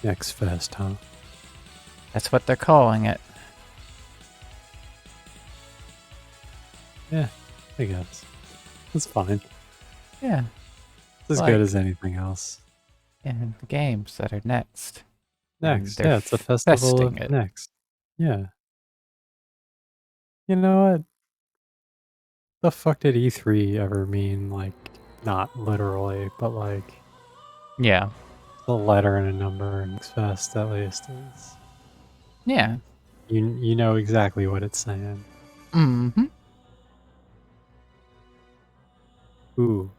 Next Fest, huh? That's what they're calling it. Yeah, I guess. It's fine. Yeah. It's as good as anything else. And the games that are next. Next, They're yeah, it's a festival festing of it. next. Yeah. You know what? The fuck did E3 ever mean? Like, not literally, but like Yeah. a letter and a number, and Next Fest at least is. Yeah. You know exactly what it's saying. Mm-hmm. Ooh.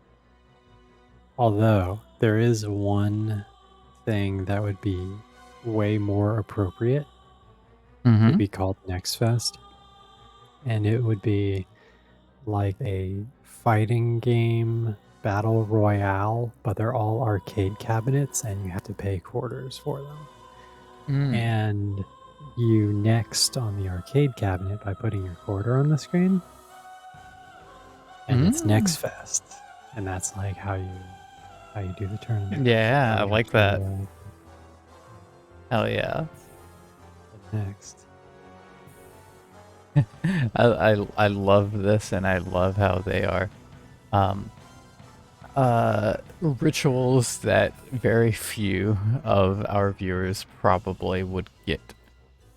Although there is one thing that would be way more appropriate Mm-hmm. to be called Next Fest, and it would be like a fighting game battle royale, but they're all arcade cabinets and you have to pay quarters for them. Mm. And you next on the arcade cabinet by putting your quarter on the screen. And it's Next Fest. And that's like how you do the tournament. Yeah, I like that. Tournament. Hell yeah. Next. I love this, and I love how they are rituals that very few of our viewers probably would get.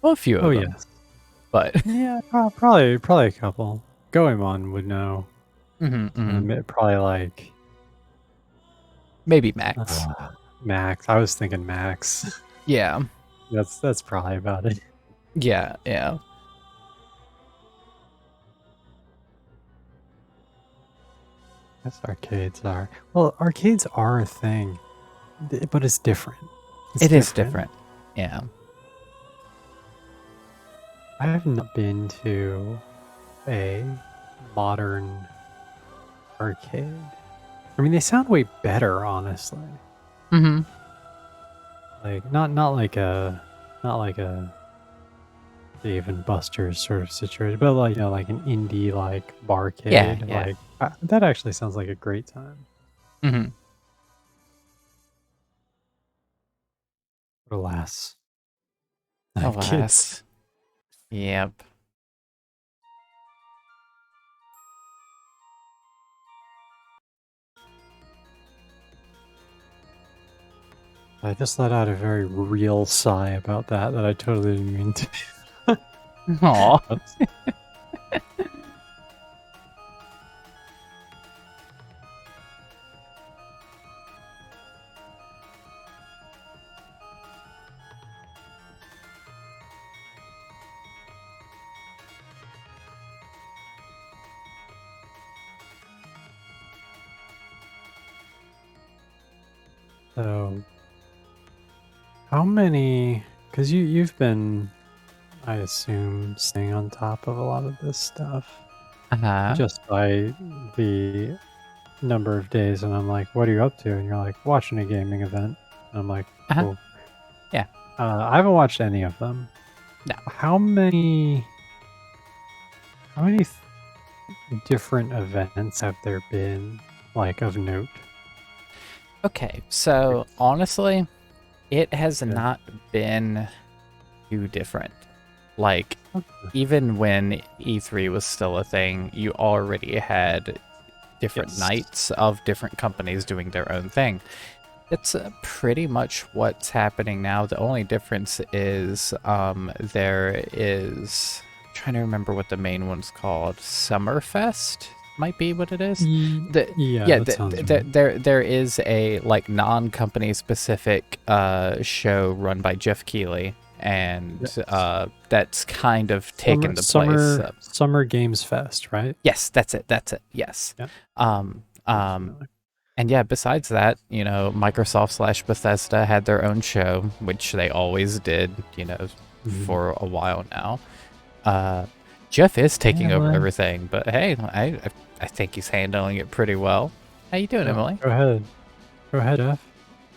Well, a few of them. Yes. But yeah, probably a couple. Goemon would know. mm-hmm. Probably like Maybe Max. Max. I was thinking Max. Yeah. That's probably about it. Yeah, yeah. Yes, arcades are. Well, arcades are a thing, but it's different. It is different. Yeah. I have not been to a modern arcade. I mean, they sound way better, honestly. Mm-hmm. Like not like a Dave and Buster's sort of situation, but like like an indie like barcade. Yeah. Like that actually sounds like a great time. Mm-hmm. But alas, I have kids. Yep. I just let out a very real sigh about that I totally didn't mean to. Aw. So, how many? Because you've been, I assume, staying on top of a lot of this stuff Uh-huh. just by the number of days. And I'm like, what are you up to? And you're like, watching a gaming event. And I'm like, cool. Yeah. I haven't watched any of them. No. How many different events have there been, like, of note? Okay, so honestly, it has Yeah. not been too different. Like, even when E3 was still a thing, you already had different nights of different companies doing their own thing. It's pretty much what's happening now. The only difference is there is... I'm trying to remember what the main one's called. Summerfest might be what it is. There is a like non-company specific show run by Jeff Keighley, and that's kind of taken the place of Summer Games Fest, right? Yes, that's it. Yes. Yeah. And yeah, besides that, Microsoft / Bethesda had their own show, which they always did, for a while now. Jeff is taking over everything, but hey, I think he's handling it pretty well. How you doing, Emily? Go ahead, Jeff.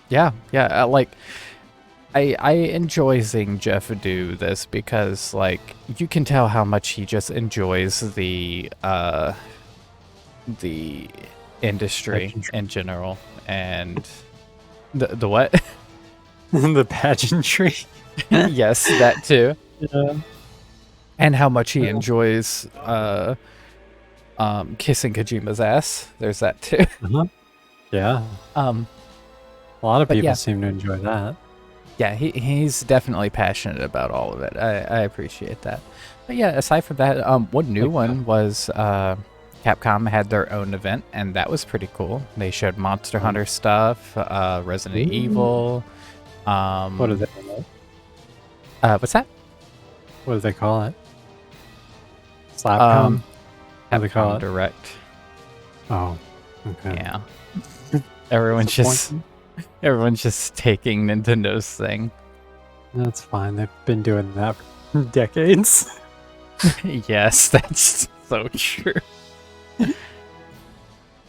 Yeah. I enjoy seeing Jeff do this because, like, you can tell how much he just enjoys the industry in general. And the what? The pageantry. Yes, that too. Yeah. And how much he Yeah. enjoys kissing Kojima's ass. There's that too. Uh-huh. Yeah. Um, A lot of But people yeah. seem to enjoy that. yeah, he's definitely passionate about all of it. I appreciate that. But yeah, aside from that, one new Like, one was Capcom had their own event, and that was pretty cool. They showed Monster Hunter stuff, Resident Ooh. Evil. What do they call it? What's that? What do they call it? Slapcom? What do they call Capcom it? Direct. Oh, okay. Yeah. Everyone's just taking Nintendo's thing. That's fine. They've been doing that for decades. Yes, that's so true.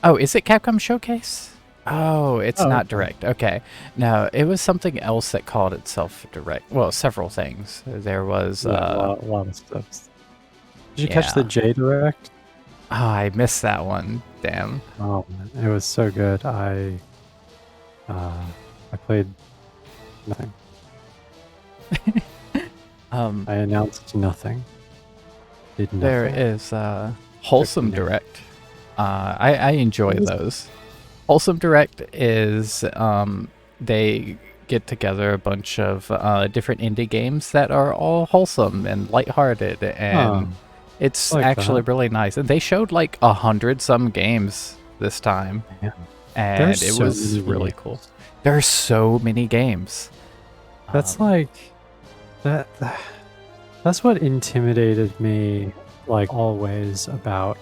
Oh, is it Capcom Showcase? Oh, it's Oh, not okay. Direct. Okay. No, it was something else that called itself Direct. Well, several things. There was Yeah, a lot of stuff. Did you catch the yeah. J Direct? Oh, I missed that one. Damn. Oh man, it was so good. I played nothing. I announced nothing. Did nothing. There is Wholesome Freaking Direct. I enjoy What is- those. Wholesome Direct is they get together a bunch of different indie games that are all wholesome and lighthearted, and Oh, it's like actually that. really nice. And they showed like 100-some games this time, man. and There's it so was many really games. cool. There are so many games. That's Um, like that. That's what intimidated me, like always, about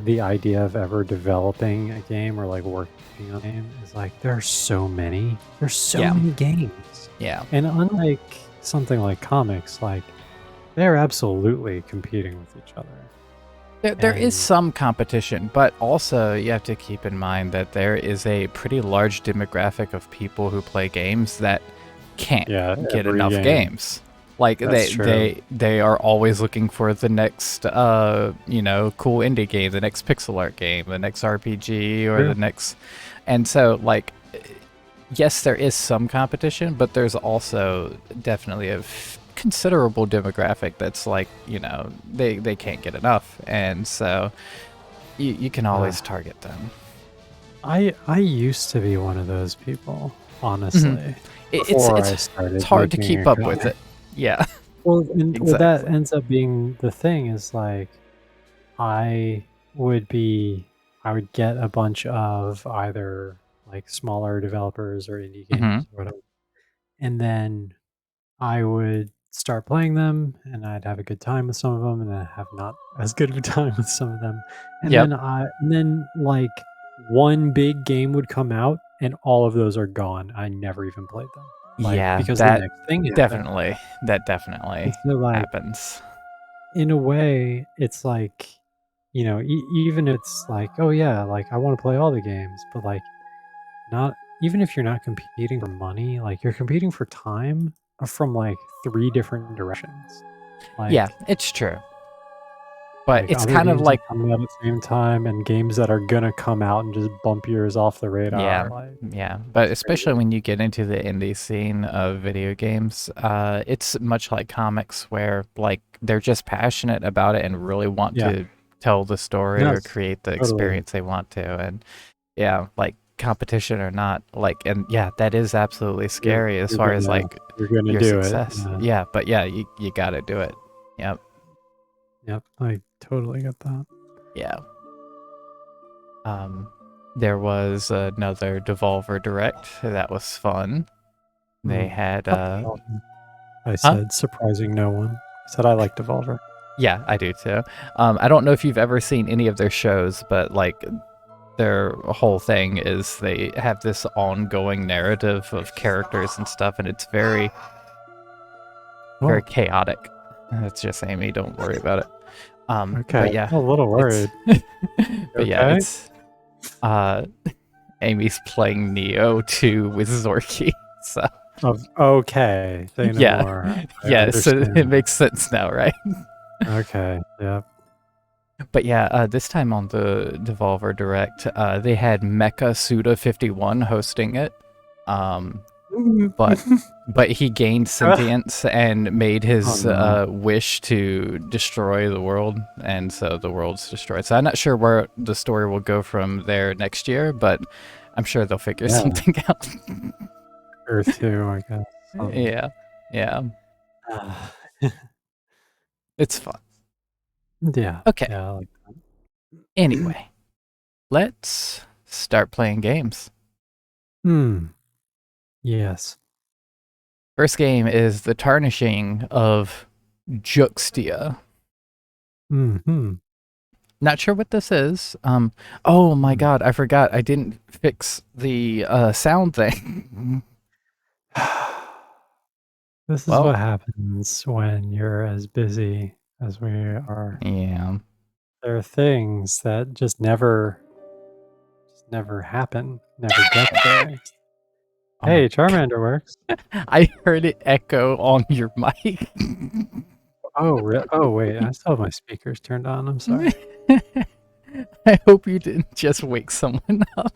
the idea of ever developing a game or like working on a game. Is like there's so many. There's so Yeah. many games, yeah. and unlike something like comics, like they're absolutely competing with each other. There is And- some competition, but also you have to keep in mind that there is a pretty large demographic of people who play games that can't Yeah, get every enough game. games. Like That's true. they are always looking for the next cool indie game, the next pixel art game, the next RPG, or True. the next. And so like yes, there is some competition, but there's also definitely a considerable demographic that's like, they can't get enough. And so you can always target them. I used to be one of those people, honestly. It's Before I it's started it's hard to making keep a up with comic. it. Yeah. Well, well, that Exactly. ends up being the thing is like I would get a bunch of either like smaller developers or indie games or whatever, and then I would start playing them, and I'd have a good time with some of them, and then have not as good of a time with some of them, and Yep. then like one big game would come out, and all of those are gone. I never even played them, like Yeah, because the that next thing happened. definitely And so, like, happens. in a way, it's like, even it's like, oh yeah, like I want to play all the games, but like, not even if you're not competing for money, like you're competing for time from like 3 different directions. Like, Yeah, it's true. But like it's other kind of games that like come out at the same time and games that are gonna come out and just bump yours off the radar. Like, yeah, but especially when you get into the indie scene of video games, it's much like comics where like they're just passionate about it and really want yeah, to tell the story or yes, create the totally. experience they want to. And yeah, like competition or not, like, and yeah, that is absolutely scary as You're far as gonna like you're gonna your do it. success. Yeah, but yeah, you gotta do it. Yep. Yep, I totally get that. Yeah. There was another Devolver Direct that was fun. They had I said surprising no one. I said I like Devolver. yeah, I do too. I don't know if you've ever seen any of their shows, but like their whole thing is they have this ongoing narrative of characters and stuff, and it's very Oh, chaotic. That's just Amy, don't worry about it. okay. But yeah, A little worried. but yeah, Okay? it's Amy's playing Neo 2 with Zorky. So Okay. Say no yeah. more. I Yeah, so it understand. makes sense now, right? Okay. Yep. But yeah, this time on the Devolver Direct, they had Mecha Suda 51 hosting it. but he gained sentience and made his no. wish to destroy the world, and so the world's destroyed. So I'm not sure where the story will go from there next year, but I'm sure they'll figure Yeah. something out. Earth 2, I guess. Yeah, yeah, it's fun. Yeah. Okay, Yeah. I like anyway, let's start playing games. Yes. First game is The Tarnishing of Juxtia. Hmm. Not sure what this is. Oh my Hmm. god, I forgot. I didn't fix the sound thing. This is Well, what happens when you're as busy as we are. yeah. There are things that just never happen, never get there. Oh my Hey, Charmander works. I heard it echo on your mic. Oh, wait, I still have my speakers turned on. I'm sorry. I hope you didn't just wake someone up.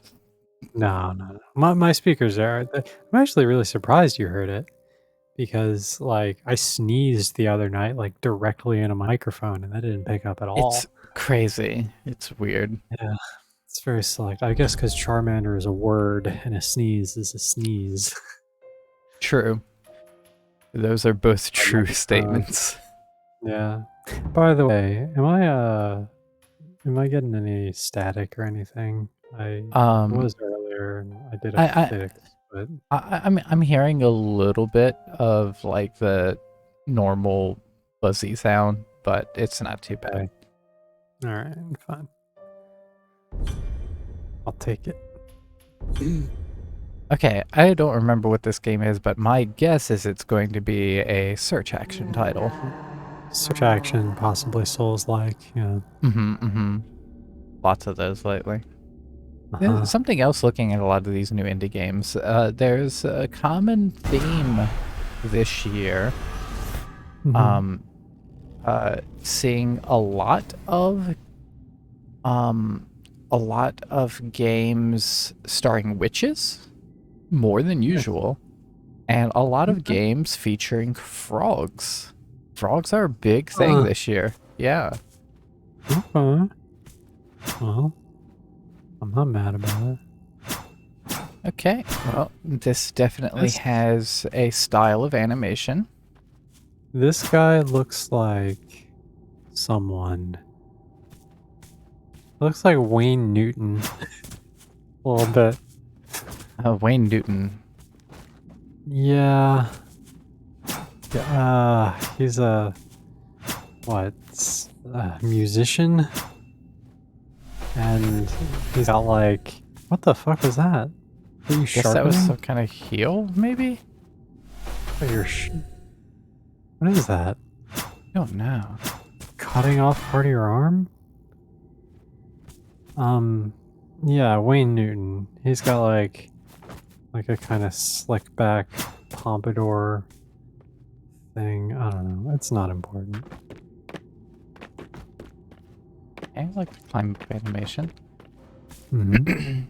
No, no, no. My speakers are. I'm actually really surprised you heard it because, like, I sneezed the other night, like directly in a microphone, and that didn't pick up at It's all. crazy. It's weird. Yeah, it's very select. I guess because Charmander is a word and a sneeze is a sneeze. True. Those are both My true microphone. statements. Yeah. By the way, am I getting any static or anything? I Um, was earlier and I did a I, I, fix, but I'm hearing a little bit of like the normal buzzy sound, but it's not too bad. okay. All right, fine. I'll take it. Okay, I don't remember what this game is, but my guess is it's going to be a search action title. Search action, possibly Souls-like. Yeah. Mm-hmm. Lots of those lately. Uh-huh. Something else looking at a lot of these new indie games, there's a common theme this year. Mhm. Seeing a lot of games starring witches, more than Nice. usual, and a lot of Okay. games featuring frogs. Frogs are a big thing Uh, this year. Yeah. okay. Well, I'm not mad about it. Okay. Well, this definitely This has a style of animation. this guy looks like someone. Looks like Wayne Newton a little bit. Wayne Newton. Yeah. Yeah. He's a what? A musician, and he's got like what the fuck was that? Are you Guess that was sharpening? some kind of heel, maybe? Oh, what is that? I don't know. Cutting off part of your arm? Yeah, Wayne Newton. He's got like a kind of slick back pompadour thing. I don't know. It's not important. I like the climb up animation. Mm-hmm.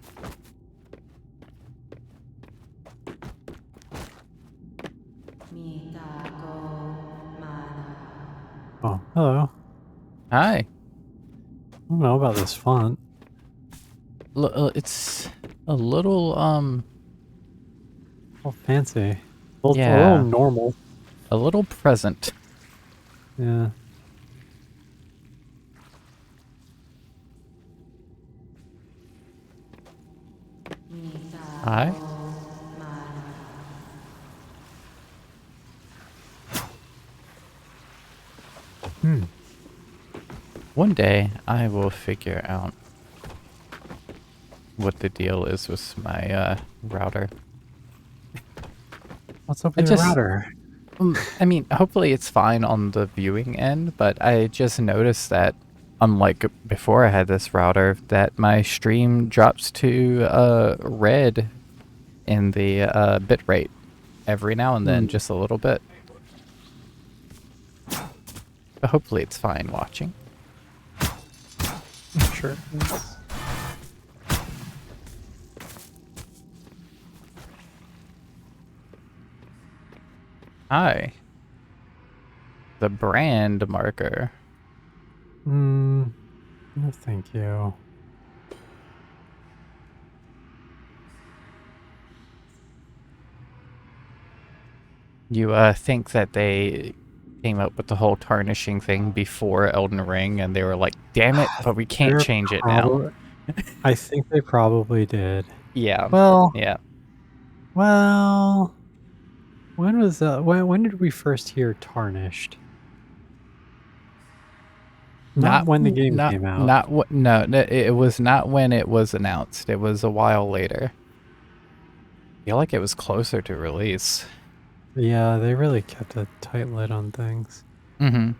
Oh, hello. Hi. I don't know about this font. It's a little, Oh, fancy. A little yeah, normal. a little present. Yeah. Hi. Hmm. One day I will figure out what the deal is with my router. What's up I with your just, router? I mean, hopefully it's fine on the viewing end, but I just noticed that, unlike before I had this router, that my stream drops to red in the bit rate every now and then, Hmm. just a little bit. But hopefully it's fine watching. Sure. Hi. The brand marker. No, thank you. You think that they came up with the whole tarnishing thing before Elden Ring, and they were like, "Damn it, but we can't They're change it now." I think they probably did. Yeah. Well, Yeah. well, when was when did we first hear tarnished? Not when the game came out. Not what. No, it was not when it was announced. It was a while later. I feel like it was closer to release. Yeah, they really kept a tight lid on things. Mm-hmm.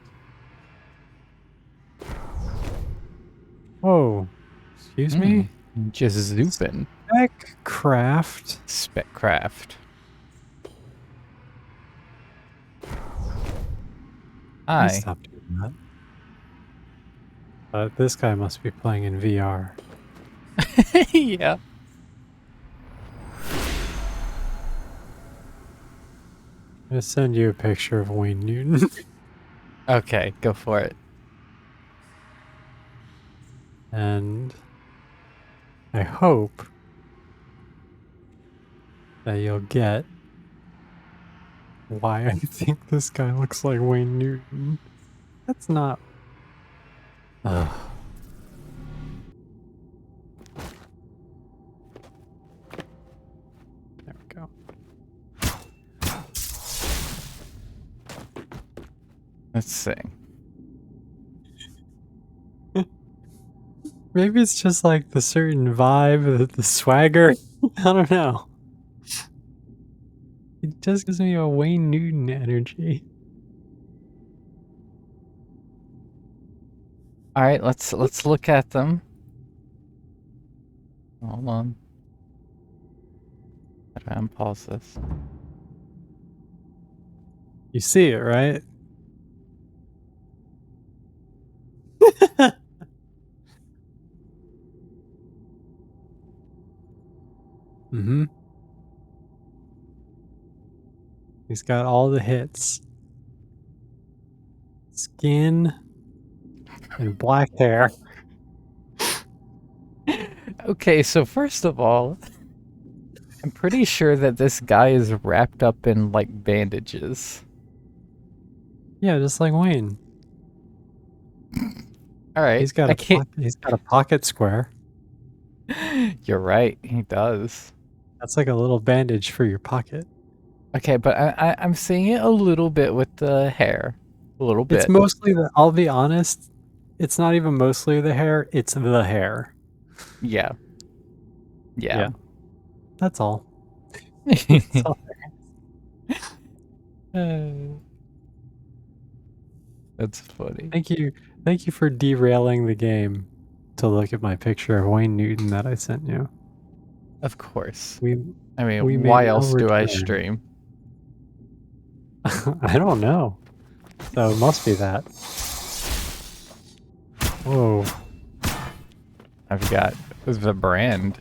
Whoa, excuse me? Just zooping. Speccraft. Speccraft. Please Hi. stop doing that. This guy must be playing in VR. Yeah. I'm gonna send you a picture of Wayne Newton. Okay, go for it. And I hope that you'll get why I think this guy looks like Wayne Newton. That's not... Ugh. There we go. Let's see. Maybe it's just like the certain vibe, the swagger. I don't know. It just gives me a Wayne Newton energy. All right, let's look at them. Hold on. How do I unpause this? You see it, right? Mm-hmm. He's got all the hits. Skin and black hair. Okay, so first of all, I'm pretty sure that this guy is wrapped up in like bandages. Yeah, just like Wayne. All right, He's got a pocket square. You're right, he does. That's like a little bandage for your pocket. Okay, but I'm seeing it a little bit with the hair, a little bit. It's mostly the... I'll be honest, it's not even mostly the hair, it's the hair. Yeah. Yeah. That's all. That's all. That's funny. Thank you for derailing the game to look at my picture of Wayne Newton that I sent you. Of course. We I we mean, made why no else do I return. stream? I don't know. So it must be that. Whoa. I forgot. It was the brand.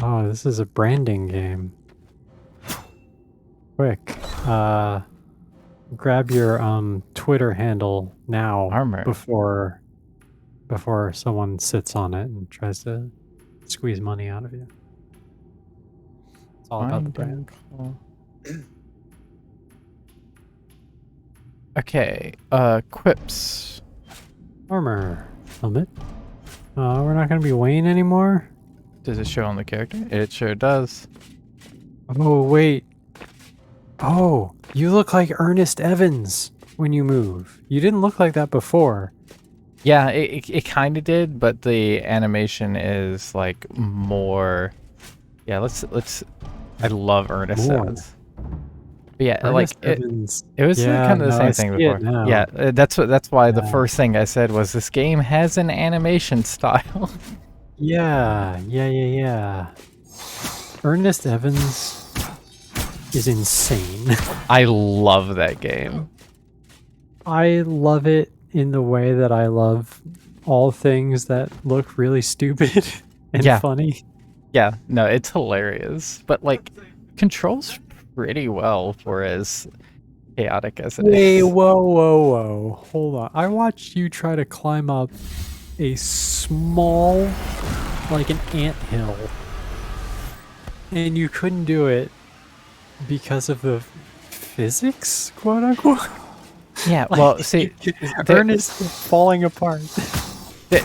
Oh, this is a branding game. Quick. Grab your Twitter handle now Armor. before someone sits on it and tries to squeeze money out of you. It's all about the brand. Okay, quips. Armor. Helmet. We're not gonna be Wayne anymore? Does it show on the character? It sure does. Oh, wait. Oh, you look like Ernest Evans when you move. You didn't look like that before. Yeah, it kind of did, but the animation is like more. Yeah, let's. I love Ernest More. Evans. But yeah, Ernest like Evans. it was Yeah, kind of the no, same I thing see it before. now. Yeah, that's why the Yeah. first thing I said was this game has an animation style. Yeah. Ernest Evans is insane. I love that game. I love it in the way that I love all things that look really stupid and Yeah. funny. Yeah, no, it's hilarious. But like controls pretty well for as chaotic as it Hey, is. whoa. Hold on. I watched you try to climb up a small, like an anthill, and you couldn't do it because of the physics, quote unquote. Yeah, Like, well, see, Ernest is falling apart.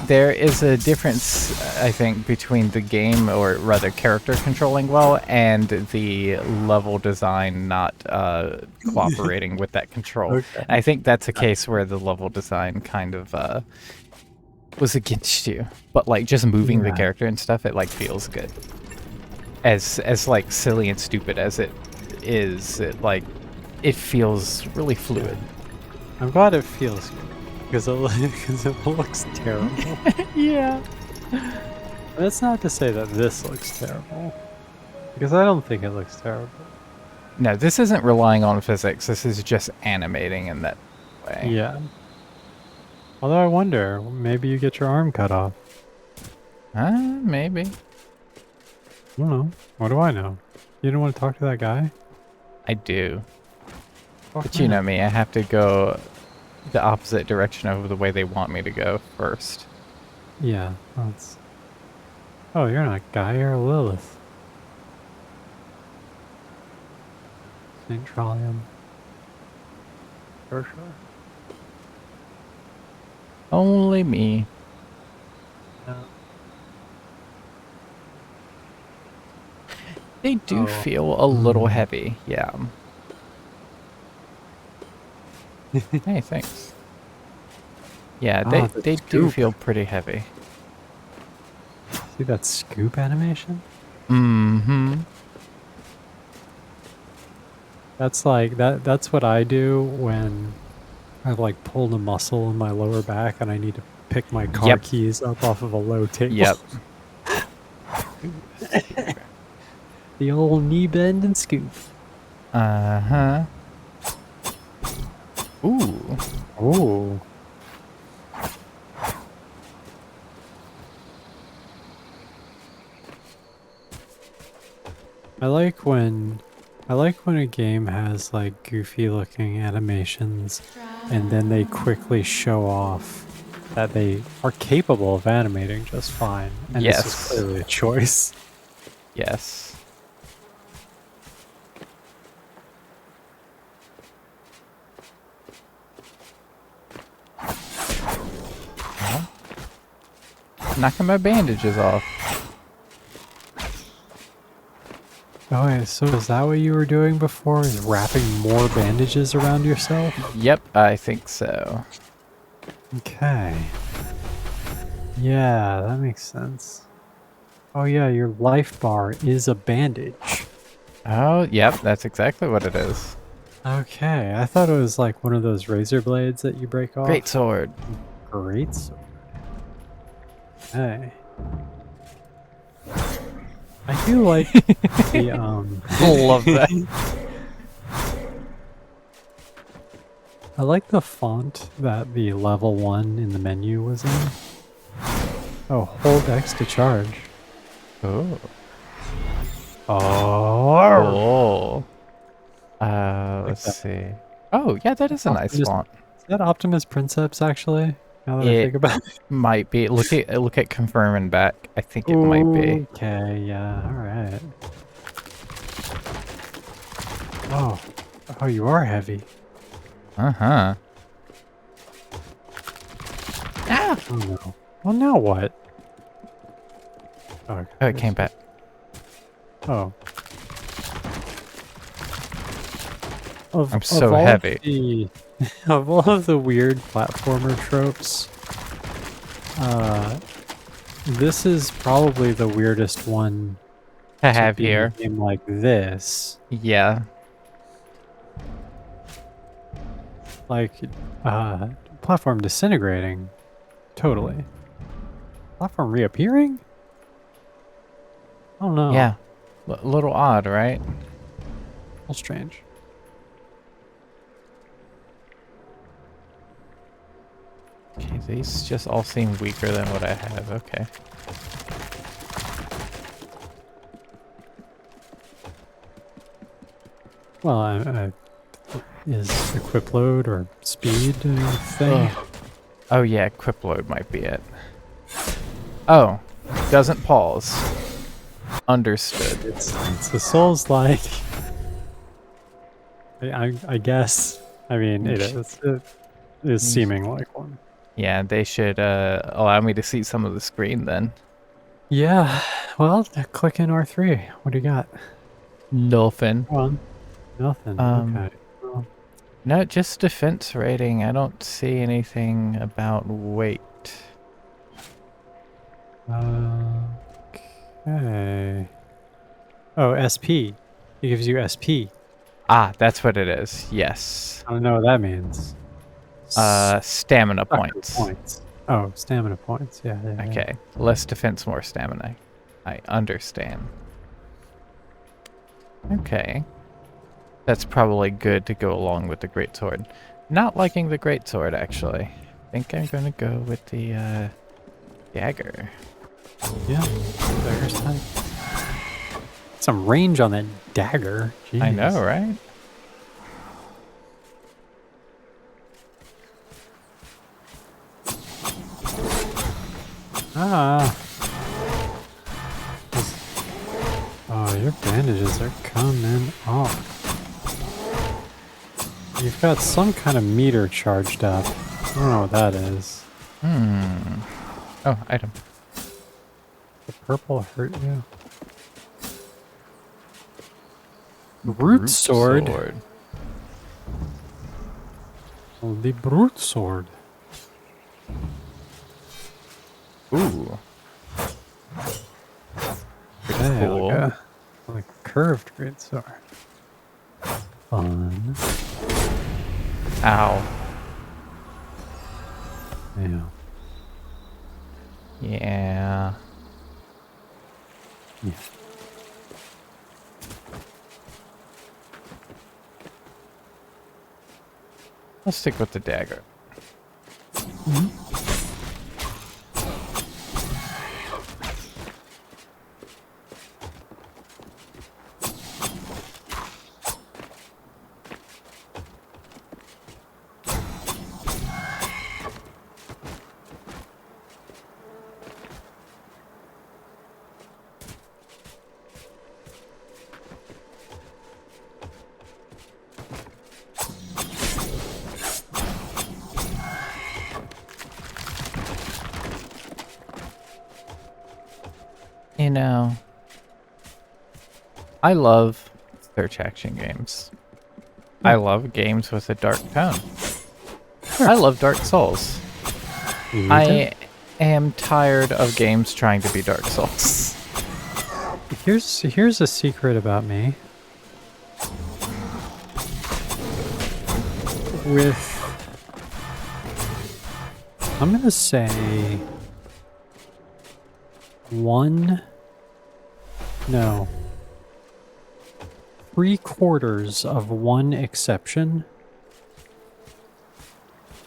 there is a difference, I think, between the game, or rather character controlling well, and the level design not cooperating with that control. Okay. I think that's a case where the level design kind of was against you. But like just moving the Yeah. character and stuff, it like feels good. As like silly and stupid as it is, it feels really fluid. I'm glad it feels good because it looks terrible. Yeah. That's not to say that this looks terrible, because I don't think it looks terrible. No, this isn't relying on physics. This is just animating in that way. Yeah. Although I wonder, maybe you get your arm cut off. Maybe. I don't know. What do I know? You don't want to talk to that guy? I do. Fuck But you know no. me, I have to go the opposite direction of the way they want me to go first. Yeah, that's... Oh, you're not Guy, you're Lilith. St. Trollium. Sure. Only me. Yeah. They do Oh. feel a little Mm. heavy, yeah. Hey, thanks. Yeah, Ah, the they do scoop. feel pretty heavy. See that scoop animation? Mm-hmm. That's like, that's what I do when I've like pulled a muscle in my lower back and I need to pick my car Yep. keys up off of a low table. Yep. The old knee bend and scoop. Uh-huh. Ooh. Oh. I like when a game has like goofy looking animations and then they quickly show off that they are capable of animating just fine. And this is Yes. clearly a choice. Yes. Well, knocking my bandages off. Oh, wait, so is that what you were doing before? Is wrapping more bandages around yourself? Yep, I think so. Okay. Yeah, that makes sense. Oh yeah, your life bar is a bandage. Oh, yep, that's exactly what it is. Okay, I thought it was like one of those razor blades that you break off. Great sword. Great sword. Hey. I do like the Love that. I like the font that the level 1 in the menu was in. Oh, hold X to charge. Oh. Oh. Oh. Like Let's that. see. Oh, yeah, that is a nice Optimus- font. Is that Optimus Princeps actually? Now that I It think about it. might be. Look at confirm and back. I think it might be. Okay, yeah, alright. Oh. Oh, you are heavy. Uh-huh. Oh no. Well, now what? Oh, Oh, it came back. Oh. I'm so all heavy. Of all of the weird platformer tropes, this is probably the weirdest one I to have be in a here. game like this. Yeah. Like, platform disintegrating. Totally. Platform reappearing? Oh no. Yeah. Little odd, right? How strange. Okay, these just all seem weaker than what I have. Okay. Well, is equip load or speed a thing? Ugh. Oh yeah, equip load might be it. Oh, doesn't pause. Understood. It's a Souls like. I guess. I mean, it is. It is seeming like one. Yeah, they should allow me to see some of the screen then. Yeah. Well, click in R3. What do you got? Nothing. Come on. Nothing. Okay. Well, No, just defense rating. I don't see anything about weight. okay. Oh, SP. It gives you SP. Ah, that's what it is. Yes. I don't know what that means. Stamina Sucker points. Oh, stamina points. Yeah. Okay. Less defense, more stamina. I understand. Okay. That's probably good to go along with the greatsword. Not liking the greatsword, actually. I think I'm gonna go with the dagger. Yeah. Dagger's time. Some range on that dagger. Jeez. I know, right? Ah. Oh, your bandages are coming off. You've got some kind of meter charged up. I don't know what that is. Oh, item. The purple hurt you? Brute sword. The brute sword. Ooh. There Cool. we go. Like a curved great sword. Fun. Ow. Yeah. Yeah. Yeah. I'll stick with the dagger. You know, I love search action games. I love games with a dark tone. I love Dark Souls. I am tired of games trying to be Dark Souls. Here's a secret about me. I'm gonna say 3/4 of one exception.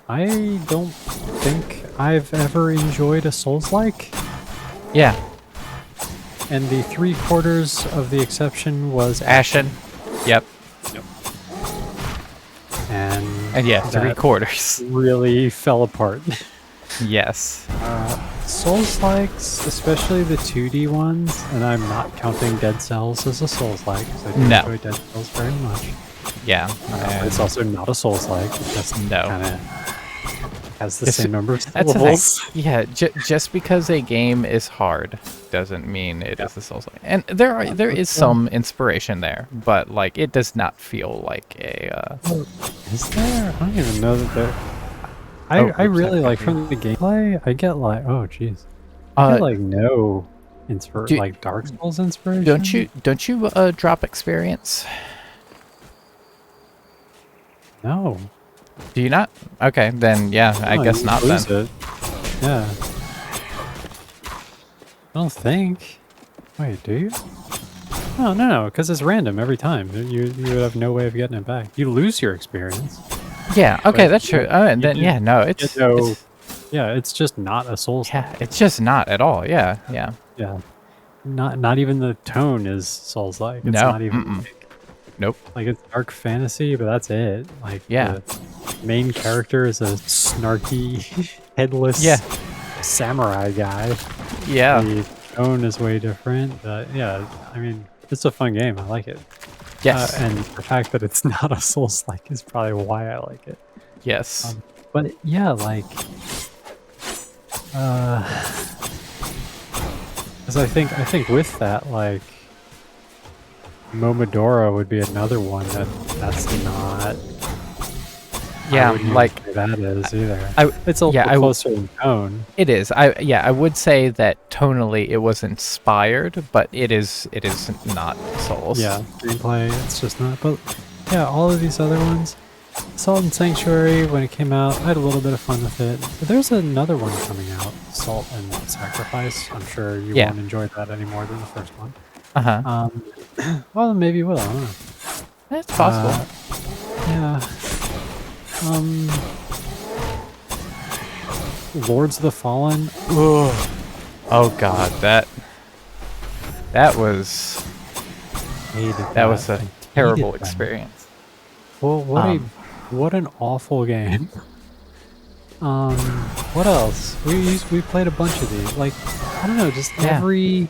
I don't think I've ever enjoyed a Souls-like. Yeah, And the 3/4 of the exception was Ashen. Yep. and Yeah, that 3/4. really fell apart. Yes. Souls-likes, especially the 2D ones, and I'm not counting Dead Cells as a Souls-like, because I do No. enjoy Dead Cells very much. Yeah. It's also not a Souls-like. It just No. kind of has the It's- same number of That's the syllables. thing. Yeah, just because a game is hard doesn't mean it is a Souls-like. And there is some inspiration there, but like it does not feel like a. Is there? I don't even know that there. I oops, really I like forgot. from the gameplay. I get like, oh jeez, I get like no like Dark Souls inspiration. Don't you drop experience? No. Do you not? Okay, then yeah, I No, guess you not lose then. it. Yeah. I don't think. Wait, do you? No, because it's random every time. You would have no way of getting it back. You lose your experience. Yeah, okay, But that's true. Oh, and then do yeah, no, get it's, no. it's Yeah, it's just not a Souls. yeah, it's just not at all. Yeah, yeah. Yeah. Not even the tone is Souls like. It's No, not even mm-mm. like, Nope. Like, it's dark fantasy, but that's it. Like, Yeah. the main character is a snarky, headless Yeah. samurai guy. Yeah. The tone is way different. Yeah, I mean, it's a fun game. I like it. Yes. And the fact that it's not a Souls-like is probably why I like it. Yes. But yeah, like, because I think with that, like, Momodora would be another one that's not. Yeah, I wouldn't like even say that is either. I It's a yeah, little closer in tone. it is. I would say that tonally it was inspired, but it is not Souls. Yeah, gameplay, it's just not. But yeah, all of these other ones, Salt and Sanctuary, when it came out, I had a little bit of fun with it. But there's another one coming out, Salt and Sacrifice. I'm sure you Yeah. won't enjoy that any more than the first one. Uh-huh. Well, maybe you will. I don't know. It's possible. Yeah. Lords of the Fallen. Oh god, that was Hated that was a Hated terrible that. experience. Well, what an awful game. What else? We played a bunch of these. Like, I don't know, just Yeah. every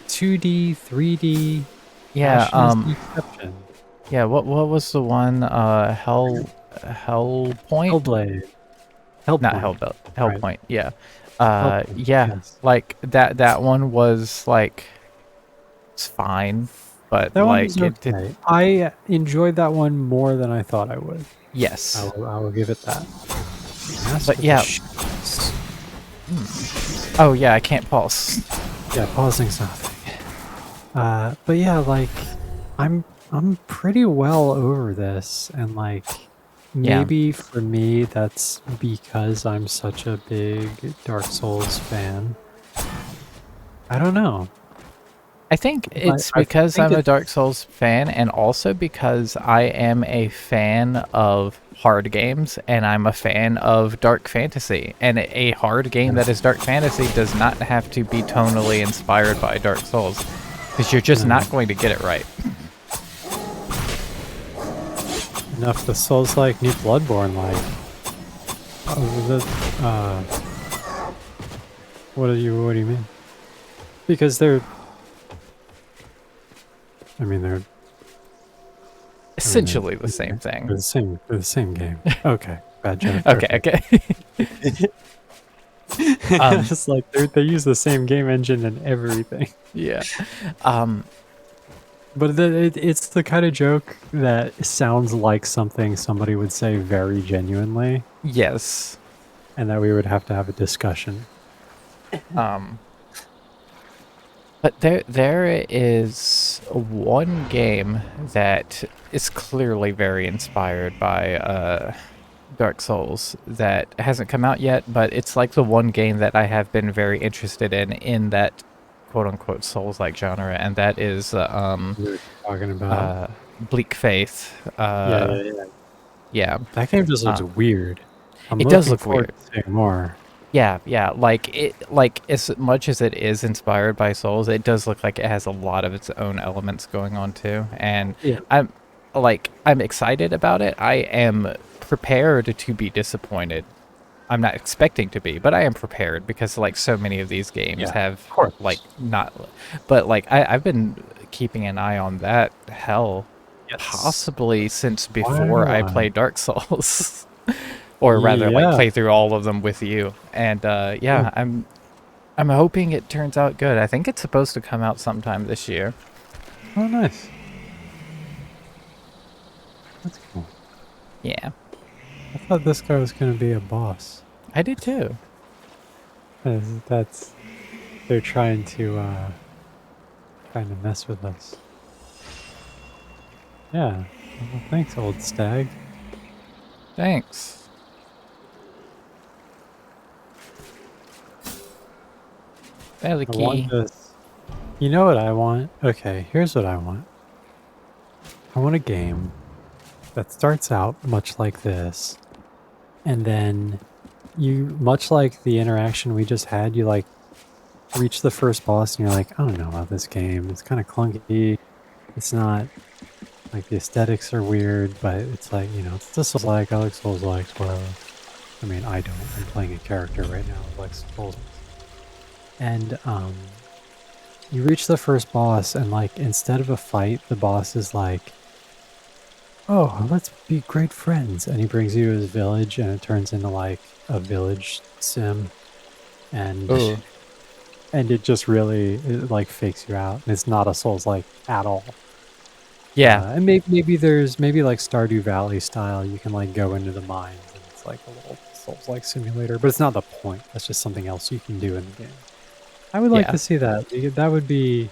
2D, 3D. Yeah, fashion is the exception. yeah, what was the one Hellpoint? Hellblade. Not Hellpoint. Hellpoint, yeah. Hellpoint, Yeah, yes. like that one was like it's fine, but That one like was it did okay. I enjoyed that one more than I thought I would. yes. I will give it that. But yeah. Oh yeah, I can't pulse. Yeah, pausing's nothing. But yeah, like, I'm pretty well over this, and like, Yeah. maybe for me that's because I'm such a big Dark Souls fan. I don't know. I think it's I because think I'm a it's- Dark Souls fan, and also because I am a fan of hard games, and I'm a fan of dark fantasy. And a hard game that is dark fantasy does not have to be tonally inspired by Dark Souls, because you're just not going to get it right. Enough the Souls like New Bloodborne like. What do you mean? Because they're Essentially the same thing. they're the same game. Okay, bad joke. Okay. Just like they use the same game engine and everything. Yeah. But it's the kind of joke that sounds like something somebody would say very genuinely, Yes. and that we would have to have a discussion. But there is one game that is clearly very inspired by Dark Souls that hasn't come out yet, but it's like the one game that I have been very interested in that quote-unquote Souls-like genre, and that is We were talking about. Bleak Faith. Yeah. That game just looks weird. I'm It does looking look forward weird. to seeing more. Yeah, like as much as it is inspired by Souls, it does look like it has a lot of its own elements going on too. And Yeah. I'm excited about it. I am prepared to be disappointed. I'm not expecting to be, but I am prepared because like so many of these games Yeah, have of course. like not, but like I've been keeping an eye on that hell possibly since before I not? played Dark Souls. Or rather, like Yeah. play through all of them with you. And yeah, I'm hoping it turns out good. I think it's supposed to come out sometime this year. Oh, nice. That's cool. Yeah, I thought this guy was going to be a boss. I did too. They're trying to mess with us. Yeah. Well, thanks, old stag. Thanks. I want Veliky. this. You know what I want? Okay, here's what I want. I want a game that starts out much like this, and then much like the interaction we just had, you like reach the first boss and you're like, I don't know about this game. It's kind of clunky. It's not Like the aesthetics are weird, but it's like, you know, it's just Souls-like. I like Souls-like, whatever. I mean, I don't. I'm playing a character right now who likes Souls. And you reach the first boss, and like instead of a fight, the boss is like, "Oh, let's be great friends," and he brings you to his village, and it turns into like a village sim, and Ooh. and it just really like fakes you out. And it's not a Souls-like at all. Yeah. And maybe there's like Stardew Valley style. You can like go into the mines, and it's like a little Souls-like simulator, but it's not the point. That's just something else you can do in the game. I would like Yeah. to see that. That would be,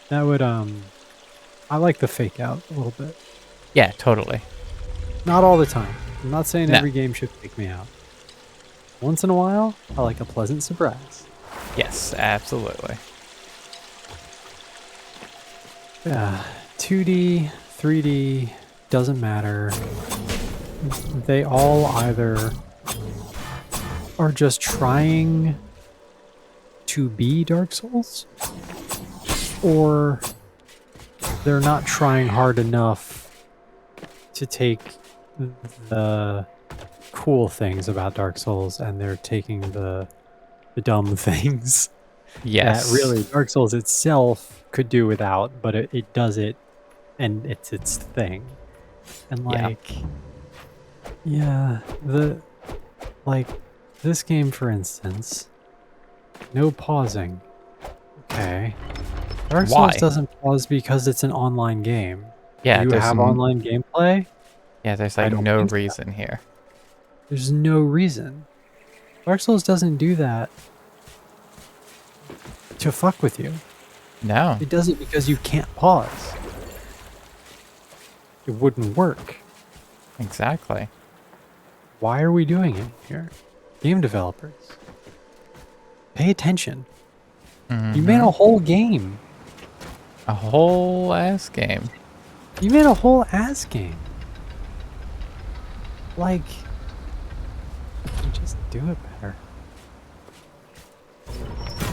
that would I like the fake out a little bit. Yeah, totally. Not all the time. I'm not saying No. every game should fake me out. Once in a while, I like a pleasant surprise. Yes, absolutely. Yeah, 2D, 3D, doesn't matter. They all either are just trying to be Dark Souls, or they're not trying hard enough to take the cool things about Dark Souls, and they're taking the dumb things Yes. that really Dark Souls itself could do without, but it does it, and it's its thing. And Yeah. like, yeah, like this game, for instance, no pausing. Okay. Dark Why? Souls doesn't pause because it's an online game. Yeah, Do you have online gameplay? Yeah, there's I like don't no think so. reason here. There's no reason. Dark Souls doesn't do that to fuck with you. No. It does it because you can't pause. It wouldn't work. Exactly. Why are we doing it here? Game developers, pay attention. You made a whole game. A whole ass game. You made a whole ass game. Like, you just do it better.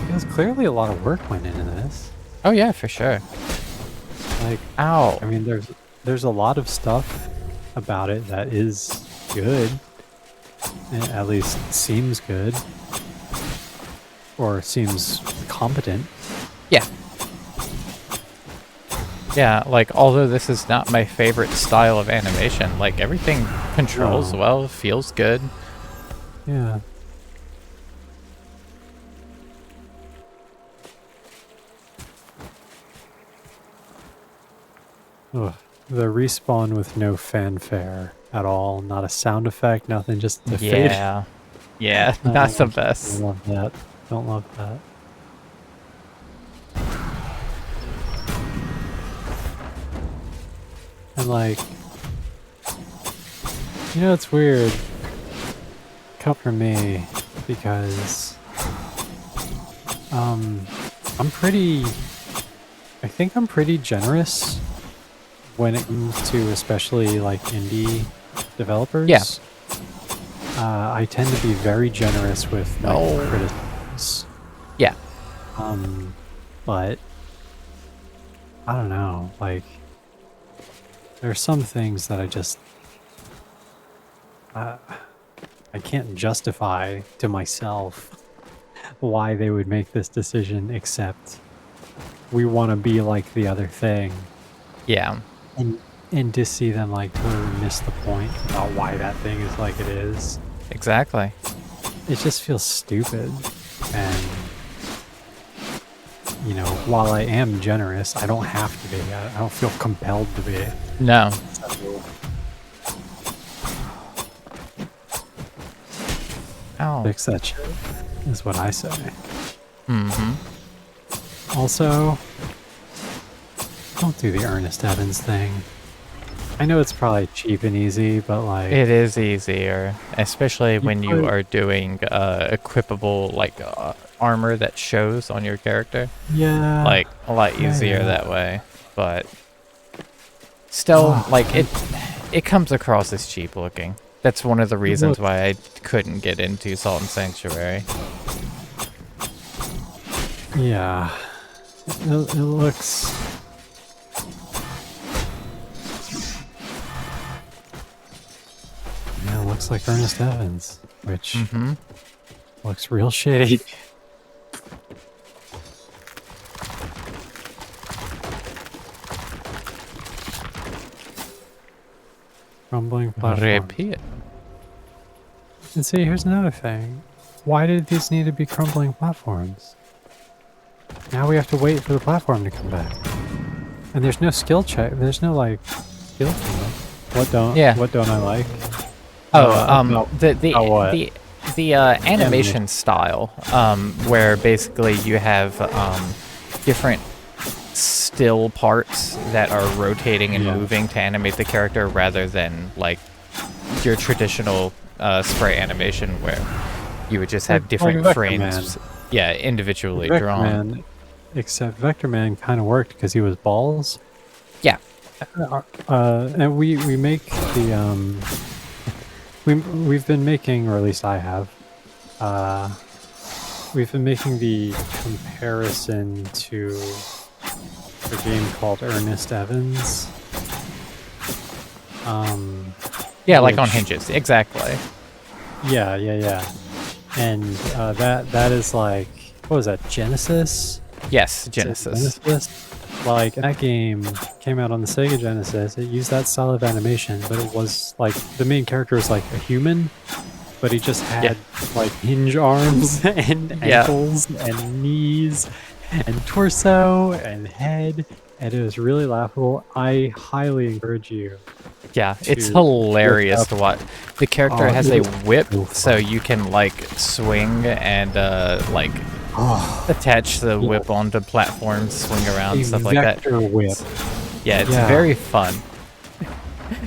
Because clearly a lot of work went into this. Oh yeah, for sure. Like, Ow. I mean, there's a lot of stuff about it that is good. It at least seems good. Or seems competent. Yeah. Yeah, like, although this is not my favorite style of animation, like, everything controls No. well, feels good. Yeah. Ugh. The respawn with no fanfare at all. Not a sound effect, nothing, just the fade. Yeah. Yeah, I not the don't best. love that. Don't love that. And like, you know, it's weird. Come from me, because I'm pretty, I think I'm pretty generous when it comes to especially like indie developers. Yeah. I tend to be very generous with my No. criticisms. Yeah. But I don't know, like, there are some things that I just I can't justify to myself why they would make this decision, except we want to be like the other thing, Yeah. and to see them like totally miss the point about why that thing is like it is. Exactly. It just feels stupid. And you know, while I am generous, I don't have to be. I don't feel compelled to be. No. Ow. Fix that shit, is what I say. Mm-hmm. Also, don't do the Ernest Evans thing. I know it's probably cheap and easy, but like, It is easier, especially when you put- are doing equipable, like, armor that shows on your character. yeah, Like, a lot yeah, easier yeah. that way. But still, Ugh. like, it comes across as cheap looking. That's one of the reasons looks- why I couldn't get into Salt and Sanctuary. yeah, it looks. looks like Ernest Evans, which Mm-hmm. looks real shitty. Crumbling platform. Repeat. And see, here's another thing. Why did these need to be crumbling platforms? Now we have to wait for the platform to come back. And there's no skill check. There's no like skill check. What don't I like? what? The animation style, where basically you have different still parts that are rotating and Yeah. moving to animate the character, rather than like your traditional spray animation where you would just have Like different Vector frames, yeah, individually Vector drawn. Man, except Vector Man kind of worked because he was balls. Yeah. And we make the we've been making, or at least I have, we've been making the comparison to a game called Ernest Evans. Yeah, like on which- hinges, exactly. Yeah. And that is like, what was that, Genesis? Yes, Is it Genesis. Like, that game came out on the Sega Genesis. It used that style of animation, but it was like the main character was like a human, but he just had like hinge arms and Yeah. ankles and knees and torso and head, and it was really laughable. I highly encourage you. Yeah, it's to hilarious look to watch. The character Oh, has it a is whip, so so fun. you can like swing and like Oh, attach the Yeah. whip onto platforms, swing around, a stuff like that. vector whip. Yeah, it's Yeah. very fun.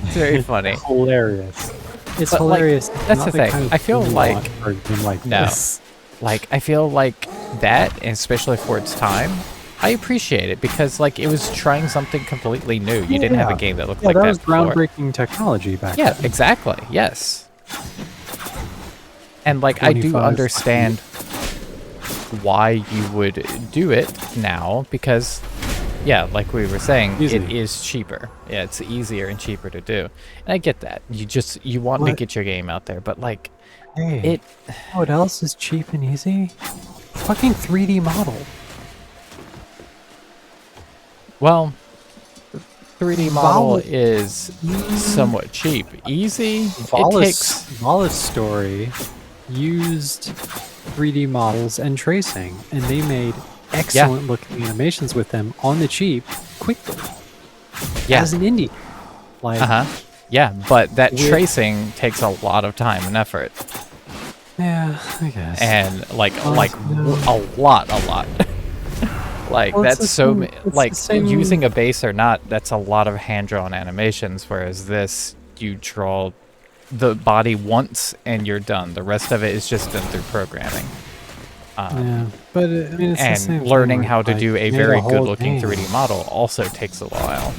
It's very funny. Hilarious. It's But, like, hilarious. that's Not the thing. kind of I feel thing you like- want for a game like No. this. Like, I feel like that, and especially for its time, I appreciate it because like it was trying something completely new. You didn't have a Yeah. game that looked Yeah, like that that was before. groundbreaking technology back Yeah, then. exactly. Yes. And like I do 25 understand why you would do it now because yeah, like we were saying, Easy. it is cheaper. Yeah, it's easier and cheaper to do. And I get that. You want to What? get your game out there, but like Hey, it you know what else is cheap and easy? Fucking 3D model. well 3D model Vol- is somewhat cheap. Easy, it takes Vala's story used 3D models and tracing, and they made excellent looking animations with them on the cheap quickly yeah. as an indie. Like, Uh-huh. Yeah, but that With- tracing takes a lot of time and effort. yeah, I guess. And like Oh, no. a lot. Like Well, it's that's the so same- ma- it's like the same- using a base or not, that's a lot of hand-drawn animations, whereas this you draw the body once and you're done. The rest of it is just done through programming. yeah, but I mean, it's the same And thing learning with, how to like, do a you made very whole good-looking game. 3D model also takes a while.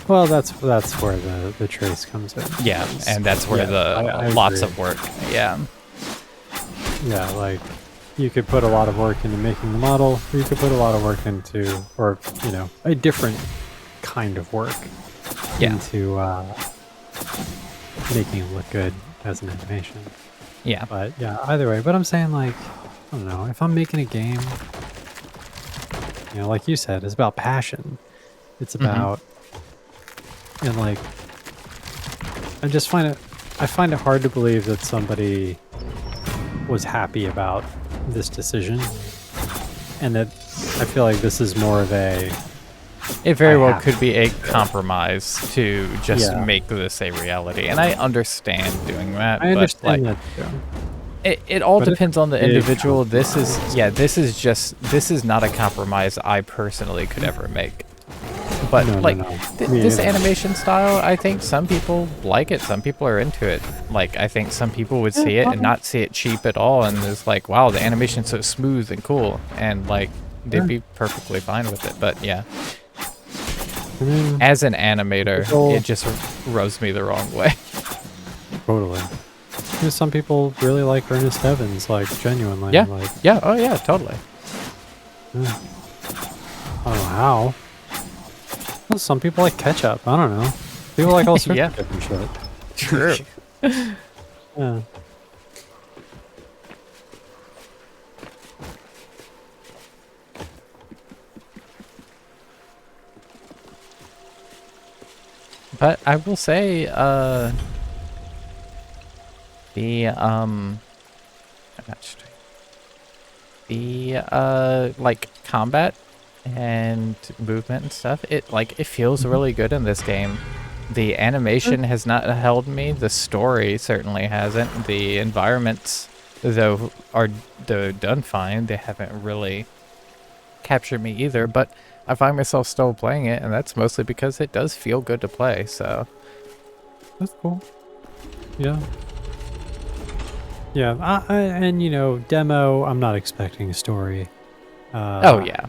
Well, that's where the trace comes in. Yeah, and that's where I lots agree. of work. Yeah. Yeah, like you could put a lot of work into making the model, or you could put a lot of work into, or you know, a different kind of work Yeah. into making it look good as an animation. Yeah. But yeah, either way. But I'm saying, like, I don't know, if I'm making a game, you know, like you said, it's about passion. It's about, and like, I find it hard to believe that somebody was happy about this decision, and that I feel like this is more of a, It very I well have could be a compromise to just Yeah. make this a reality, and I understand doing that. I but understand like, that too. it all but it's depends on the a big individual. This is not a compromise I personally could ever make. But No, no, like no. Me this either. animation style, I think some people like it. Some people are into it. Like I think some people would see it and not see it cheap at all, and it's like, wow, the animation's so smooth and cool, and like they'd Yeah. be perfectly fine with it. But yeah. And then, As an animator, People- it just rubs me the wrong way. totally. You know, some people really like Ernest Evans, like genuinely. Yeah. Like, Yeah, oh yeah, totally. yeah. I don't know how. Well, some people like ketchup. I don't know. People like all sorts Yeah. of different shit. True. Yeah. But I will say, the I'm not straight. The like combat and movement and stuff, it feels Mhm. really good in this game. The animation has not held me. The story certainly hasn't. The environments, though done fine, they haven't really captured me either. But I find myself still playing it, and that's mostly because it does feel good to play. So That's cool. Yeah. Yeah. And demo. I'm not expecting a story. oh Uh, yeah.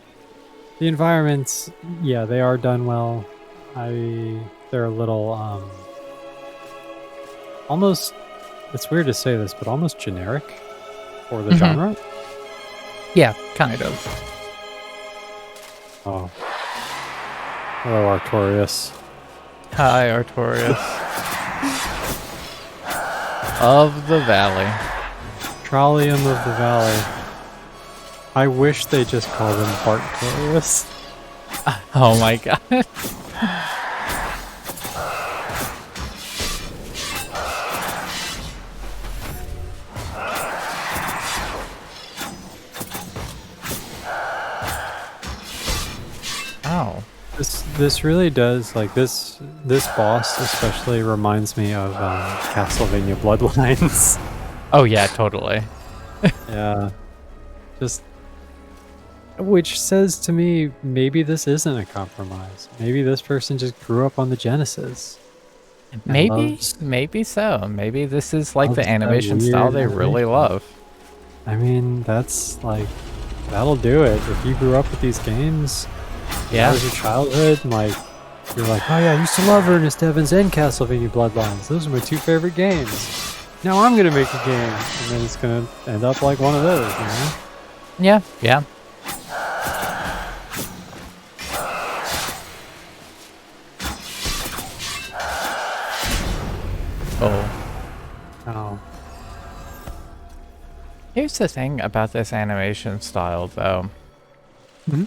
the environments, yeah, they are done well. They're a little almost. It's weird to say this, but almost generic for the Hmm. genre. Yeah, kind of. Oh, hello, Artorias. Hi, Artorias of the Valley. Trollium of the Valley. I wish they just called him Bartorius. Oh my god. Oh. This really does, like, this boss especially reminds me of Castlevania Bloodlines. Oh yeah, totally. Yeah, just which says to me maybe this isn't a compromise. Maybe this person just grew up on the Genesis and Maybe so. Maybe this is like the loves that animation style weird they really animation. love. I mean, that's like that'll do it. If you grew up with these games, that Yeah. was your childhood, and like you're like, oh yeah, I used to love Ernest Evans and Castlevania Bloodlines. Those are my two favorite games. Now I'm gonna make a game, and then it's gonna end up like one of those. Yeah, yeah. Oh. Oh, Here's the thing about this animation style though. Mhm.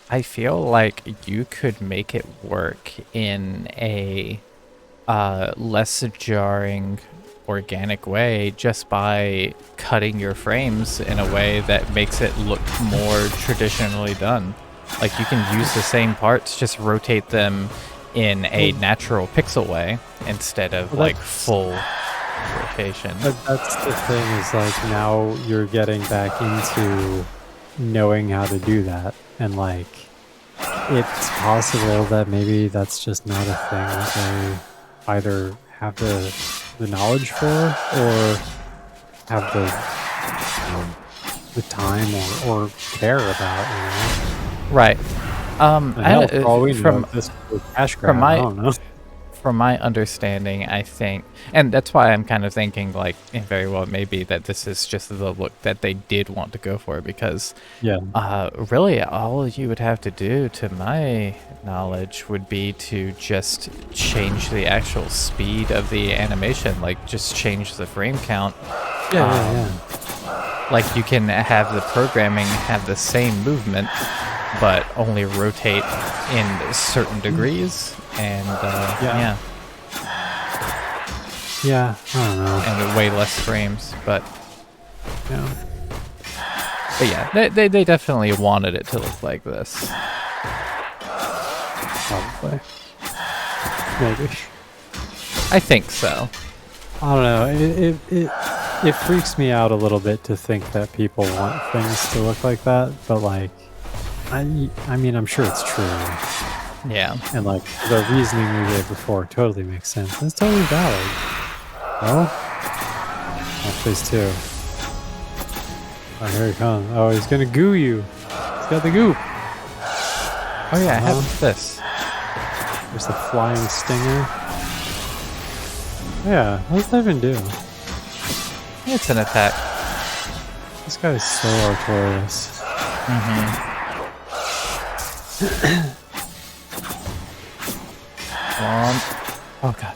I feel like you could make it work in a less jarring organic way just by cutting your frames in a way that makes it look more traditionally done. Like you can use the same parts, just rotate them in a well, natural pixel way instead of well, like full rotation. that's the thing is like now you're getting back into knowing how to do that, and like it's possible that maybe that's just not a thing that they either have the knowledge for or have the time or care about. Right. And hell, for all we know, From this was cash from grab. I my don't know. from my understanding, I think, and that's why I'm kind of thinking like very well maybe that this is just the look that they did want to go for because Yeah. really all you would have to do, to my knowledge, would be to just change the actual speed of the animation, like just change the frame count. Yeah, yeah, Um, yeah. like you can have the programming have the same movement, but only rotate in certain degrees, and Yeah. yeah, Yeah, I don't know. and way less frames. Yeah. But yeah, they definitely wanted it to look like this. Probably. Maybe. I think so. I don't know. It freaks me out a little bit to think that people want things to look like that, but like, I mean, I'm sure it's true, Yeah. and like the reasoning we gave before totally makes sense. It's totally valid. Oh, phase two. Oh, here he comes. Oh, he's gonna goo you. He's got the goop. Oh yeah, I Uh-huh. have this. There's the flying stinger. Yeah, what does that even do? It's an attack. This guy is so artorious. Mm-hmm. Come on. Oh god.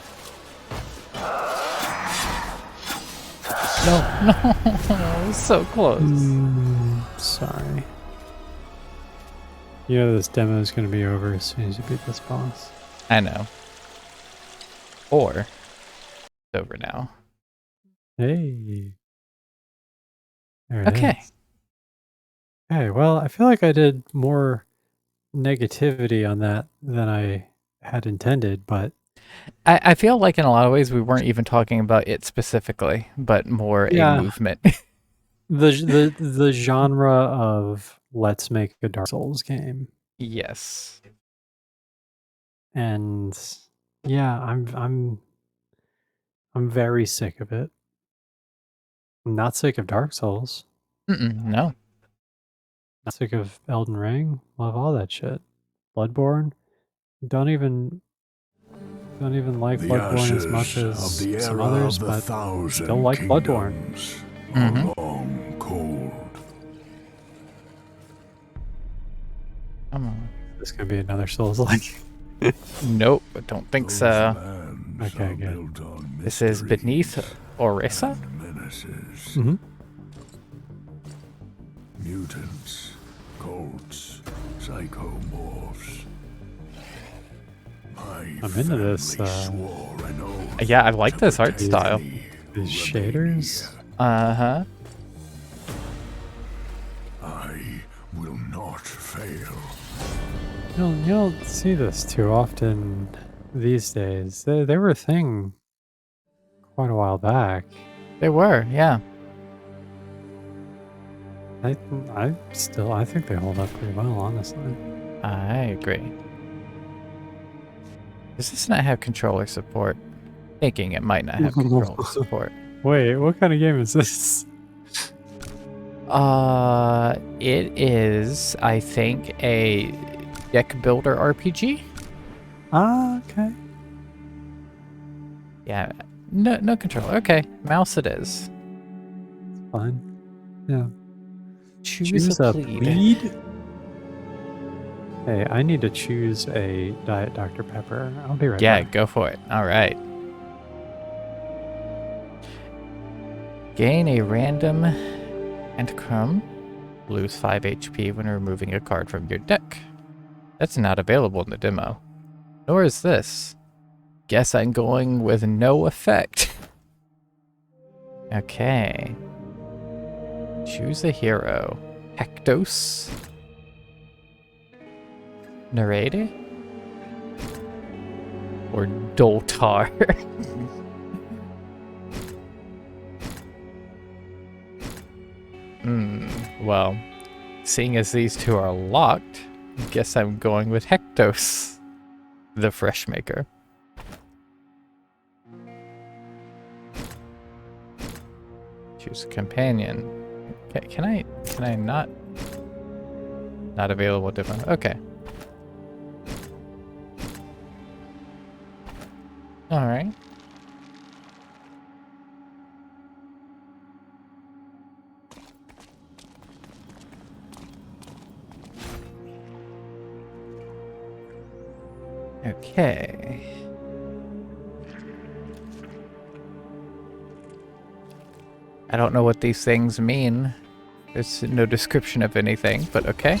No, so close. Sorry. You know this demo is going to be over as soon as you beat this boss. I know. Or it's over now. Hey. There it Okay. is. Okay, well, I feel like I did more negativity on that than I had intended, but I feel like in a lot of ways we weren't even talking about it specifically, but more a yeah, movement. the genre of let's make a Dark Souls game. Yes. And yeah, I'm very sick of it. I'm not sick of Dark Souls. No. Not sick of Elden Ring. Love all that shit. Bloodborne. Don't even like The Bloodborne as much ashes as of the some era others, of the but thousand still like Bloodborne. kingdoms Mhm. are long cold. Come on. This could be another Souls like. Nope, I don't think Those so. lands Okay, are good. built on This is mystery beneath Orisa. and menaces. Mm-hmm. Mutants, cults, psychomorphs. My I'm into this, family swore an oath Yeah, I like to this art protect style. me These who remain shaders. here. Uh-huh. I will not fail. You don't see this too often these days. They were a thing quite a while back. They were, yeah. I think they hold up pretty well, honestly. I agree. Does this not have controller support? Thinking it might not have controller support. Wait, what kind of game is this? It is, I think, a deck builder RPG. Ah, okay. Yeah, no controller. Okay, mouse it is. Fine. Yeah. Choose a plead. Hey, I need to choose a Diet Dr. Pepper. I'll be right Yeah, back. go for it. All right. Gain a random Antcrum. Lose 5 HP when removing a card from your deck. That's not available in the demo. Nor is this. Guess I'm going with no effect. Okay. Choose a hero. Hectos. Narede? Or Doltar? Well, seeing as these two are locked, guess I'm going with Hectos, the fresh maker. Choose a companion. Okay, can I not? Not available demo. Okay. All right. Okay. I don't know what these things mean. There's no description of anything, but okay.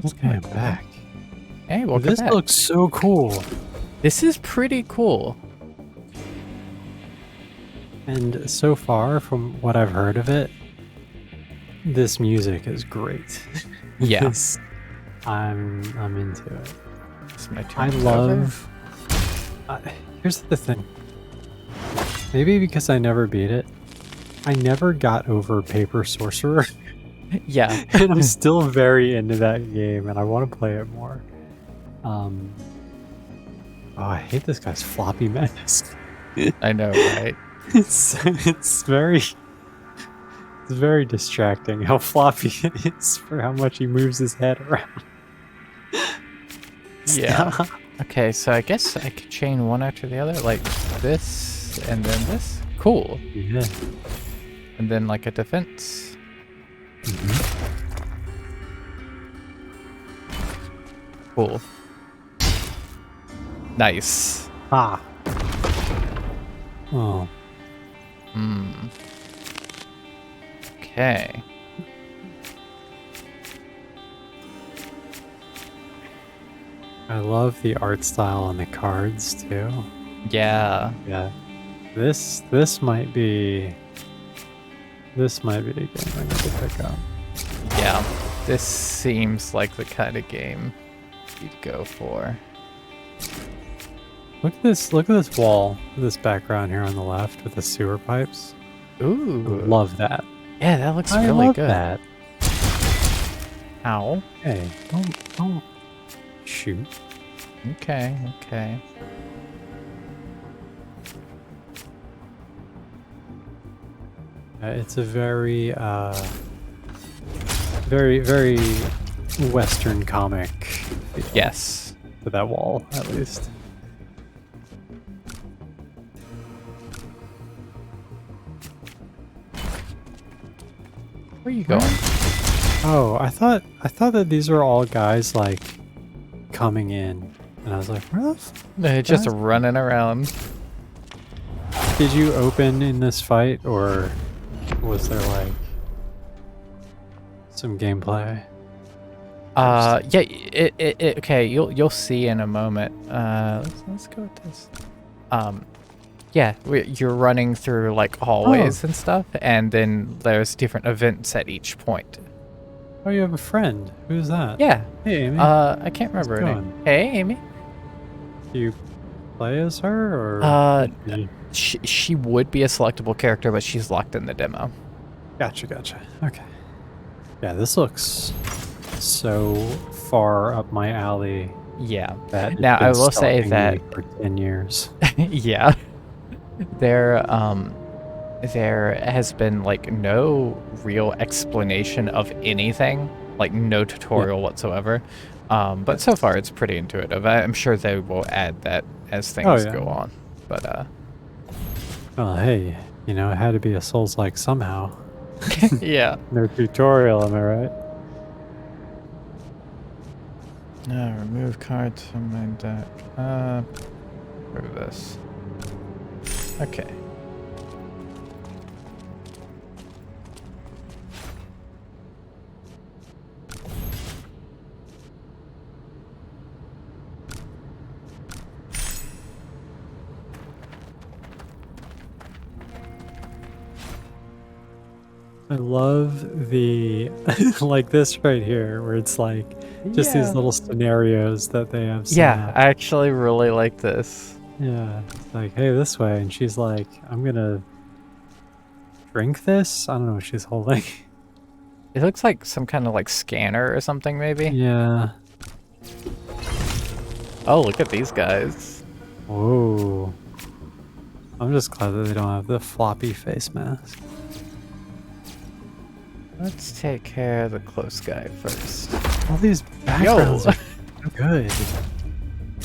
Okay, I'm back. Hey, welcome This back. looks so cool. This is pretty cool. And so far, from what I've heard of it, this music is great. Yeah. This- I'm into it. It's my turn I over. love. Here's the thing. Maybe because I never beat it, I never got over Paper Sorcerer, Yeah. and I'm still very into that game, and I want to play it more. Oh, I hate this guy's floppy mask. I know, right? It's very distracting how floppy it is for how much he moves his head around. Yeah. Okay, so I guess I could chain one after the other, like this and then this. Cool. Yeah. And then like a defense. Cool. Nice. Ah. Oh. Hmm. Okay. I love the art style on the cards too. Yeah. Yeah. This might be a game I need to pick up. Yeah. This seems like the kind of game you'd go for. Look at this wall, this background here on the left with the sewer pipes. I Ooh. love that. Yeah, that looks I really love good. that. Ow. Hey, don't shoot. Okay, okay. It's a very very Western comic feel Yes. to that wall, at least. Where are you going? Oh, I thought that these were all guys like coming in, and I was like, where the They're just Guys? running around. did you open in this fight, or was there like some gameplay? Yeah, okay, you'll see in a moment. Let's go with this. Yeah, you're running through like hallways and stuff, and then there's different events at each point. Oh, you have a friend. Who's that? Yeah. Hey, Amy. I can't remember her How's it name. going? Hey, Amy. Do you play as her, or? Yeah. She would be a selectable character, but she's locked in the demo. Gotcha. Okay. Yeah, this looks so far up my alley. Yeah. That Now, it's I been will say stalking that me for 10 years. yeah. There has been like no real explanation of anything, like no tutorial whatsoever. But so far it's pretty intuitive. I'm sure they will add that as things yeah. go on. But Well, hey, it had to be a Souls-like somehow. yeah. No tutorial, am I right? Remove cards from my deck. Remove this. Okay. I love the, like this right here, where it's like, just these little scenarios that they have set Yeah, up. I actually really like this. Yeah, it's like, hey, this way. And she's like, I'm gonna drink this? I don't know what she's holding. It looks like some kind of like scanner or something, maybe. Yeah. Oh, look at these guys. Whoa. I'm just glad that they don't have the floppy face mask. Let's take care of the close guy first. All these backgrounds are good.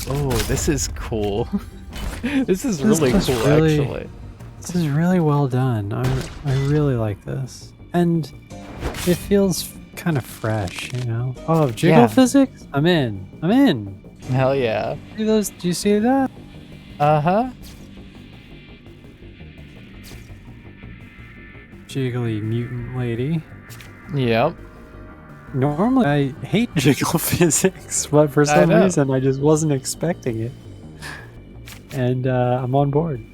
Oh, this is cool. This is This really is cool, really- actually. This is really well done. I really like this. And it feels kind of fresh, Oh, jiggle Yeah. physics? I'm in. Hell yeah. See those? Do you see that? Uh-huh. Jiggly mutant lady. Yep. Normally, I hate jiggle physics, but for some know. reason, I just wasn't expecting it. And I'm on board.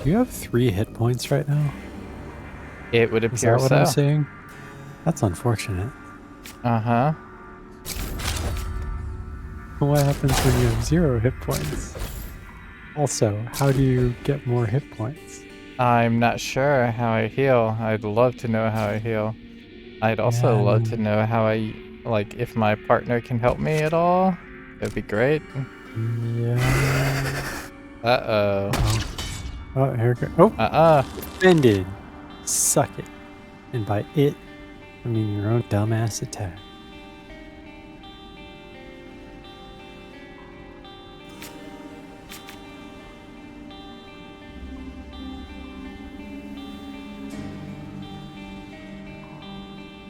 Do you have 3 hit points right now? It would Is that appear what so. I'm seeing? That's unfortunate. Uh-huh. What happens when you have 0 hit points? Also, how do you get more hit points? I'm not sure how I heal. I'd love to know how I heal. I'd also love to know how like, if my partner can help me at all. That'd be great. Yeah. Uh-oh. Oh, here we go. Oh, Uh-uh. offended. Suck it. And by it, I mean your own dumbass attack.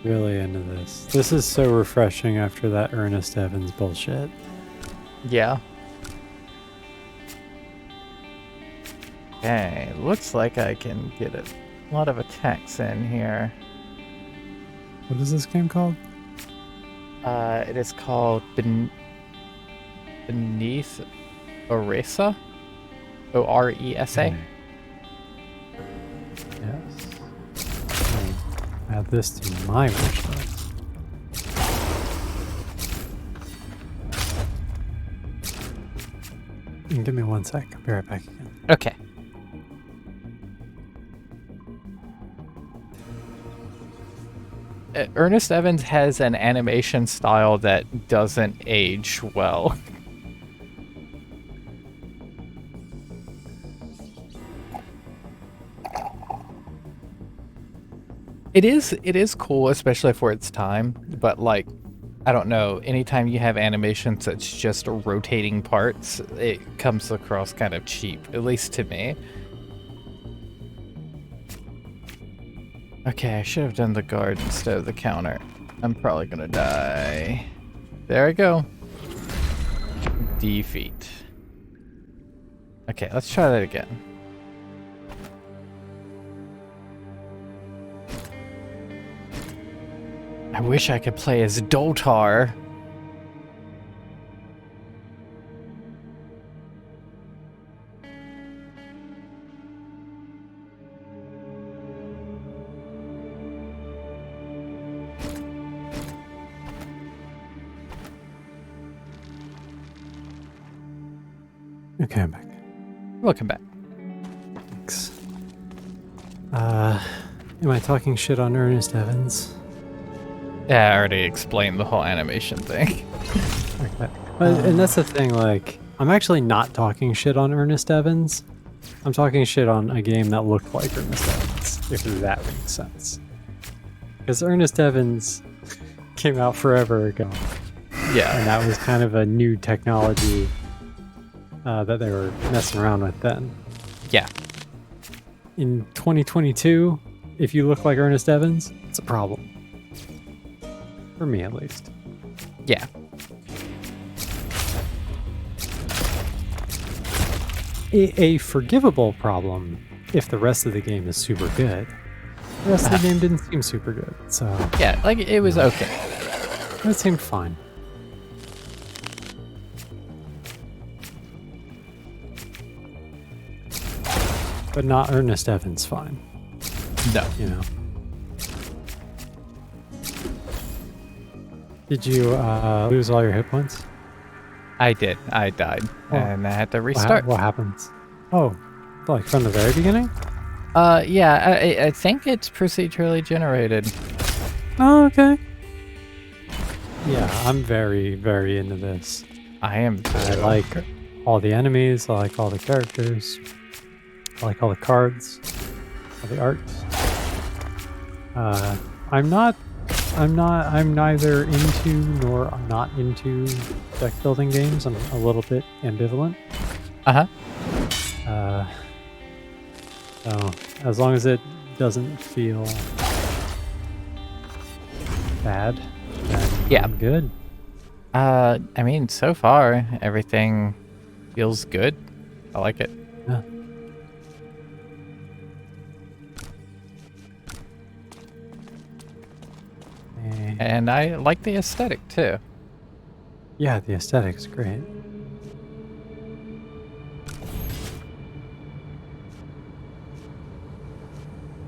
Really into this. This is so refreshing after that Ernest Evans bullshit. Yeah. Okay, looks like I can get a lot of attacks in here. What is this game called? It is called Beneath Oresa? Oresa? Okay. Yes. Add this to my wish list. Give me 1 sec. I'll be right back again. Okay. Ernest Evans has an animation style that doesn't age well. It is cool, especially for its time, but like, I don't know, anytime you have animations that's just rotating parts, it comes across kind of cheap, at least to me. Okay, I should have done the guard instead of the counter. I'm probably gonna die. There I go. Defeat. Okay, let's try that again. I wish I could play as Doltar. Okay, I'm back. Welcome back. Thanks. Am I talking shit on Ernest Evans? Yeah, I already explained the whole animation thing. Okay. And that's the thing, like, I'm actually not talking shit on Ernest Evans. I'm talking shit on a game that looked like Ernest Evans, if that makes sense. Because Ernest Evans came out forever ago, Yeah. and that was kind of a new technology that they were messing around with then. Yeah. In 2022, if you look like Ernest Evans, it's a problem. For me, at least. Yeah. A forgivable problem if the rest of the game is super good. The rest of the game didn't seem super good, so Yeah, like it was okay. it seemed fine. But not Ernest Evans fine, No. you know. Did you lose all your hit points? I did. I died. Oh. And I had to What restart. what happens? Oh, like from the very beginning? Yeah, I think it's procedurally generated. Oh, okay. Yeah, I'm very, very into this. I am I too. like all the enemies, I like all the characters, I like all the cards, all the art. I'm neither into nor not into deck building games. I'm a little bit ambivalent. Uh-huh. So as long as it doesn't feel bad, then Yeah. I'm good. I mean, so far everything feels good. I like it. Yeah. And I like the aesthetic too. Yeah, the aesthetic's great.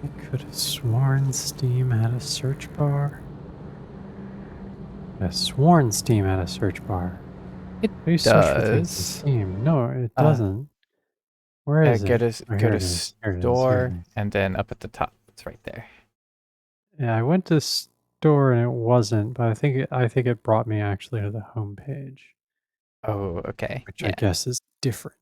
I could have sworn Steam had a search bar. I sworn Steam had a search bar. It How do you search for things in does. Steam? No, it Uh, doesn't. Where is Go it? to Oh, go here to it is. Here it is. Here store it is. and then up at the top. It's right there. Yeah, I went to store and it wasn't, but I think it brought me actually to the home page, Oh, okay. which Yeah. I guess is different.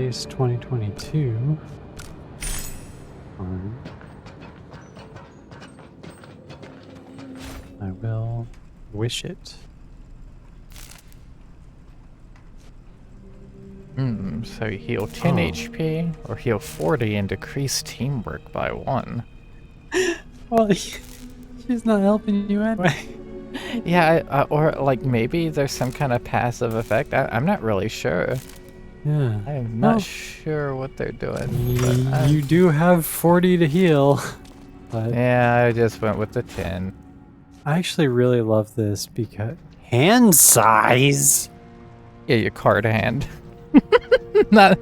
released 2022. I will wish it. So you heal 10 HP or heal 40 and decrease teamwork by 1. Well, she's not helping you anyway. Yeah, or like maybe there's some kind of passive effect. I'm not really sure. Yeah. I'm not sure what they're doing. But You do have 40 to heal. But yeah, I just went with the 10. I actually really love this because hand size. Yeah, your card hand. not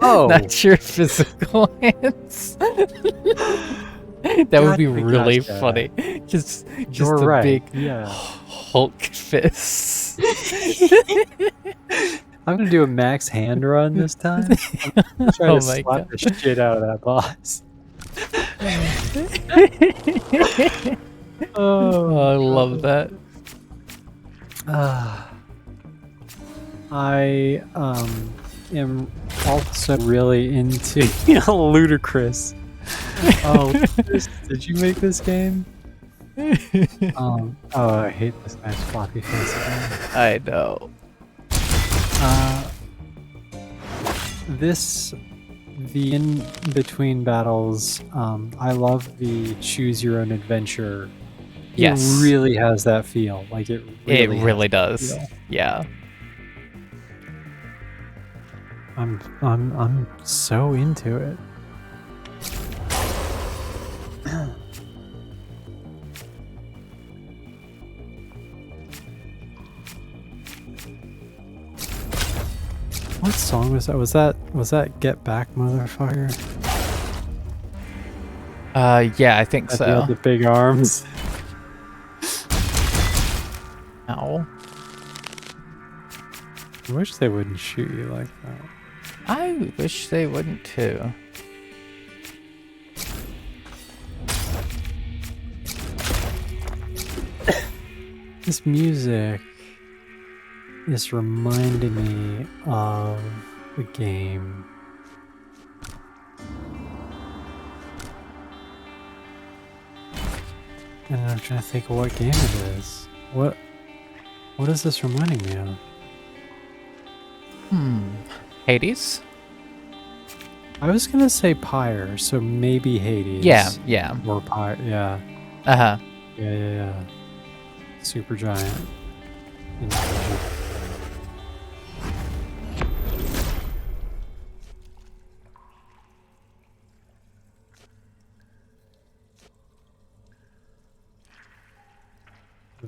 your physical hands. That would be really funny. Just You're a right. big Yeah. Hulk fist. I'm gonna do a max hand run this time. I'm try Oh to my slap God. the shit out of that boss. Oh, I love that. I am also really into Ludicrous. Oh, Ludicrous, did you make this game? Oh, I hate this guy's floppy face again. I know. The in-between battles, I love the choose your own adventure. Yes. It really has that feel. Like it Really has that does. feel. Yeah. I'm so into it. What song was that? Was that Get Back, Motherfucker? Yeah, I think That he had so. the big arms. Ow. I wish they wouldn't shoot you like that. I wish they wouldn't too. This music is reminding me of the game. And I'm trying to think of what game it is. What is this reminding me of? Hades? I was gonna say Pyre, so maybe Hades. Yeah. Or Pyre, yeah. Uh-huh. Yeah. Super giant.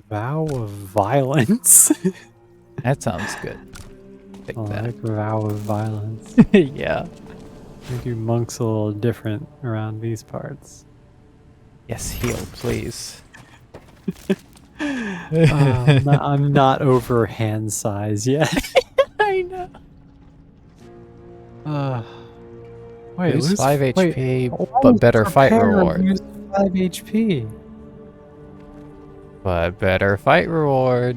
Vow of Violence. That sounds good. Take I that. like Vow of Violence. Yeah. We do monks a little different around these parts. Yes, heal, please. I'm not over hand size yet. I know. Wait, Lose 5 HP, why but is better fight prepare reward. lose 5 HP. But better fight reward.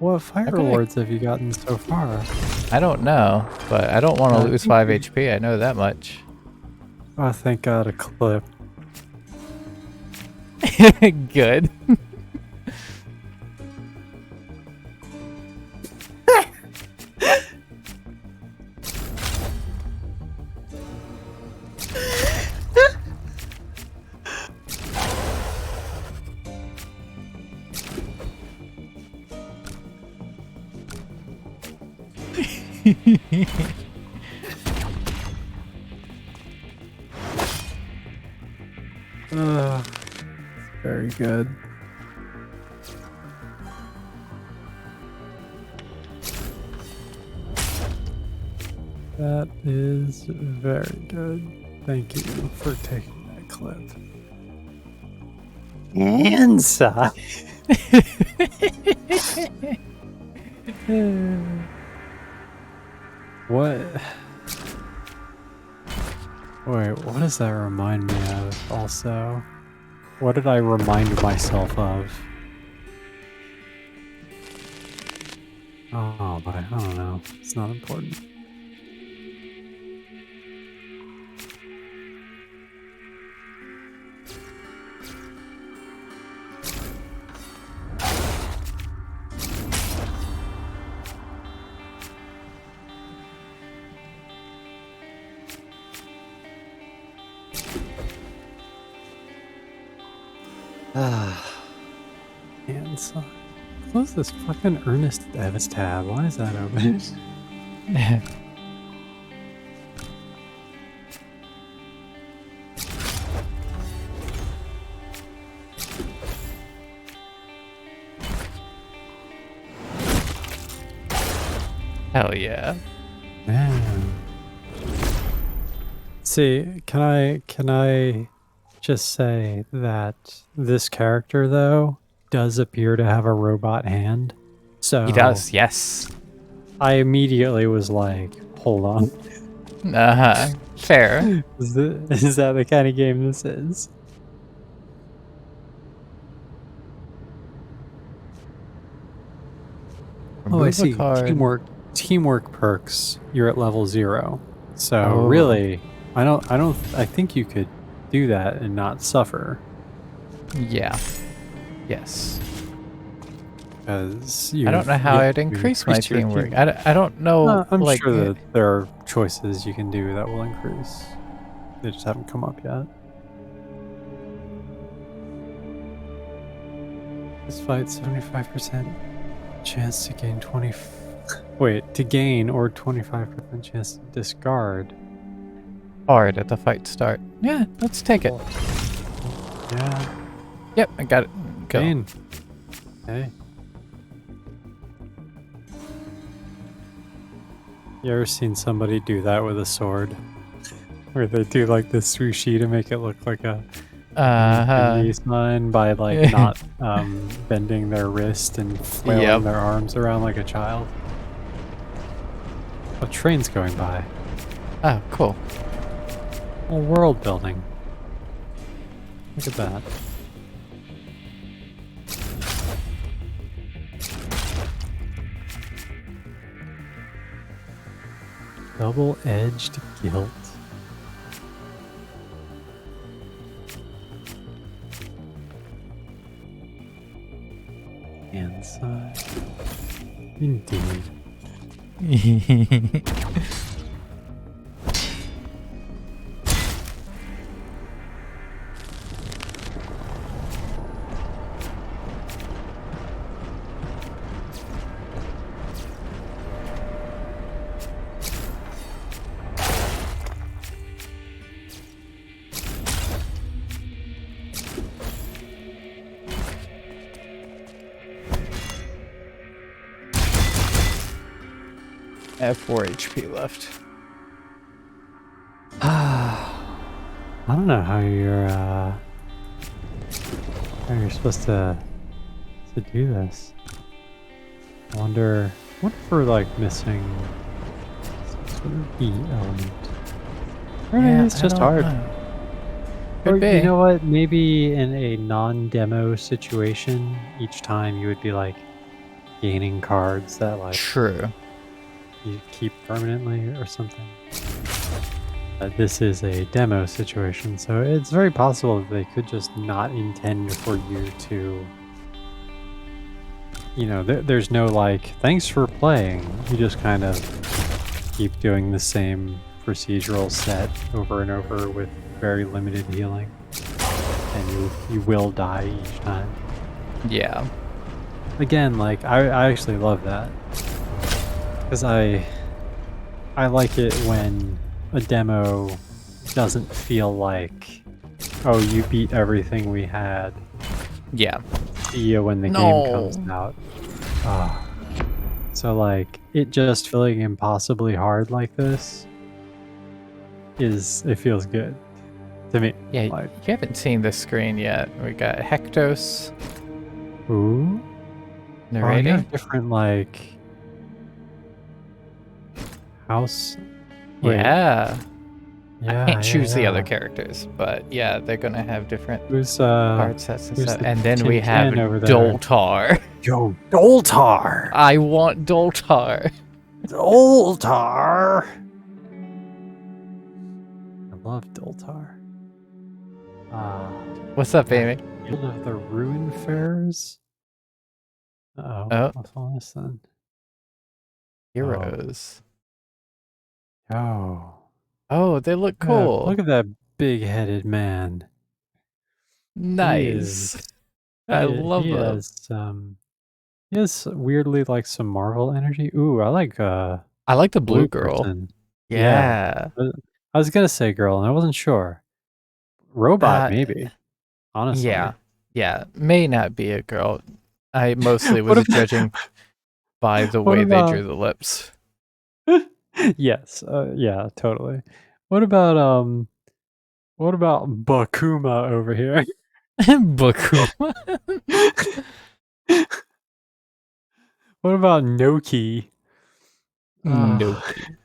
What fight I feel like- rewards have you gotten so far? I don't know, but I don't want to I lose think 5 we- HP. I know that much. Oh, thank God, a clip. Good. Very good. That is very good. Thank you for taking that clip. And sigh. What? Wait, what does that remind me of also? What did I remind myself of? Oh, but I don't know. It's not important. And so, close this fucking Ernest Evans tab. Why is that open? Hell yeah. Man. See, can I just say that this character though does appear to have a robot hand? So He does, yes. I immediately was like, hold on. Fair. Is that the kind of game this is? Oh, I Remove a see. card. Teamwork perks. You're at level 0. So Oh. really, I think you could do that and not suffer. Yeah. Yes. Because I don't know how I'd increase my teamwork. I don't know. I'm like, sure that there are choices you can do that will increase. They just haven't come up yet. This fight 75% chance to gain 20. Wait, to gain or 25% chance to discard. hard at the fight start. Yeah, let's take it. Yeah, Yep, I got it. Go. gain. Okay. You ever seen somebody do that with a sword? Where they do like the sushi to make it look like a sign by like not bending their wrist and flailing Yep. their arms around like a child. A train's going by. Oh, cool. Well, world building. Look at that. Double-edged guilt. Inside. Indeed. I have 4 HP left. I don't know how you're supposed to do this. I wonder what if we're like missing some sort of E element. Or maybe it's I just don't hard. know. Or Could be. you know what? Maybe in a non-demo situation, each time you would be like gaining cards that like True. you keep permanently or something. This is a demo situation, so it's very possible that they could just not intend for you to, you know, there's no like, thanks for playing. You just kind of keep doing the same procedural set over and over with very limited healing. And you will die each time. Yeah. Again, like, I actually love that. Because I like it when a demo doesn't feel like, oh, you beat everything we had. Yeah. See you when the game comes out. Ah. So like, it just feeling impossibly hard like this it feels good to me. Yeah, Like, you haven't seen this screen yet. We got Hectos ooh. Oh, you narrating. have different like house. Wait, Yeah. yeah. I can't choose the other yeah. characters, but yeah, they're gonna have different Who's card sets and who's stuff. the And then we tin have can over there? Doltar. Yo, Doltar! I want Doltar. Doltar! I love Doltar. What's up, Amy? Guild of the Ruin Fairs? Uh-oh. Oh. What's on this then? Heroes. Oh. Oh, they look cool. Look at that big-headed man. Nice. I love he them. has he has weirdly like some Marvel energy. Ooh, I like I like the blue blue girl. person. Yeah. Yeah. I was gonna say girl, and I wasn't sure. Robot, Uh, maybe. Honestly. yeah. Yeah. May not be a girl. I mostly What was about judging by the what way they about drew the lips. yes, yeah, totally. What about what about Bakuma over here? Bakuma. What about Noki? Uh, Noki.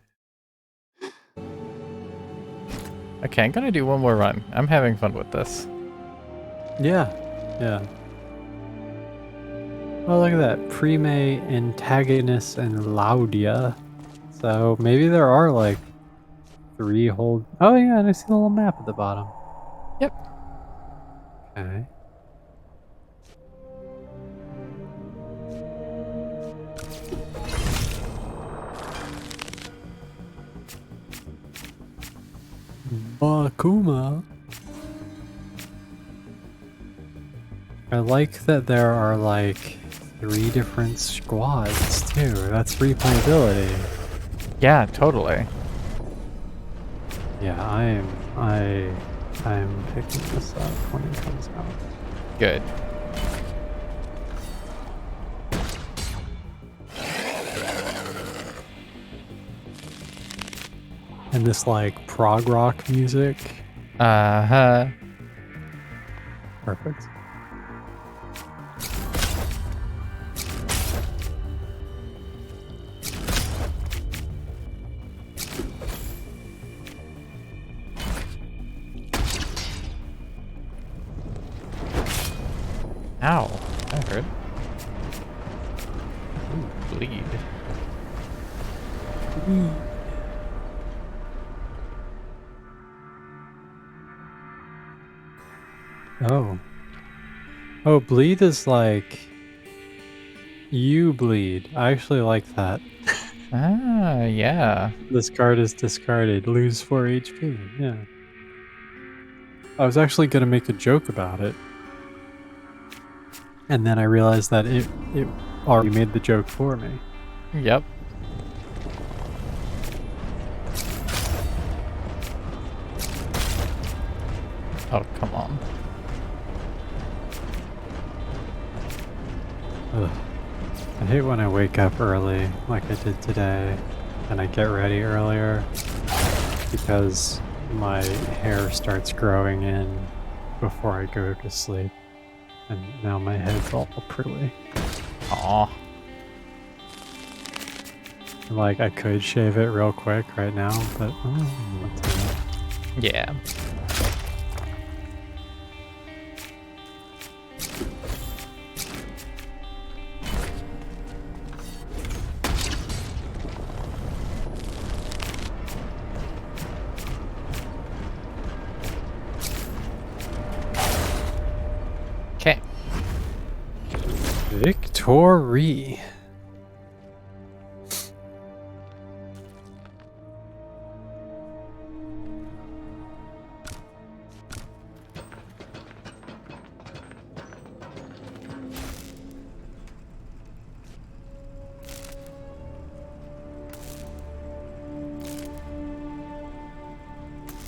Okay, I'm gonna do one more run. I'm having fun with this. yeah, yeah. Oh, look at that. Prime, Antagonist, and Laudia. So maybe there are like 3 whole. Oh, yeah, and I see the little map at the bottom. Yep. Okay. Bakuma. I like that there are like 3 different squads too. That's replayability. Yeah, totally. Yeah, I'm picking this up when it comes out. Good. And this like prog rock music. Uh-huh. Perfect. Ow. That hurt. Ooh, bleed. Oh. Oh, bleed is like you bleed. I actually like that. Ah, yeah. This card is discarded. Lose 4 HP. Yeah. I was actually gonna make a joke about it. And then I realized that it already made the joke for me. Yep. Oh, come on. Ugh. I hate when I wake up early, like I did today, and I get ready earlier because my hair starts growing in before I go to sleep, and now my head's all prickly. Aw. Like I could shave it real quick right now, but I don't want to. Yeah. Okay. Victory.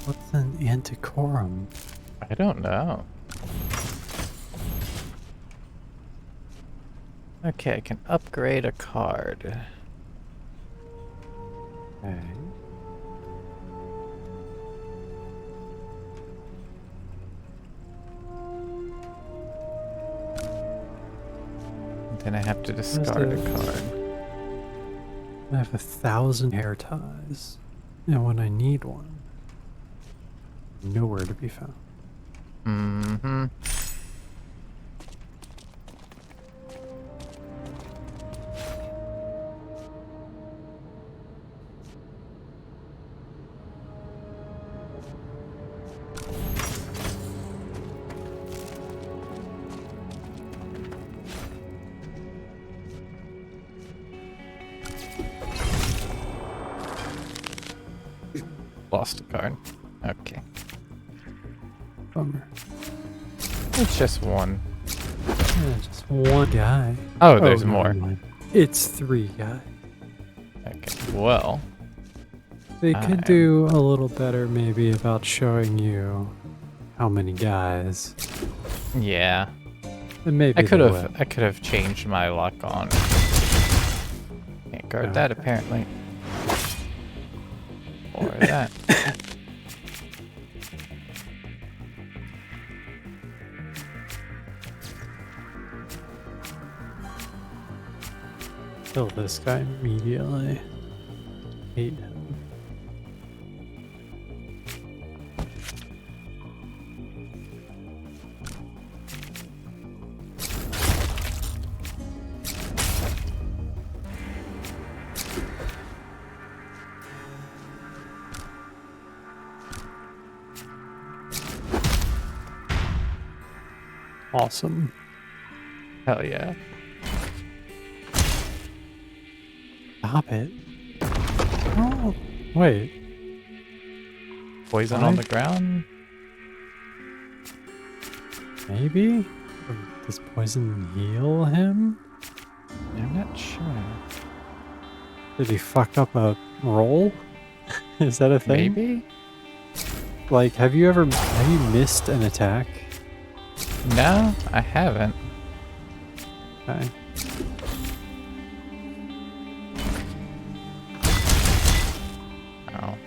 What's an antiquorum? I don't know. Okay, I can upgrade a card. Okay. Then I have to discard a this? card. I have 1,000 hair ties, and when I need one, nowhere to be found. Mm-hmm. Lost a card. Okay. Bummer. It's just one. Yeah, just one guy. Oh, there's never more. mind. It's 3 guys. Okay, well. They I could am- do a little better maybe about showing you how many guys. Yeah. And maybe I could they have will. I could have changed my lock on. Can't guard that Okay. apparently. Or that. Kill this guy immediately. Hate him. Awesome. Hell yeah. Stop it. Oh, wait. Poison Why? on the ground? Maybe? Or does poison heal him? I'm not sure. Did he fuck up a roll? Is that a thing? Maybe? Like, have you missed an attack? No, I haven't. Okay. Oh.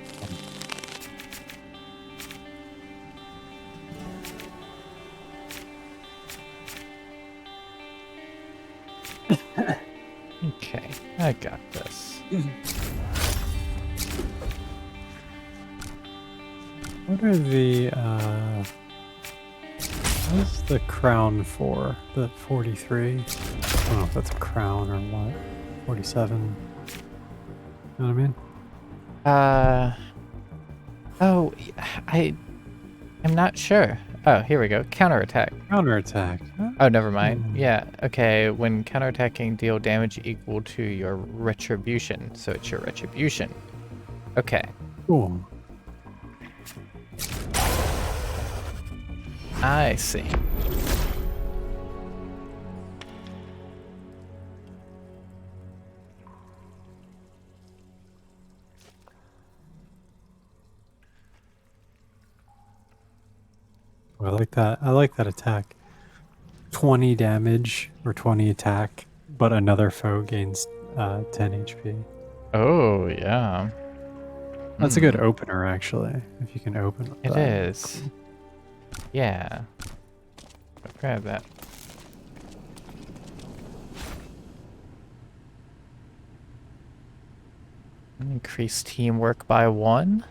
Okay, I got this. What are the, what is the crown for? The 43? I don't know if that's a crown or what. 47. You know what I mean? Oh, I'm not sure. Oh, here we go. Counterattack. Counterattack. Oh, never mind. Hmm. Yeah, okay. When counterattacking, deal damage equal to your retribution. So it's your retribution. Okay. Cool. I see. Oh, I like that. I like that attack. 20 damage or 20 attack, but another foe gains 10 HP. Oh, yeah. That's a good opener, actually, if you can open with It that. is. Yeah. I'll grab that. Increase teamwork by 1.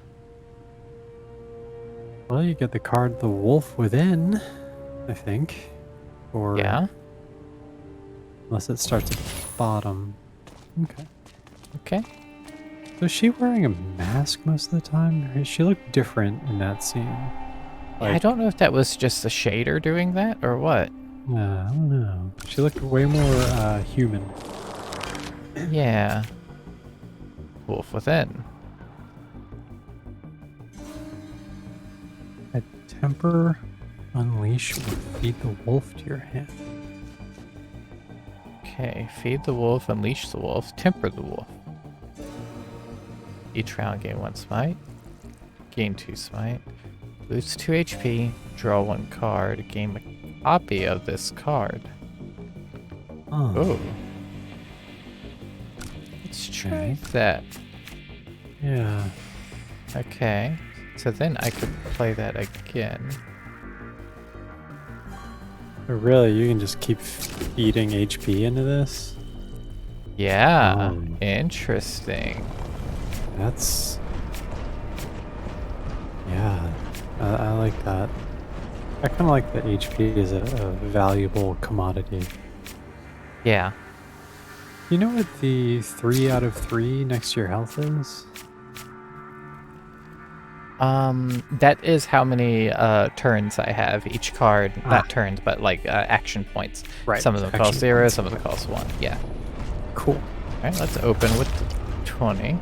Well, you get the card The Wolf Within, I think. Or Yeah. unless it starts at the bottom. Okay. Okay. So is she wearing a mask most of the time? She looked different in that scene. I don't know if that was just the shader doing that or what. I don't know. She looked way more human. Yeah. Wolf Within. A temper unleash or feed the wolf to your hand. Okay, feed the wolf, unleash the wolf, temper the wolf. Each round gain 1 smite, gain 2 smite, lose 2 HP, draw 1 card, gain a copy of this card. Oh. Let's try Okay. that. Yeah. Okay, so then I could play that again. But really, you can just keep feeding HP into this? Yeah, Oh. interesting. That's... Yeah. I like that. I kind of like that HP is a valuable commodity. Yeah. You know what the 3 out of 3 next to your health is? That is how many turns I have. Each card, not turns, but like action points. Right. Some of them cost 0, some of them cost 1. Yeah. Cool. All right, let's open with 20. All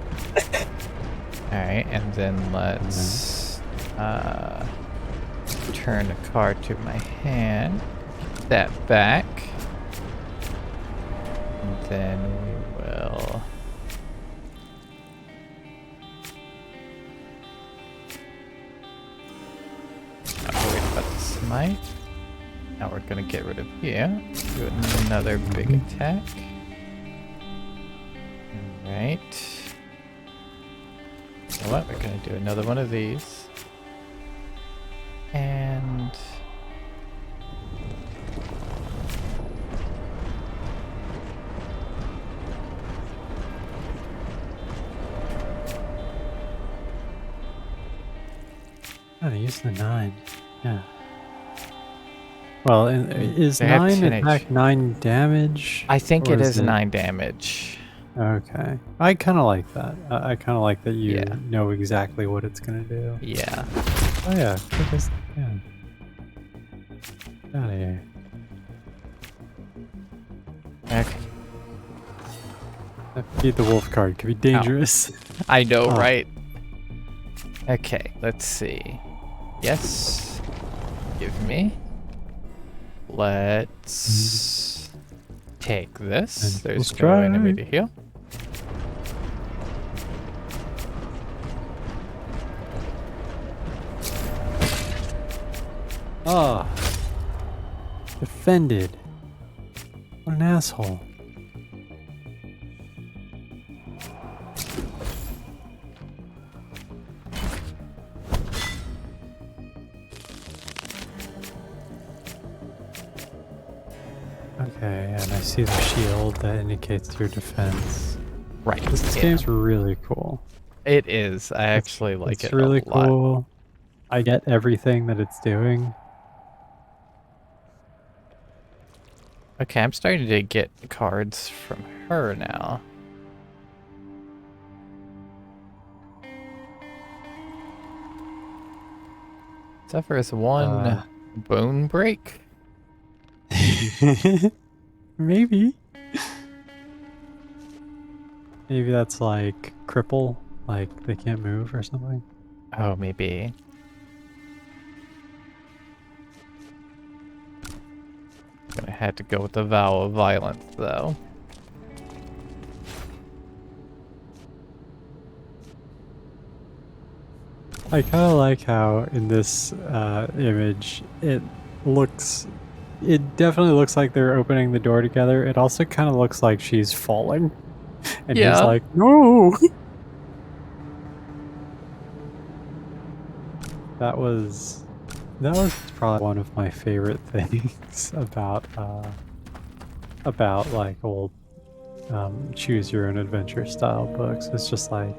right, and then let's turn a card to my hand. Get that back. then we will. Not worried about the smite. Now we're gonna get rid of here. Do another big attack. Alright. You know what? We're gonna do another one of these. And Oh, they use the 9. Yeah. Well, is They have 9 10 attack 9 damage? I think or it is 9 damage. Okay. I kind of like that. I kind of like that you Yeah. know exactly what it's going to do. Yeah. Oh, yeah. Yeah. Get out of here. Okay. That feed the wolf card could be dangerous. I know, Oh. right? Okay, let's see. Yes. Give me. Let's take this. And There's let's no try. enemy to heal. Ah. Defended. What an asshole. Okay, and I see the shield that indicates your defense. Right. This yeah. game's really cool. It is. I actually like It's it really a lot. cool. I get everything that it's doing. Okay, I'm starting to get cards from her now. Suffers one bone break. Maybe. Maybe that's like cripple, like they can't move or something. Oh, maybe. Gonna have to go with the vow of violence, though. I kind of like how in this image it definitely looks like they're opening the door together. It also kind of looks like she's falling. And he's Yeah. like, no! That was probably one of my favorite things about like old choose your own adventure style books. It's just like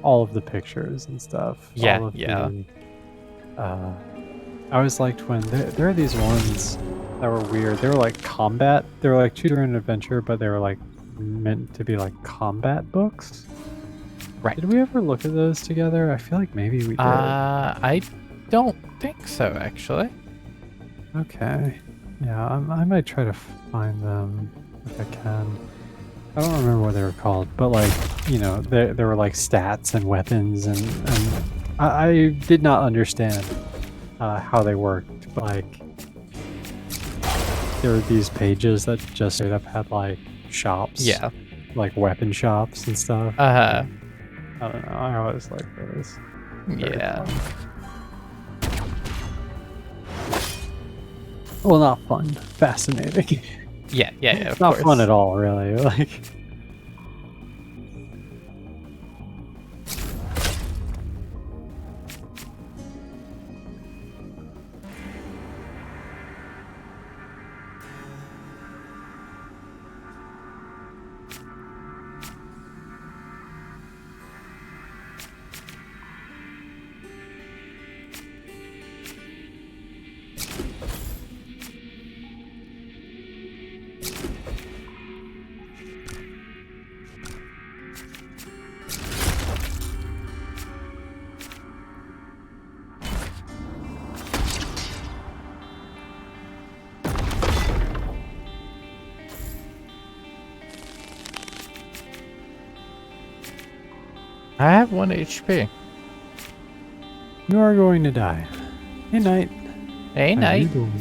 all of the pictures and stuff. Yeah, all of yeah. I always liked when there are these ones that were weird. They were like combat. They were like choose your own adventure, but they were like meant to be like combat books. Right. Did we ever look at those together? I feel like maybe we did. I don't think so, actually. Okay. Yeah, I might try to find them if I can. I don't remember what they were called, but like, you know, there were like stats and weapons, and I did not understand how they worked, but like, there were these pages that just straight up had like shops. Yeah. Like weapon shops and stuff. Uh-huh. I don't know. I always like those. Very Yeah. fun. Well, not fun. Fascinating. Yeah, of Not course. fun at all, really. Like, I have 1 HP. you are going to die. Hey, Knight. Hey, How you Knight. doing?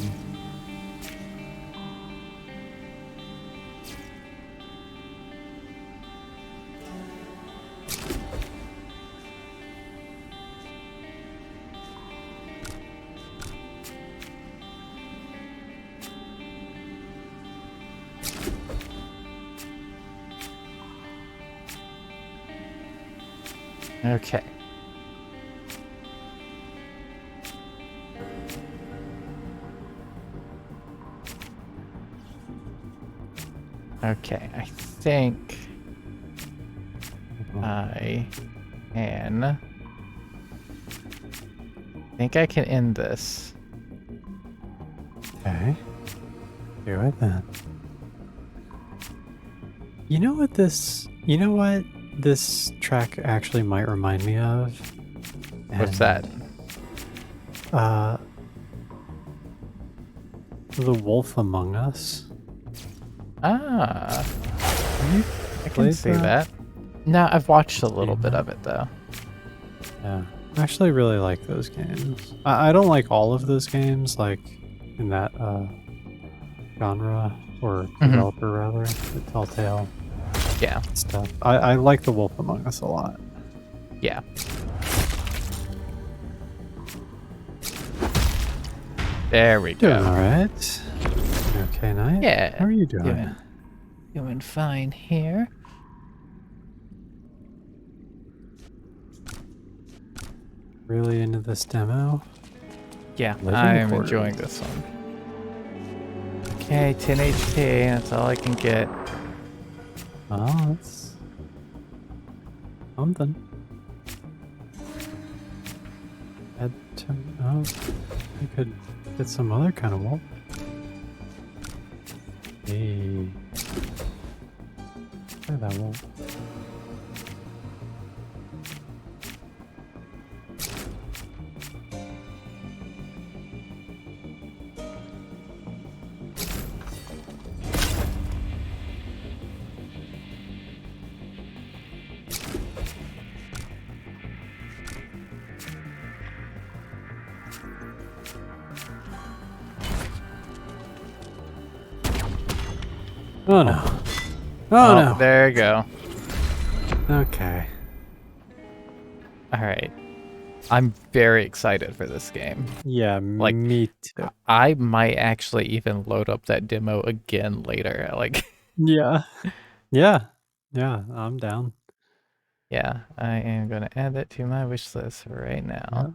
Okay. Okay, I think I can end this. Okay. Do it then. You know what this track actually might remind me of? What's that? Uh, The Wolf Among Us. Ah, Have you I can played see that. No, I've watched a little Seen bit that? of it though. Yeah, I actually really like those games. I don't like all of those games, like in that genre or developer rather, the Telltale Yeah, stuff. I like The Wolf Among Us a lot. yeah. There we Doing go. all right. Okay, Knight. Yeah. How are you doing? Doing fine here. Really into this demo? Yeah, Living I'm quarters. enjoying this one. Okay, 10 HP, that's all I can get. Oh, that's something. Oh, you could get some other kind of wolf. Hey. Try that wolf. Oh no. Oh no. There you go. Okay. Alright. I'm very excited for this game. Yeah, Like, me too. I might actually even load up that demo again later. Like, Yeah. Yeah. Yeah, I'm down. yeah, I am going to add that to my wish list right now. Yep.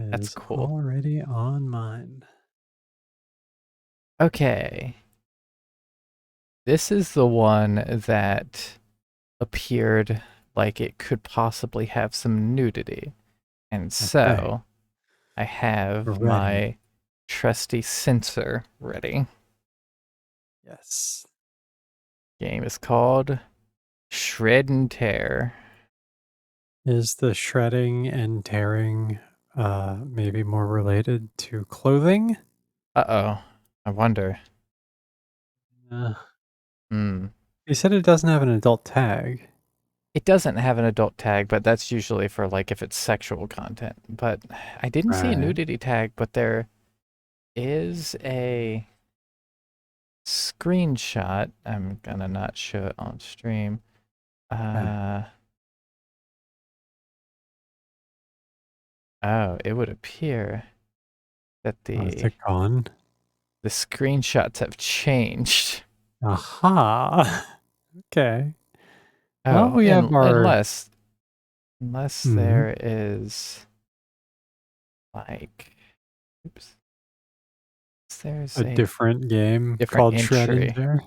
It That's is cool. already on mine. Okay. This is the one that appeared like it could possibly have some nudity. And so I have Ready. my trusty sensor ready. Yes. Game is called Shred and Tear. Is the shredding and tearing maybe more related to clothing? Uh-oh. I wonder. Uh, Hmm. you said it doesn't have an adult tag. It doesn't have an adult tag, but that's usually for like if it's sexual content. But I didn't see a Right. nudity tag, but there is a screenshot. I'm gonna not show it on stream. Oh, it would appear that Oh, is it gone? the screenshots have changed. Aha. Okay. Well, Oh, we have our unless Mhm. there is like, oops, there's a different game different called Shred and entry. Tear.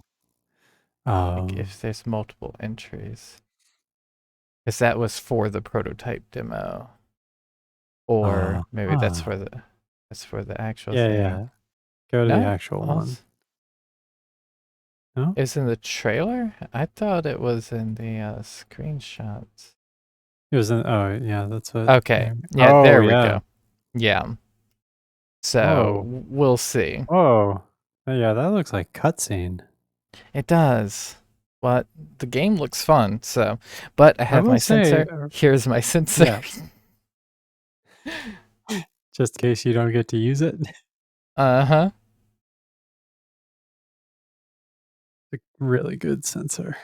Like if there's multiple entries, because that was for the prototype demo, or maybe that's for the actual Yeah, thing. yeah. Go to the No, actual one. No? it's in the trailer. I thought it was in the screenshots. It was in, oh, yeah, that's what. Okay, yeah, Oh, there we yeah. go. Yeah. So Whoa. we'll see. Whoa. Oh, yeah, that looks like cutscene. It does. But the game looks fun, so. But I have will my say, sensor. Here's my sensor. just in case you don't get to use it. Uh-huh. A really good sensor.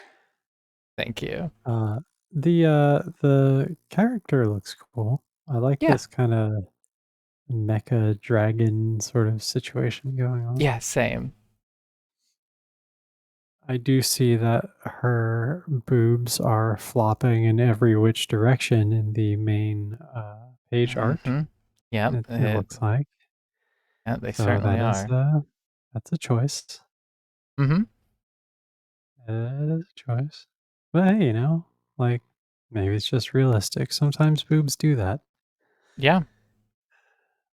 Thank you. The character looks cool. I like Yeah. this kind of mecha dragon sort of situation going on. Yeah, same. I do see that her boobs are flopping in every which direction in the main page art. Yep, It looks like. yeah, they So certainly that is are. that's a choice. Mm-hmm. That is a choice. But hey, like maybe it's just realistic. Sometimes boobs do that, Yeah.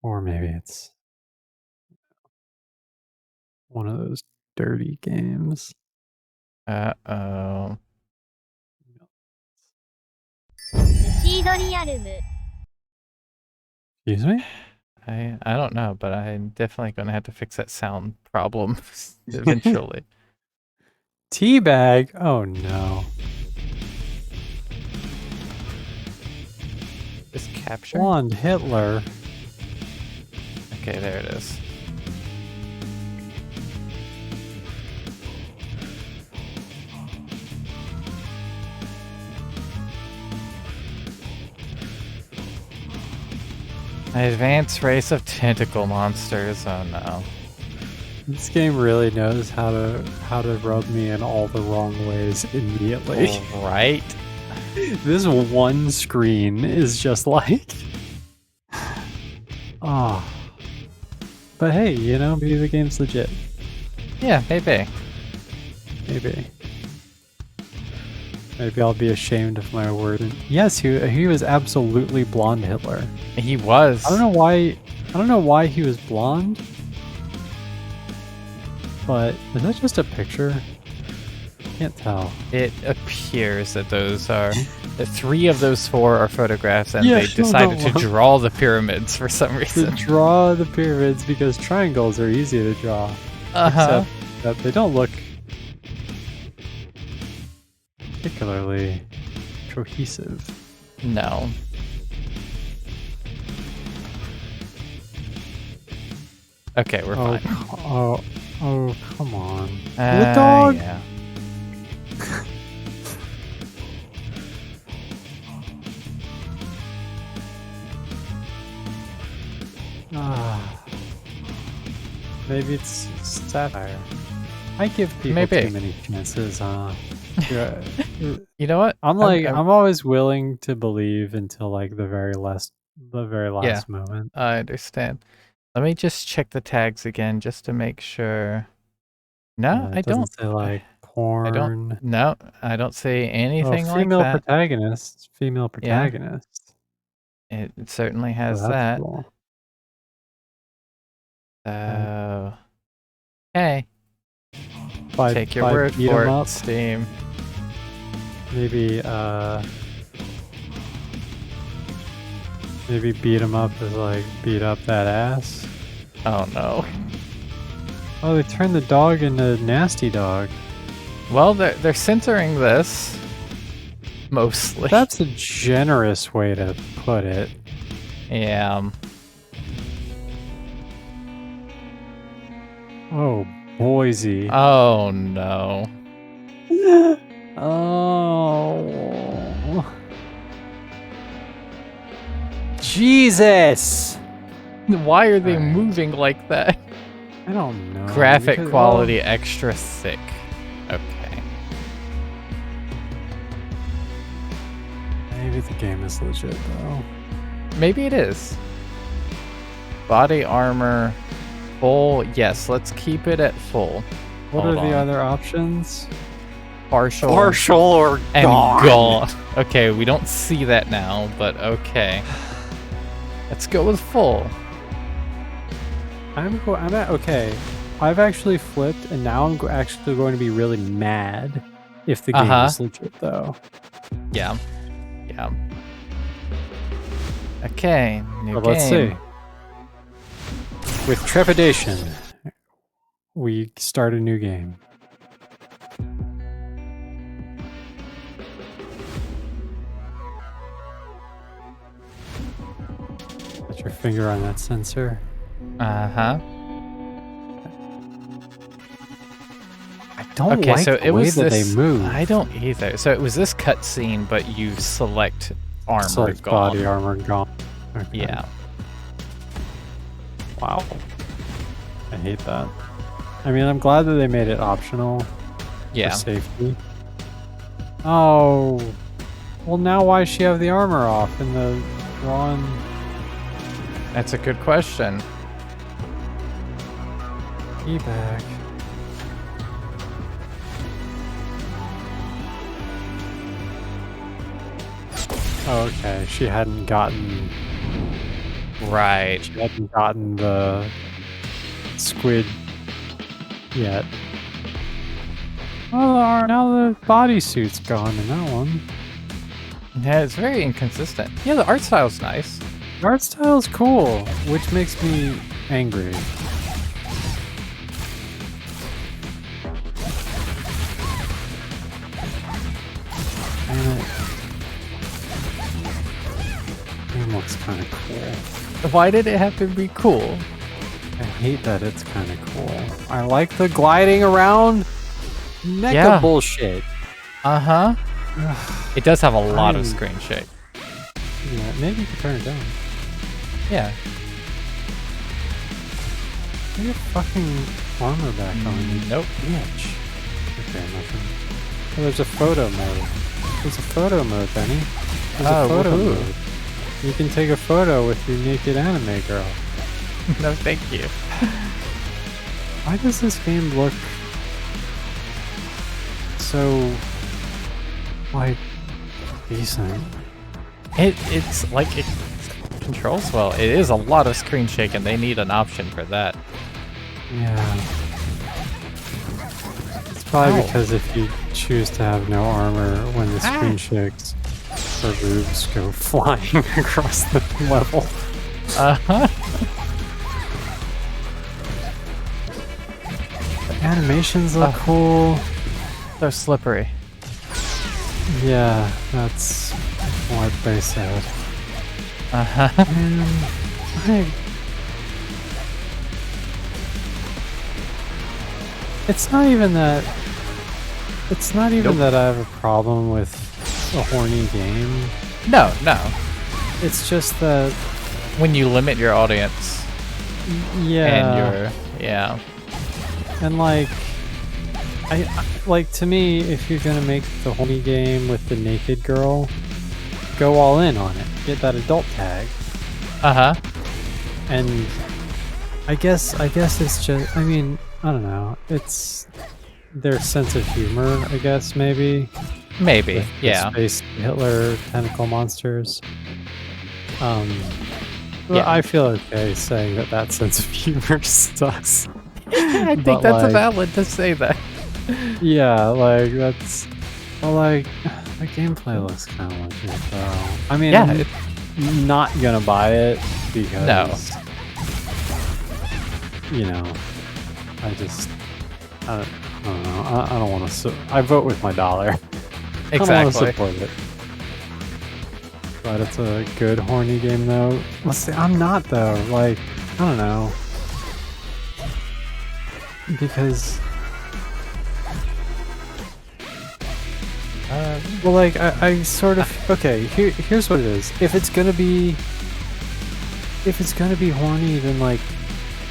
or maybe it's one of those dirty games. Uh-oh. シードリアルム Excuse me? I don't know, but I'm definitely gonna have to fix that sound problem eventually. Teabag? Oh no. Just capture? Blonde Hitler. Okay, there it is. An advanced race of tentacle monsters. Oh no. This game really knows how to rub me in all the wrong ways immediately. Right? This one screen is just like ah. But hey, maybe the game's legit. Yeah, maybe. Maybe. Maybe I'll be ashamed of my word. Yes, he was absolutely blonde Hitler. He was. I don't know why he was blonde. But is that just a picture? Can't tell. It appears that those are the 3 of those 4 are photographs, and Yeah, they decided to draw the pyramids for some To reason. draw the pyramids because triangles are easy to draw. Uh-huh. Except that they don't look particularly cohesive. No. Okay, we're fine. Oh, come on. The dog! Yeah. Maybe it's satire. I give people Maybe. too many chances, Yeah. You know what? I'm always willing to believe until like the very last moment. I understand. Let me just check the tags again just to make sure. No, It I doesn't don't. say like porn. No, I don't see anything like female that. protagonist. Female protagonist. It certainly So has that's that. cool. So, hey, If I- take if your I word beat for 'em it, up, Steam. Maybe beat him up is like beat up that ass. Oh no. Oh, they turned the dog into nasty dog. Well, they're censoring this mostly. That's a generous way to put it. Yeah. Oh, Boise. Oh no. Oh. Jesus! Why are they Alright. moving like that? I don't know. Graphic because- quality extra thick. Okay. Maybe the game is legit though. Maybe it is. Body armor full. Yes, let's keep it at full. What Hold are the on. other options? Partial. or and gone. Okay, we don't see that now, but okay. Let's go with full. I'm at okay. I've actually flipped, and now I'm actually going to be really mad if the game is legit though. Yeah. Yeah. Okay, new But game. let's see. With trepidation, we start a new game. Put your finger on that sensor. Uh-huh. I don't Okay, like so the it way was that this. they move. I don't either. So it was this cutscene, but you select armor Select gone. body armor gone. Okay. Yeah. Wow. I hate that. I mean, I'm glad that they made it optional, Yeah. for safety. Oh, well now why does she have the armor off in the one? That's a good question. Key back. Oh, okay. She hadn't gotten Right. the squid yet. Oh, now the bodysuit's gone in that one. Yeah, it's very inconsistent. Yeah, the art style's nice. The art style's cool, which makes me angry. And it game looks kind of cool. Why did it have to be cool? I hate that it's kind of cool. I like the gliding around mecha Yeah. bullshit. Uh-huh. It does have a lot of I- screen shake. Yeah, maybe you could turn it down. Yeah. Get your fucking armor back on, you Nope. bitch. Okay, nothing. Oh, there's a photo mode. There's a photo mode, Benny. There's Oh, a photo woohoo. mode. You can take a photo with your naked anime girl. No, thank you. Why does this game look so, like, decent? It's like it controls well. It is a lot of screen shake, and they need an option for that. Yeah. It's probably Ow. because if you choose to have no armor when the Ah. screen shakes, her boobs go flying across the level. Uh-huh. The animations look cool. So slippery. Yeah, that's what they said. Uh-huh. And it's not even that. It's not even that I have a problem with a horny game. No, no. It's just that, When you limit your audience yeah, and your yeah. and like, like to me, if you're gonna make the horny game with the naked girl, go all in on it. Get that adult tag, Uh-huh. and I guess it's just. I mean, I don't know. It's their sense of humor, I guess, maybe. Maybe. With the Yeah. space Hitler tentacle monsters. But Yeah. I feel okay saying that sense of humor sucks. I But, think that's like, valid to say that. Yeah, like that's. But like, the gameplay looks kind of legit, though. I mean, Yeah, I'm not gonna buy it because. You know, I don't know. I don't want to. I vote with my dollar. I don't want to Exactly. support it. But it's a good horny game, though. Let's see. I'm not though. Like, I don't know. Because, well, like I sort of. Okay, here's what it is. If it's gonna be horny, then like,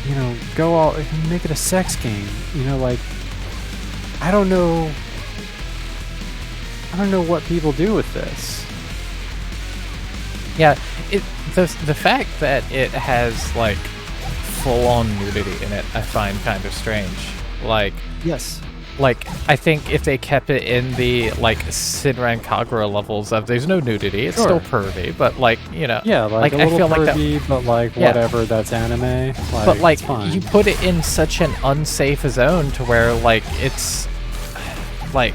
you know, go all make it a sex game. You know, like, I don't know what people do with this. Yeah, the fact that it has like full-on nudity in it, I find kind of strange. Like, Yes. I think if they kept it in the like Sinran Kagura levels of there's no nudity, it's still pervy, but like, you know, Yeah, like a I little feel like that. pervy, but like Yeah. whatever. That's anime. But like it's fine. you put it in such an unsafe zone to where like it's like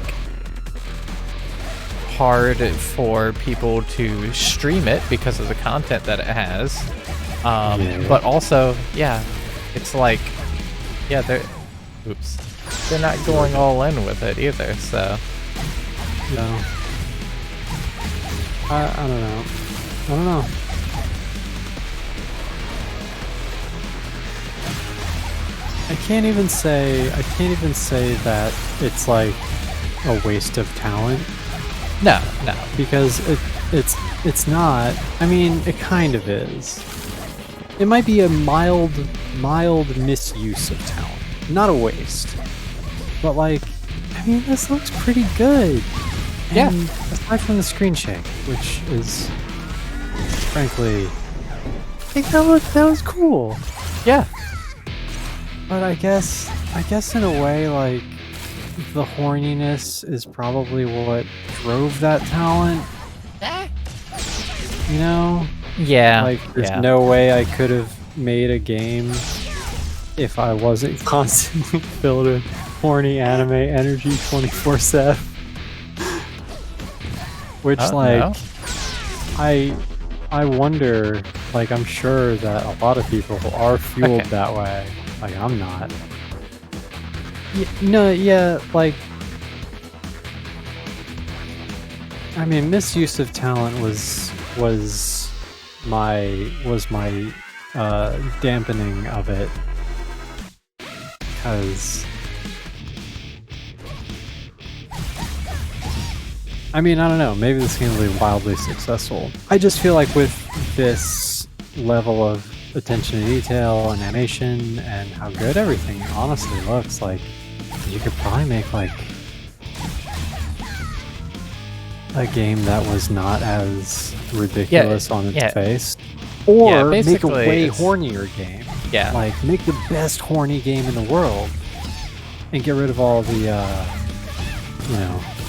hard for people to stream it because of the content that it has. Yeah. But also, yeah, it's like, yeah, they're not going all in with it either. So No. I don't know. I don't know. I can't even say that it's like a waste of talent, no, because it's not. I mean, it kind of is. It might be a mild misuse of talent, not a waste. But like, I mean, this looks pretty good. Yeah. And aside from the screen shake, which is, frankly, I think that was cool. Yeah. But I guess in a way, like, the horniness is probably what drove that talent. You know? Yeah. Like, there's yeah. no way I could have made a game if I wasn't constantly filled with horny anime energy 24/7. Which, like, No. I wonder, like, I'm sure that a lot of people are fueled Okay. that way. Like, I'm not. No, yeah, like, I mean, misuse of talent was my dampening of it, because I mean, I don't know, maybe this game will be wildly successful. I just feel like with this level of attention to detail and animation and how good everything honestly looks, like, you could probably make, like, a game that was not as ridiculous on its face. Or make a basically way it's- hornier game. Yeah. Like, make the best horny game in the world and get rid of all the,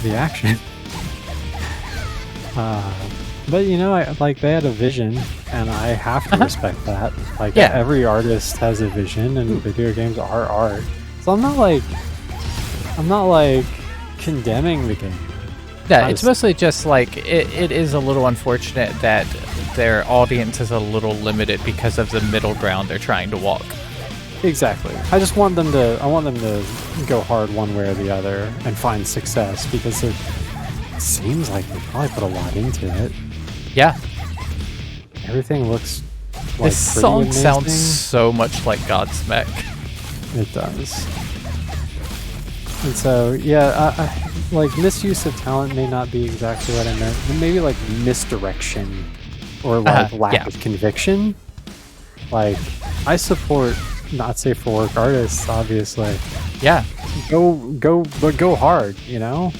the action. But, they had a vision, and I have to respect that. Like, Yeah. every artist has a vision, and video games are art. So I'm not like condemning the game. Yeah, I it's just- mostly just like it is a little unfortunate that their audience is a little limited because of the middle ground they're trying to walk. Exactly. I want them to go hard one way or the other and find success, because it seems like they probably put a lot into it. Yeah, Everything looks like this pretty song amazing. sounds so much like Godsmack. It does. And so, yeah, like, misuse of talent may not be exactly what I meant. Maybe, like, misdirection or, like, lack yeah. of conviction. Like, I support not safe for work artists, obviously. Yeah, But go hard, you know?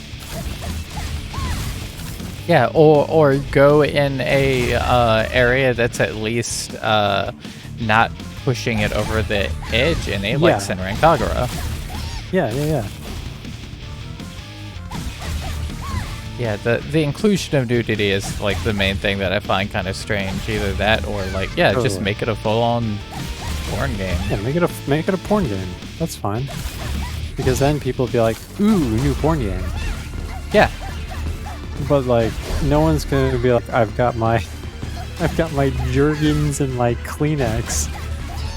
yeah, or go in a area that's at least not pushing it over the edge in a like Yeah. Senran Kagura. Yeah. Yeah, the inclusion of nudity is like the main thing that I find kind of strange. Either that or like, yeah, just Totally. make it a full-on porn game. Yeah, make it a porn game. That's fine. Because then people will be like, ooh, new porn game. Yeah, But, like, no one's gonna be like, I've got my Jergens and my Kleenex.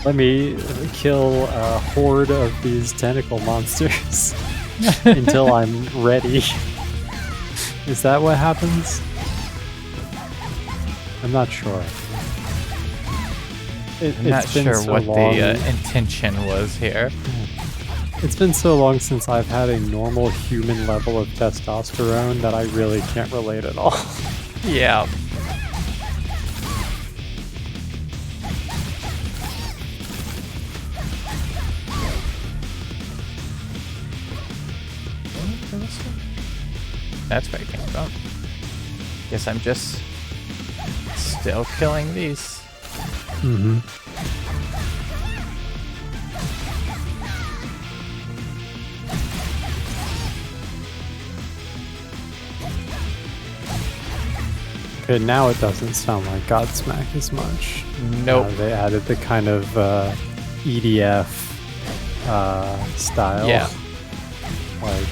Let me kill a horde of these tentacle monsters until I'm ready. Is that what happens? I'm not sure. I'm not it's been sure so what long. the intention was here. It's been so long since I've had a normal human level of testosterone that I really can't relate at all. Yeah. That's where it came from. Guess I'm just still killing these. Mm-hmm. Okay, now it doesn't sound like Godsmack as much. Nope. They added the kind of EDF style. Yeah. Like,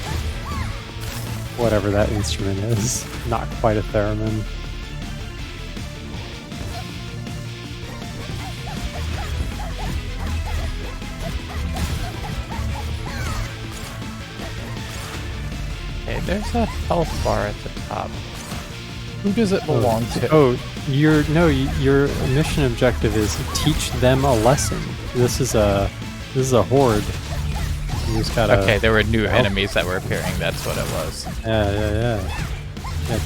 whatever that instrument is. Not quite a theremin. Okay, there's a health bar at the top. Who does it belong to? Oh, your mission objective is teach them a lesson. This is a horde. You just gotta Okay, there were new help. enemies that were appearing. That's what it was. Yeah,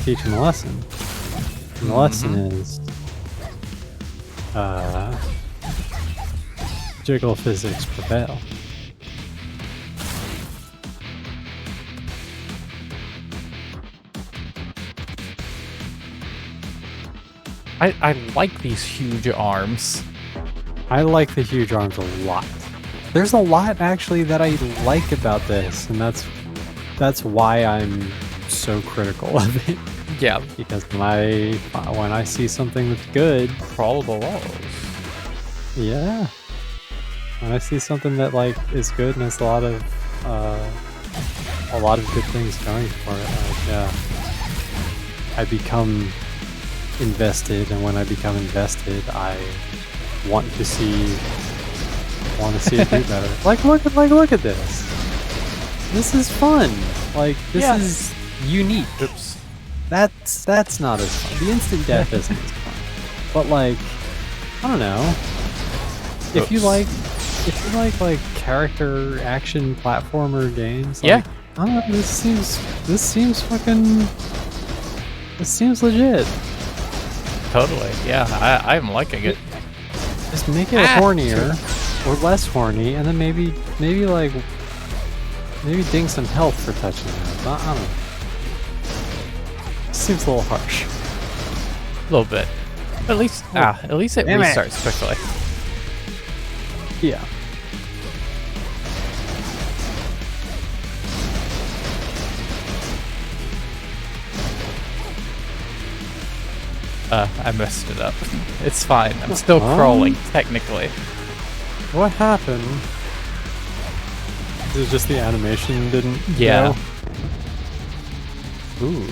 teach them a lesson. And the lesson is jiggle physics prevail. I like these huge arms. I like the huge arms a lot. There's a lot actually that I like about this, and that's why I'm so critical of it. Yeah, Because when I see something that's good, crawl the walls. yeah. When I see something that like is good and has a lot of good things going for it, like yeah, I become invested, and when I become invested, I want to see it do better. Look at this. This is fun. Like this Yeah. is unique. Oops. That's not as fun. The instant death isn't as fun. But like, I don't know. If you like character action platformer games, like, Yeah. I don't know, this seems legit. Totally. Yeah, I'm liking it. Just make it hornier or less horny, and then maybe ding some health for touching it. I don't know. Seems a little harsh. A little bit. At least it Damn it. restarts quickly. Yeah. I messed it up. It's fine. I'm still crawling, technically. What happened? Is it just the animation didn't Yeah. go? Ooh.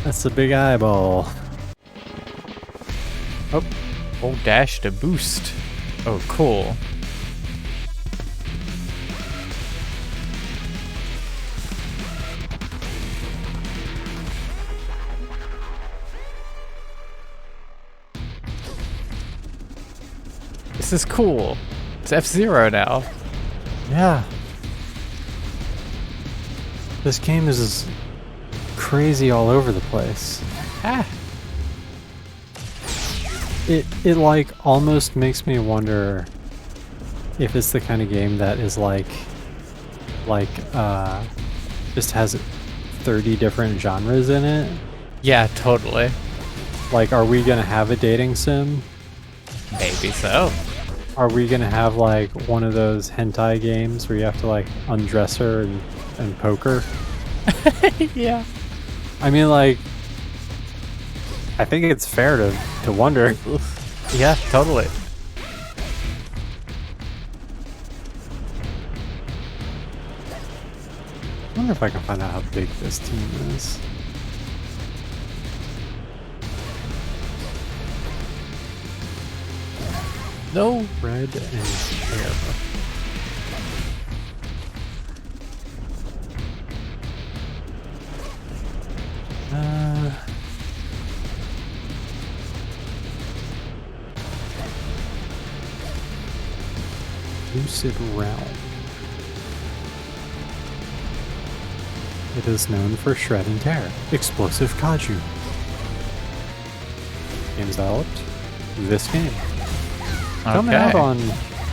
That's a big eyeball. Oh, dash to boost. Oh, cool. This is cool. It's F-Zero now. Yeah. This game is crazy all over the place. Ah. It like almost makes me wonder if it's the kind of game that is just has 30 different genres in it. Yeah, totally. Like, are we gonna have a dating sim? Maybe so. Are we gonna have like one of those hentai games where you have to like undress her and poke her? Yeah. I mean, like, I think it's fair to wonder. Yeah, totally. I wonder if I can find out how big this team is. No. Red and hair. Lucid Realm. It is known for shred and tear. Explosive Kaiju. Games developed this game. Coming out on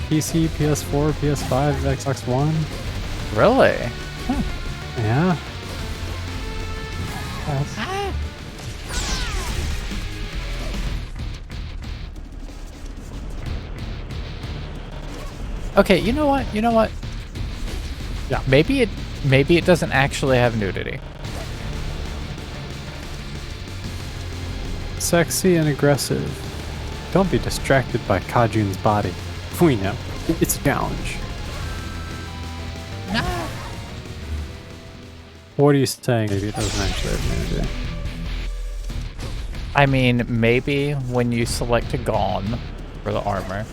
PC, PS4, PS5, Xbox One. Really? Yeah. Okay, you know what? Yeah. Maybe it doesn't actually have nudity. Sexy and aggressive. Don't be distracted by Kajun's body. We know. It's a challenge. What are you saying? Maybe it doesn't actually have nudity. I mean, maybe when you select a Gone for the armor,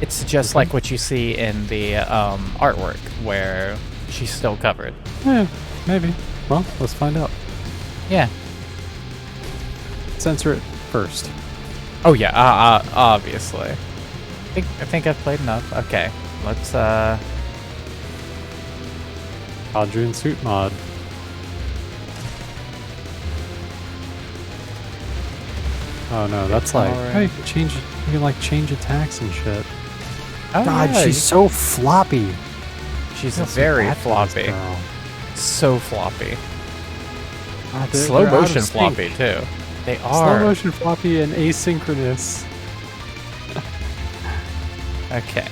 it's just like what you see in the artwork, where she's still covered. Yeah, maybe. Well, let's find out. Yeah. Censor it first. Oh yeah, obviously. I think I've played enough. Okay, let's Kajun suit mod. Oh no, that's like Alright. oh, you can like change attacks and shit. Oh, God, yeah, she's so floppy. she's Feels so very bad for this floppy. girl. So floppy. God, Slow they're out of motion sync. floppy too. They Slow are. motion floppy and asynchronous. Okay.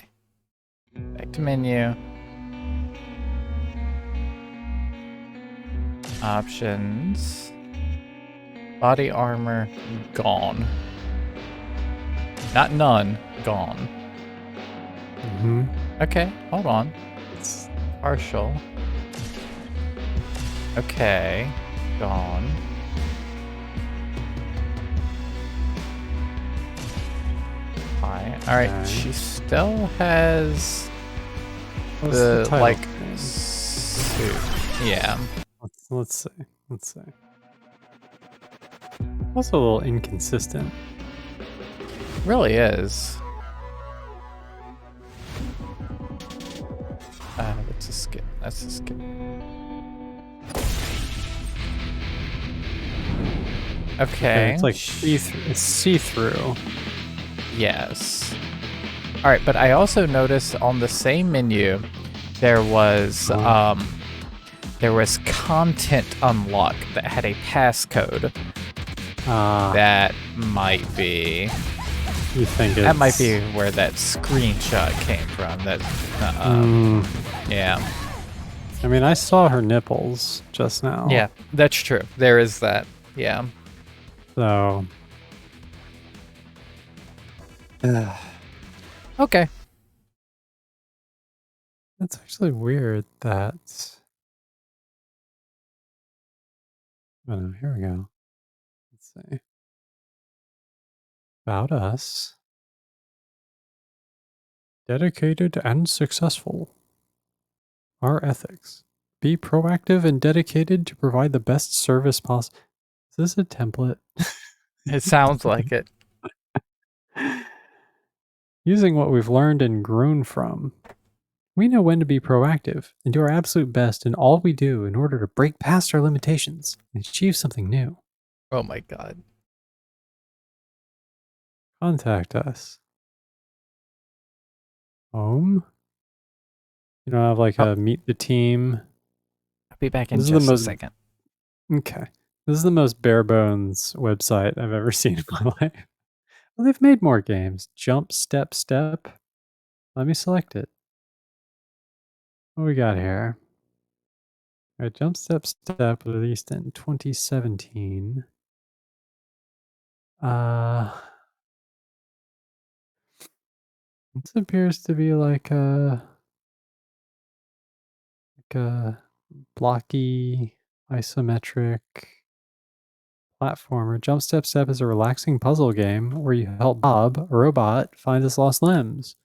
Back to menu. Options. Body armor gone. Not none, gone. Mm-hmm. Okay, hold on. It's Partial. Okay, gone. Hi. Alright, Okay. she still has what's the, title like, thing? suit. Yeah. Let's see. Let's see. Also a little inconsistent. Really is. That's a skip. That's a skip. Okay. It's like see-through. Yes. All right, but I also noticed on the same menu there was content unlock that had a passcode. That might be You think that might it's- be where that screenshot came from. That yeah. I mean, I saw her nipples just now. Yeah, that's true. There is that. Yeah. So. Okay. That's actually weird that. Oh, here we go. Let's see. About us. Dedicated and successful. Our ethics. Be proactive and dedicated to provide the best service possible. Is this a template? It sounds like it. Using what we've learned and grown from, we know when to be proactive and do our absolute best in all we do in order to break past our limitations and achieve something new. Oh my god. Contact us. Home? You don't have like a meet the team. I'll be back in This is the just a most- second. Okay. This is the most bare bones website I've ever seen in my life. Well, they've made more games. Jump, step, step. Let me select it. What we got here? All right, Jump, step, step released in 2017. This appears to be like a blocky isometric platformer. Jump Step Step is a relaxing puzzle game where you help Bob, a robot, find his lost limbs,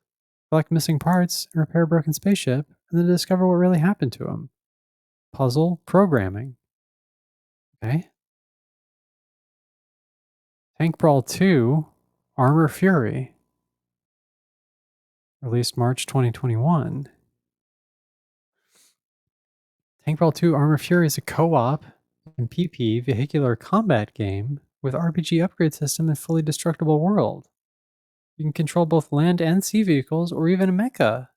collect missing parts, and repair a broken spaceship, and then discover what really happened to him. Puzzle programming. Okay. Tank Brawl 2, Armor Fury. Released March 2021. Tank Brawl 2 Armor Fury is a co-op and PP vehicular combat game with RPG upgrade system and fully destructible world. You can control both land and sea vehicles or even a mecha,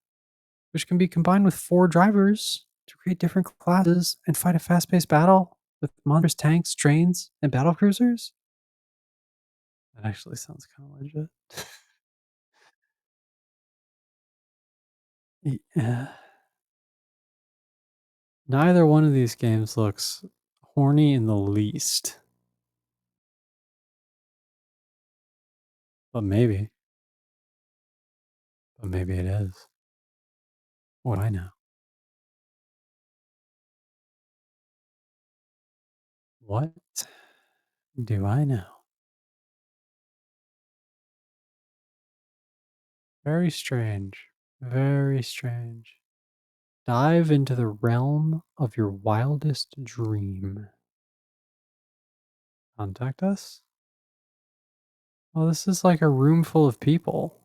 which can be combined with 4 drivers to create different classes and fight a fast-paced battle with monsters, tanks, trains, and battle cruisers. That actually sounds kind of legit. Yeah. Neither one of these games looks horny in the least. But maybe. But maybe it is. What do I know? What do I know? Very strange. Very strange. Dive into the realm of your wildest dream. Contact us? Well, this is like a room full of people.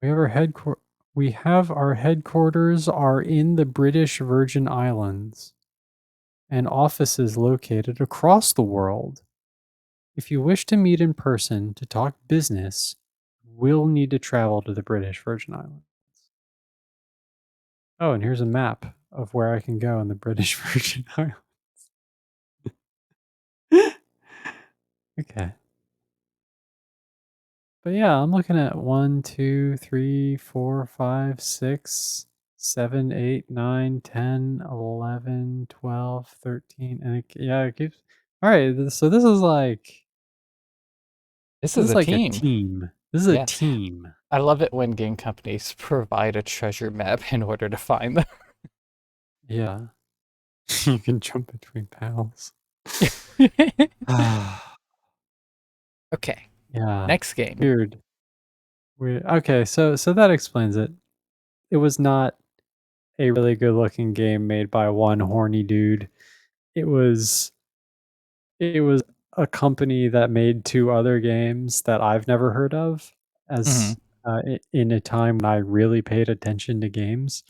We have our headquarters are in the British Virgin Islands and offices located across the world. If you wish to meet in person to talk business, we'll need to travel to the British Virgin Islands. Oh, and here's a map of where I can go in the British Virgin Islands. Okay. But yeah, I'm looking at 1, 2, 3, 4, 5, 6, 7, 8, 9, 10, 11, 12, 13, and it keeps. All right, so This this is is a like a team. team. This is a Yeah. team. I love it when game companies provide a treasure map in order to find them. Yeah. You can jump between panels. Okay, Yeah. next game. Weird. Weird. Okay, so that explains it. It was not a really good looking game made by one horny dude. It was a company that made two other games that I've never heard of Mhm. as in a time when I really paid attention to games,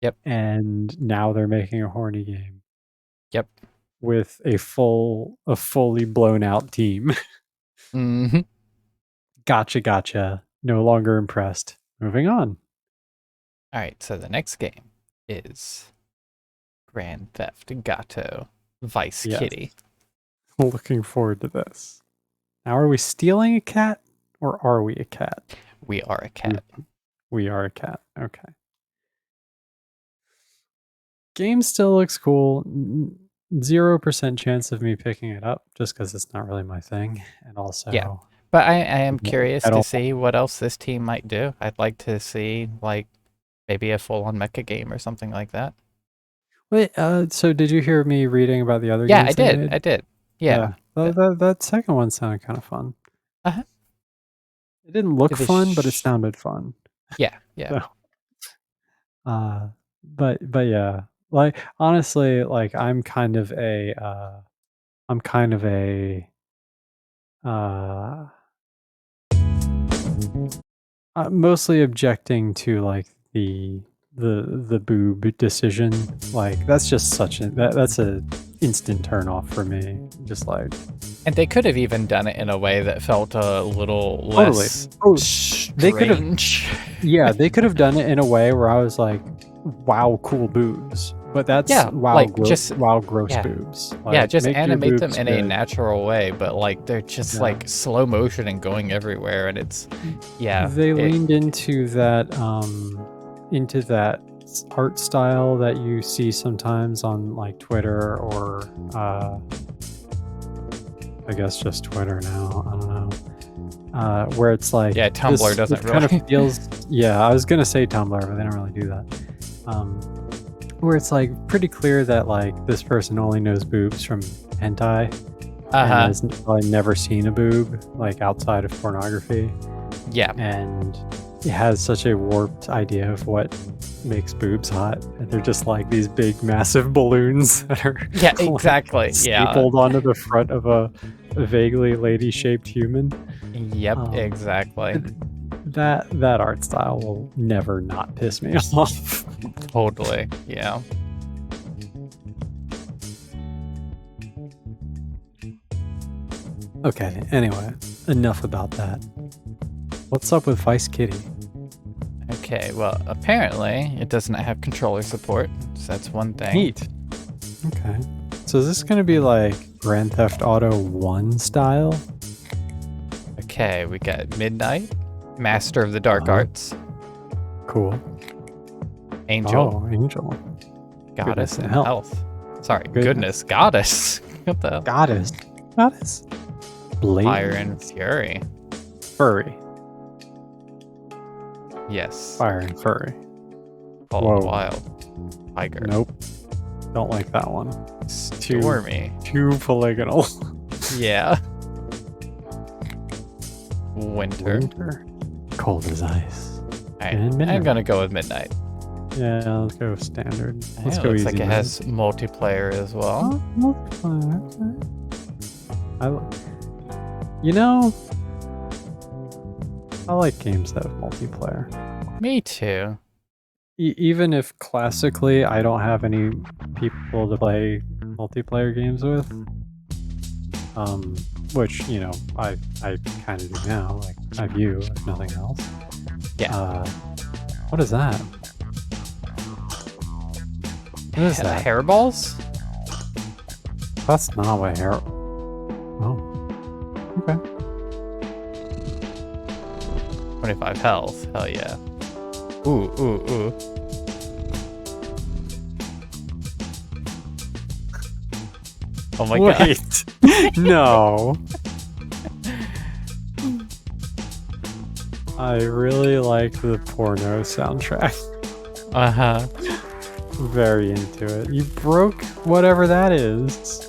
Yep. and now they're making a horny game Yep. with a fully blown out team. Hmm. Gotcha. No longer impressed. Moving on. All right, so the next game is Grand Theft Auto Vice Yes. Kitty. Looking forward to this. Now, are we stealing a cat or are we a cat? We are a cat. We are a cat. Okay. Game still looks cool. 0% chance of me picking it up just because it's not really my thing. And also, Yeah. But I am Yeah, curious I to don't- see what else this team might do. I'd like to see like maybe a full-on mecha game or something like that. wait, so did you hear me reading about the other Yeah, games I they did. made? I did. Yeah. That second one sounded kind of fun. Uh-huh. It didn't look Did they fun, but it sounded fun. Yeah. Yeah. So, but yeah, like honestly, like I'm kind of a uh, mostly objecting to like the boob decision. Like that's just that's a instant turn off for me. Just like And they could have even done it in a way that felt a little Totally. less Oh, strange. they could have- yeah, they could have done it in a way where I was like, "Wow, cool boobs," but that's Yeah, wow, like, just- wow, gross yeah. boobs. Yeah, Like, just make your animate them boobs in a good. natural way, but like they're just Yeah. like slow motion and going everywhere, and it's They leaned into that art style that you see sometimes on like Twitter or I guess just Twitter now. I don't know. Where it's like Yeah, Tumblr doesn't this kind really. of feels. Yeah, I was gonna say Tumblr, but they don't really do that. Where it's like pretty clear that like this person only knows boobs from hentai and Uh-huh. has probably never seen a boob like outside of pornography, Yeah. and it has such a warped idea of what makes boobs hot, and they're just like these big massive balloons that are Yeah, like, exactly. Yeah. stapled onto the front of a vaguely lady-shaped human. Yep, exactly. That art style will never not piss me off. Totally. Yeah. Okay, anyway, enough about that. What's up with Vice Kitty? Okay, well, apparently it does not have controller support, so that's one thing. Neat. Okay. So is this going to be like Grand Theft Auto 1 style? Okay, we got Midnight, Master of the Dark Uh-huh. Arts, Cool. Angel, Oh, Angel. Goddess, goodness and and health. Health. Sorry, Goodness. goodness, Goddess. What the hell? Goddess. Blade. Fire and Fury. Furry. Yes. Fire and furry. Cold Whoa. Wild. Tiger. Nope. Don't like that one. Stormy. Too polygonal. Yeah. Winter. Winter. Cold as ice. Alright, And I'm midnight. gonna go with Midnight. Yeah, let's go standard. Hey, Let's it go looks easy. like it mode. has multiplayer as well. Oh, multiplayer. Okay. You know, I like games that have multiplayer. Me too. Even if classically I don't have any people to play multiplayer games with, which you know I kind of do now. Like I have you, if nothing else. Yeah. What is that? What is The that? hairballs? That's not what hair. Oh. Okay. 25 health. Hell yeah. Ooh, ooh, ooh. Oh my god. Wait. No. I really like the porno soundtrack. Uh-huh. Very into it. You broke whatever that is.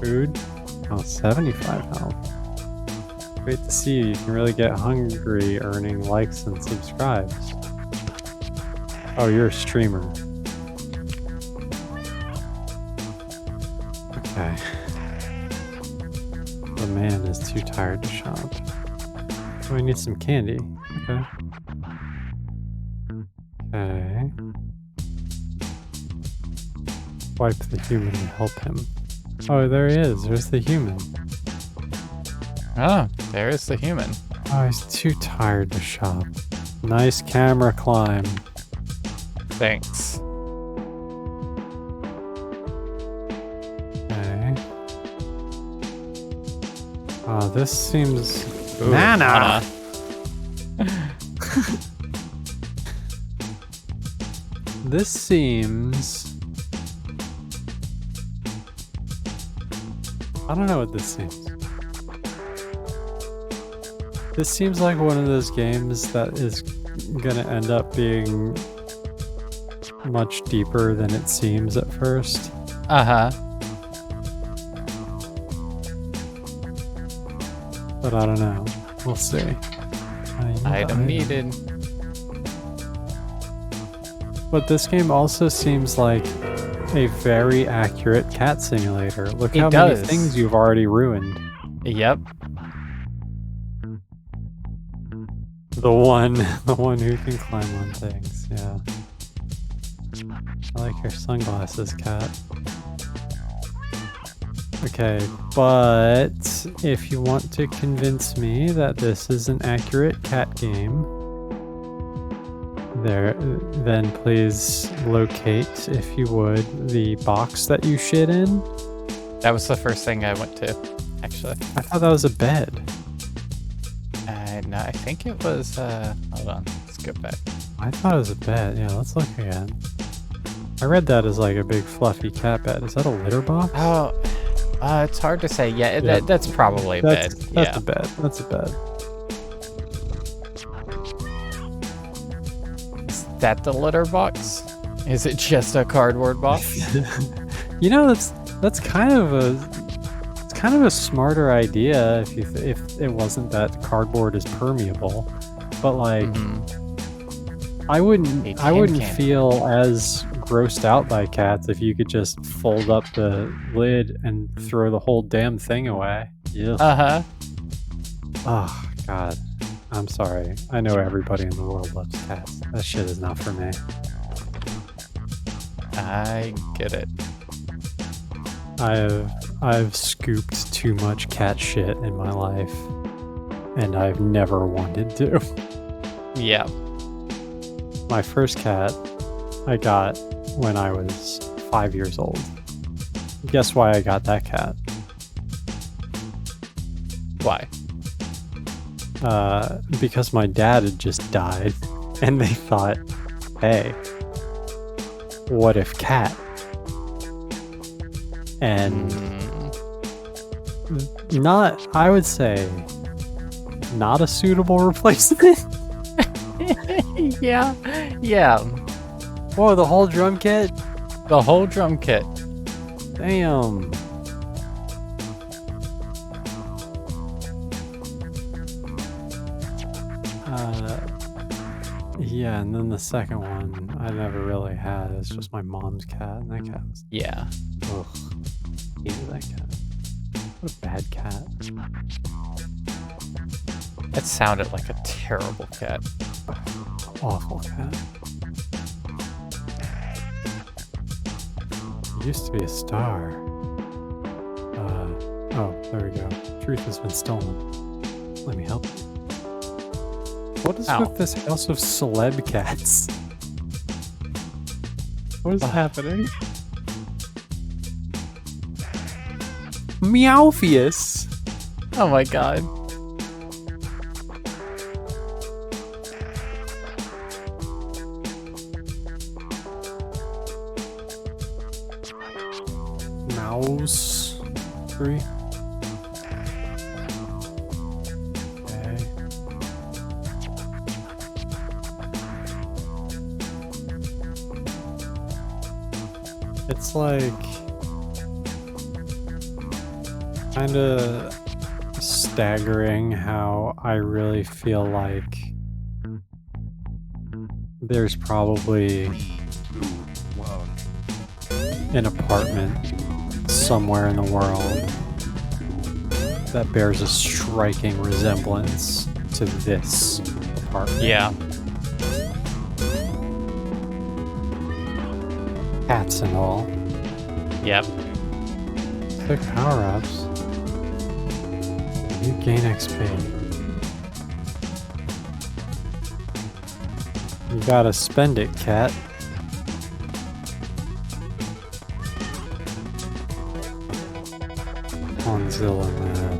Food? Oh, 75 health. Great to see you. You can really get hungry earning likes and subscribes. Oh, you're a streamer. Okay. The man is too tired to shop. Oh, we need some candy. Okay. Okay. Wipe the human and help him. Oh, there he is. There's the human. Oh, there's the human. Oh, he's too tired to shop. Nice camera climb. Thanks. Okay. This seems... Ooh, Nana! This seems... I don't know what this seems. This seems like one of those games that is gonna end up being much deeper than it seems at first. Uh-huh. But I don't know. We'll see. Item needed. But this game also seems like a very accurate cat simulator. Look It how does. many things you've already ruined. Yep. The one who can climb on things, yeah. I like your sunglasses, cat. Okay, but if you want to convince me that this is an accurate cat game, then please locate, if you would, the box that you shit in. That was the first thing I went to, actually. I thought that was a bed. No, I think it was, hold on, let's go back. I thought it was a bed. Yeah, let's look again. I read that as like a big fluffy cat bed. Is that a litter box? Oh, it's hard to say. Yeah, Yeah. that's probably a bed. That's a bed. That's a bed. Is that the litter box? Is it just a cardboard box? You know, that's kind of a smarter idea if it wasn't that cardboard is permeable. But like, Mhm. I A wouldn't tin can. feel as grossed out by cats if you could just fold up the lid and throw the whole damn thing away. Yeah. Uh-huh. Oh God. I'm sorry. I know everybody in the world loves cats. That shit is not for me. I get it. I've scooped too much cat shit in my life, and I've never wanted to. Yeah. My first cat I got when I was 5 years old. Guess why I got that cat? Why? Because my dad had just died, and they thought, hey, what if cat? And not, I would say, not a suitable replacement. Yeah. Yeah. Whoa, the whole drum kit? The whole drum kit. Damn. Yeah, and then the second one I never really had. It's just my mom's cat, and that cat was, Yeah. ugh, hated that cat. What a bad cat. That sounded like a terrible cat. Awful cat. He used to be a star. Oh, there we go. Truth has been stolen. Let me help you. What is Ow. with this house of celeb cats? What is happening? Meowpheus! Oh my god. Mouse 3. Okay. It's like kind of staggering how I really feel like there's probably an apartment somewhere in the world that bears a striking resemblance to this apartment. Yeah. Cats and all. Yep. Click power-ups. You gain XP. You gotta spend it, cat. Pawnzilla map.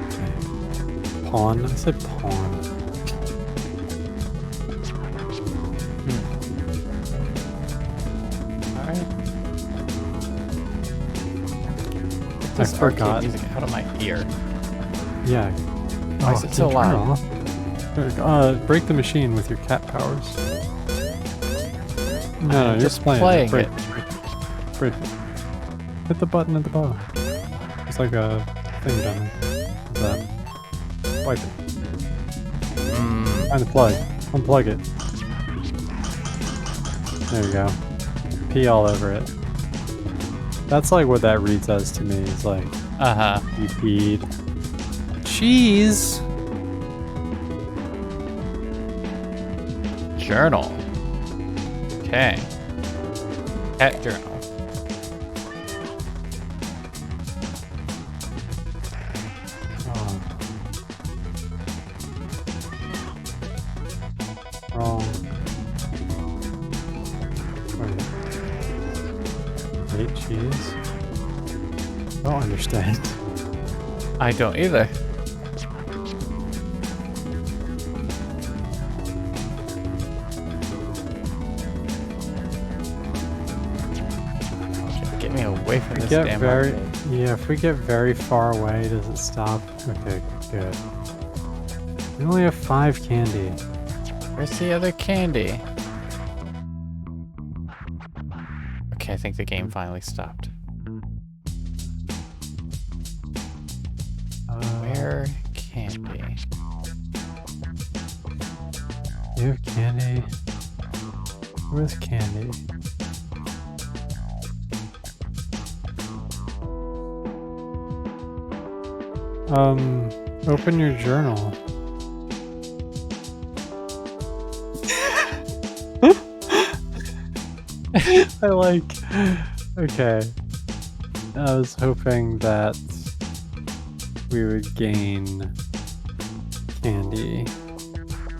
Okay. Pawn? I said pawn. Alright. I This arcade forgot. music out of my ear. Yeah. Why is it so turn loud? off. Break the machine with your cat powers. No, I'm you're just playing. playing Break it. it. Break it. Hit the button at the bottom. It's like a thing down there. What's that? Wipe it. Mm, Find the plug. Unplug it. There you go. Pee all over it. That's like what that reads as to me. It's like, uh-huh. you peed. Cheese! Journal. Okay. Cat journal. Oh. Wrong. Wait, cheese? I don't understand. I don't either. Get me away from this Get damn very, arcade. yeah, if we get very far away, does it stop? Okay, good. We only have 5 candy. Where's the other candy? Okay, I think the game finally stopped. Where candy? You have candy. Where's candy? Open your journal. I like. Okay. I was hoping that we would gain candy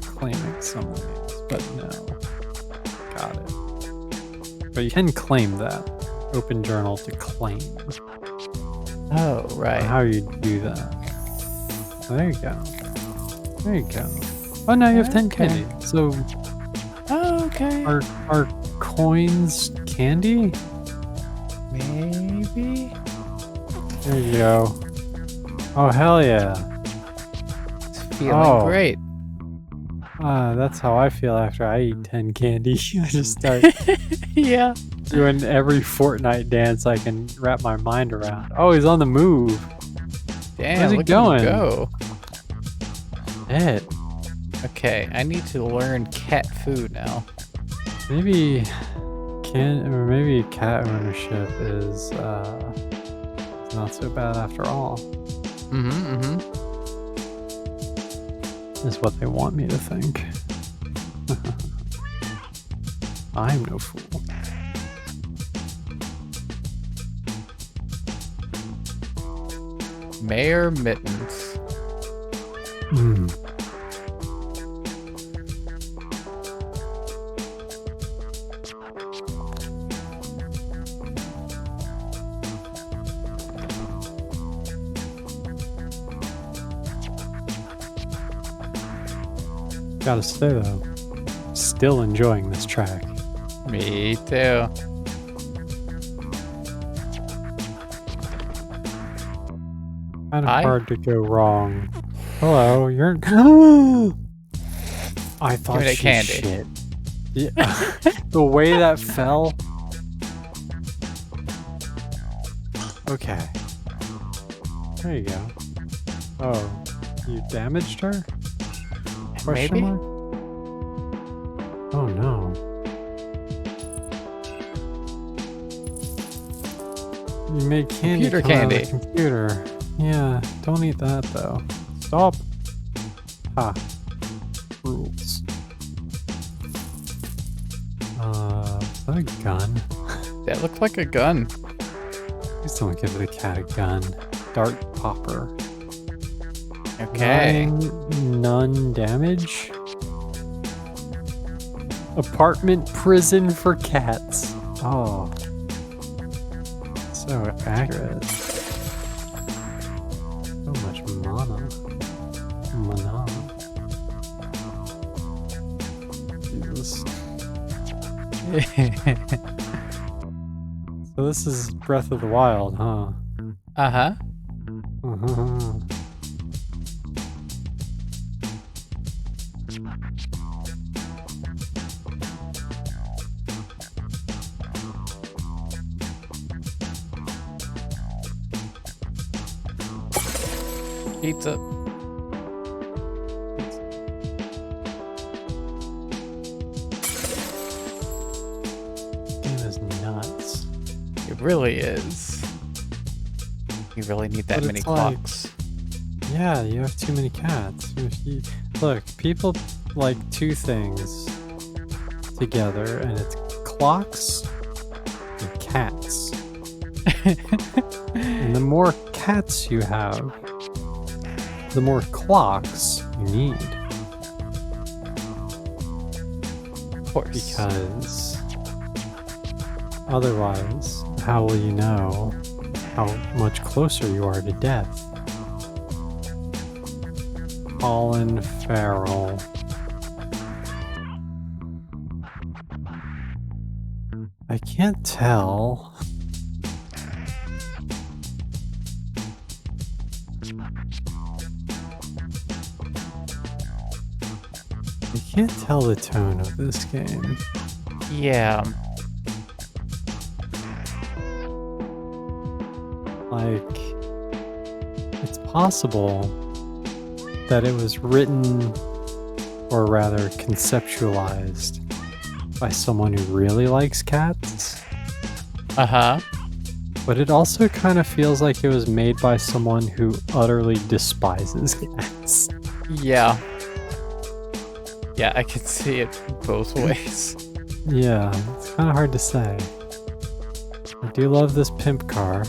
claiming some of these, but no. Got it. But you can claim that. Open journal to claim. Oh, right. How you do that. Oh, there you go. There you go. Oh, now you have 10 Okay. candy. So Oh, okay. are coins candy? Maybe? There you go. Oh, hell yeah. It's feeling Oh. great. That's how I feel after I eat 10 candy. I just start Yeah. doing every Fortnite dance I can wrap my mind around. Oh, he's on the move. Damn, Where's he look at him going? go. Ed. Okay, I need to learn cat food now. Maybe maybe cat ownership is not so bad after all. Mm-hmm. Is what they want me to think. I'm no fool. Mayor Mittens. Hmm. Gotta say though, still enjoying this track. Me too. Kind of Hi. hard to go wrong. Hello, you're. I thought that she candy. shit. Yeah. The way that fell. Okay. There you go. Oh, you damaged her? Question Maybe? mark? Oh no. You made candy Computer come out of the candy. computer. Yeah, don't eat that though. Stop. Ha. Rules. Is that a gun? That looks like a gun. Please don't give the cat a gun. Dart popper. Okay. None damage. Apartment prison for cats. Oh. So accurate. So much mana. Mana. Jesus. So this is Breath of the Wild, huh? Uh-huh. Uh-huh. Pizza. Game is nuts. It really is. You really need that But many it's like- clocks. Yeah, you have too many cats. Look, people like two things together, and it's clocks and cats. And the more cats you have, the more clocks you need. Of course. Because otherwise, how will you know how much closer you are to death? Colin Farrell. I can't tell. I can't tell the tone of this game. Yeah. Like, it's possible that it was written, or rather conceptualized, by someone who really likes cats, Uh-huh. but it also kind of feels like it was made by someone who utterly despises cats. Yeah. Yeah, I can see it both ways. Yeah, it's kind of hard to say. I do love this pimp car.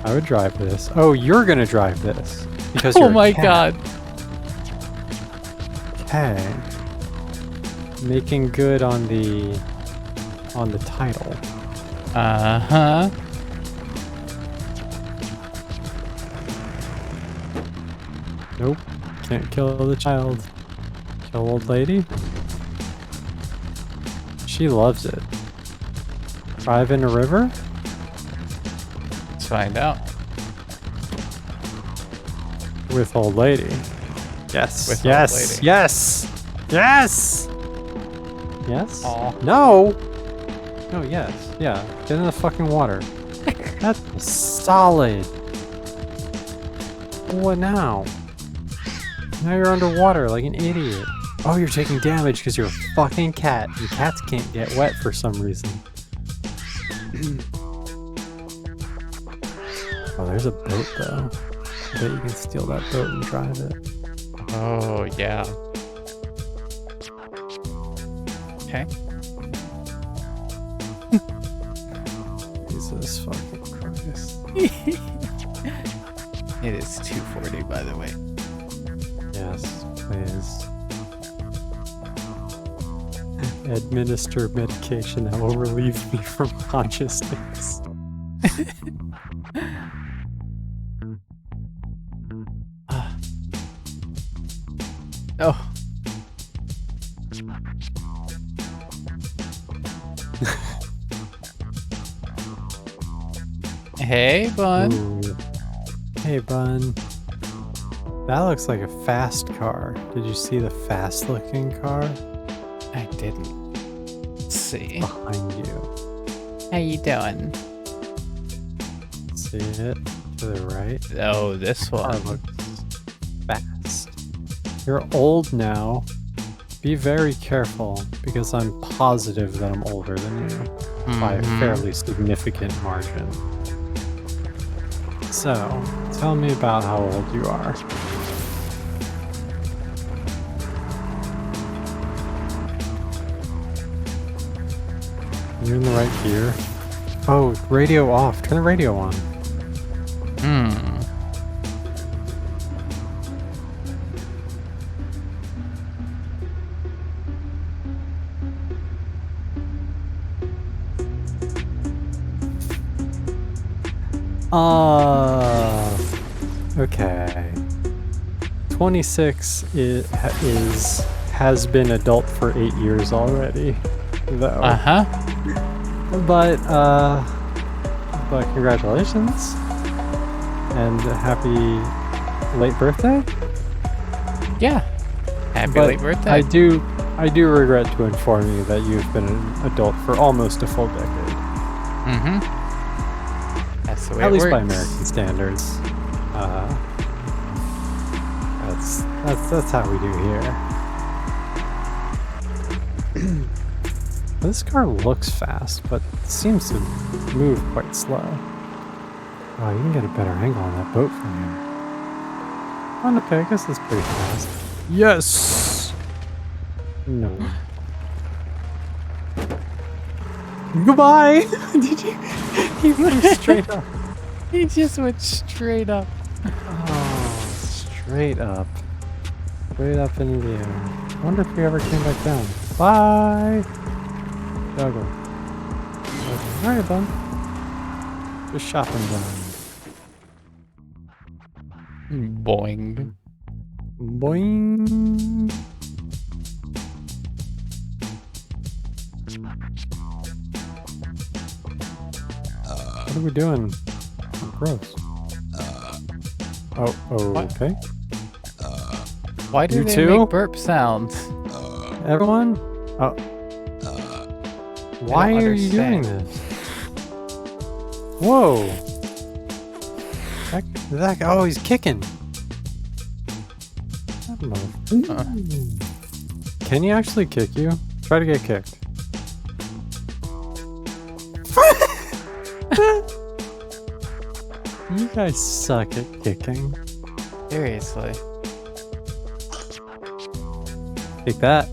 I would drive this. Oh, you're gonna drive this because you're Oh a my cat. god. Okay. Making good on the title. Uh-huh. Nope. Can't kill the child. Kill old lady? She loves it. Drive in a river? Let's find out. With old lady. Yes. With old yes. lady. Yes. Yes. Yes. Aw. No. No. Yes. Yeah. Get in the fucking water. That's solid. What now? Now you're underwater like an idiot. Oh, you're taking damage because you're a fucking cat. And cats can't get wet for some reason. Oh, there's a boat though. I bet you can steal that boat and drive it. Oh, yeah. Okay. Jesus fucking Christ. It is 2:40, by the way. Yes, please. Administer medication that will relieve me from consciousness. Oh. Hey, Bun. Ooh. Hey, Bun. That looks like a fast car. Did you see the fast looking car I didn't. Let's see. behind you? How you doing? See it to the right? Oh, this Car one. looks fast. You're old now. Be very careful because I'm positive that I'm older than you by a Mhm. fairly significant margin. So, tell me about how old you are. You're in the right gear. Oh, radio off. Turn the radio on. Hmm. Okay. 26 has been adult for 8 years already, though. Uh-huh. But congratulations and happy late birthday. Yeah. Happy But late birthday. I do regret to inform you that you've been an adult for almost a full decade. Mm-hmm. That's the way At it least works. by American standards. That's how we do here. This car looks fast, but seems to move quite slow. Oh, you can get a better angle on that boat from here. On the Pegasus is pretty fast. Yes! No. Goodbye! Did you? He went straight up. He just went straight up. Oh, straight up. Straight up into the air. I wonder if we ever came back down. Bye! Juggle. Alright, bud. Just shopping done. Boing. Boing! What are we doing? Oh, gross. Oh, okay. Why do You they too? make burp sounds? Everyone? Oh. Why don't are you doing understand. this? Whoa! That guy, oh, he's kicking. That mother- Can he actually kick you? Try to get kicked. You guys suck at kicking. Seriously. Take that.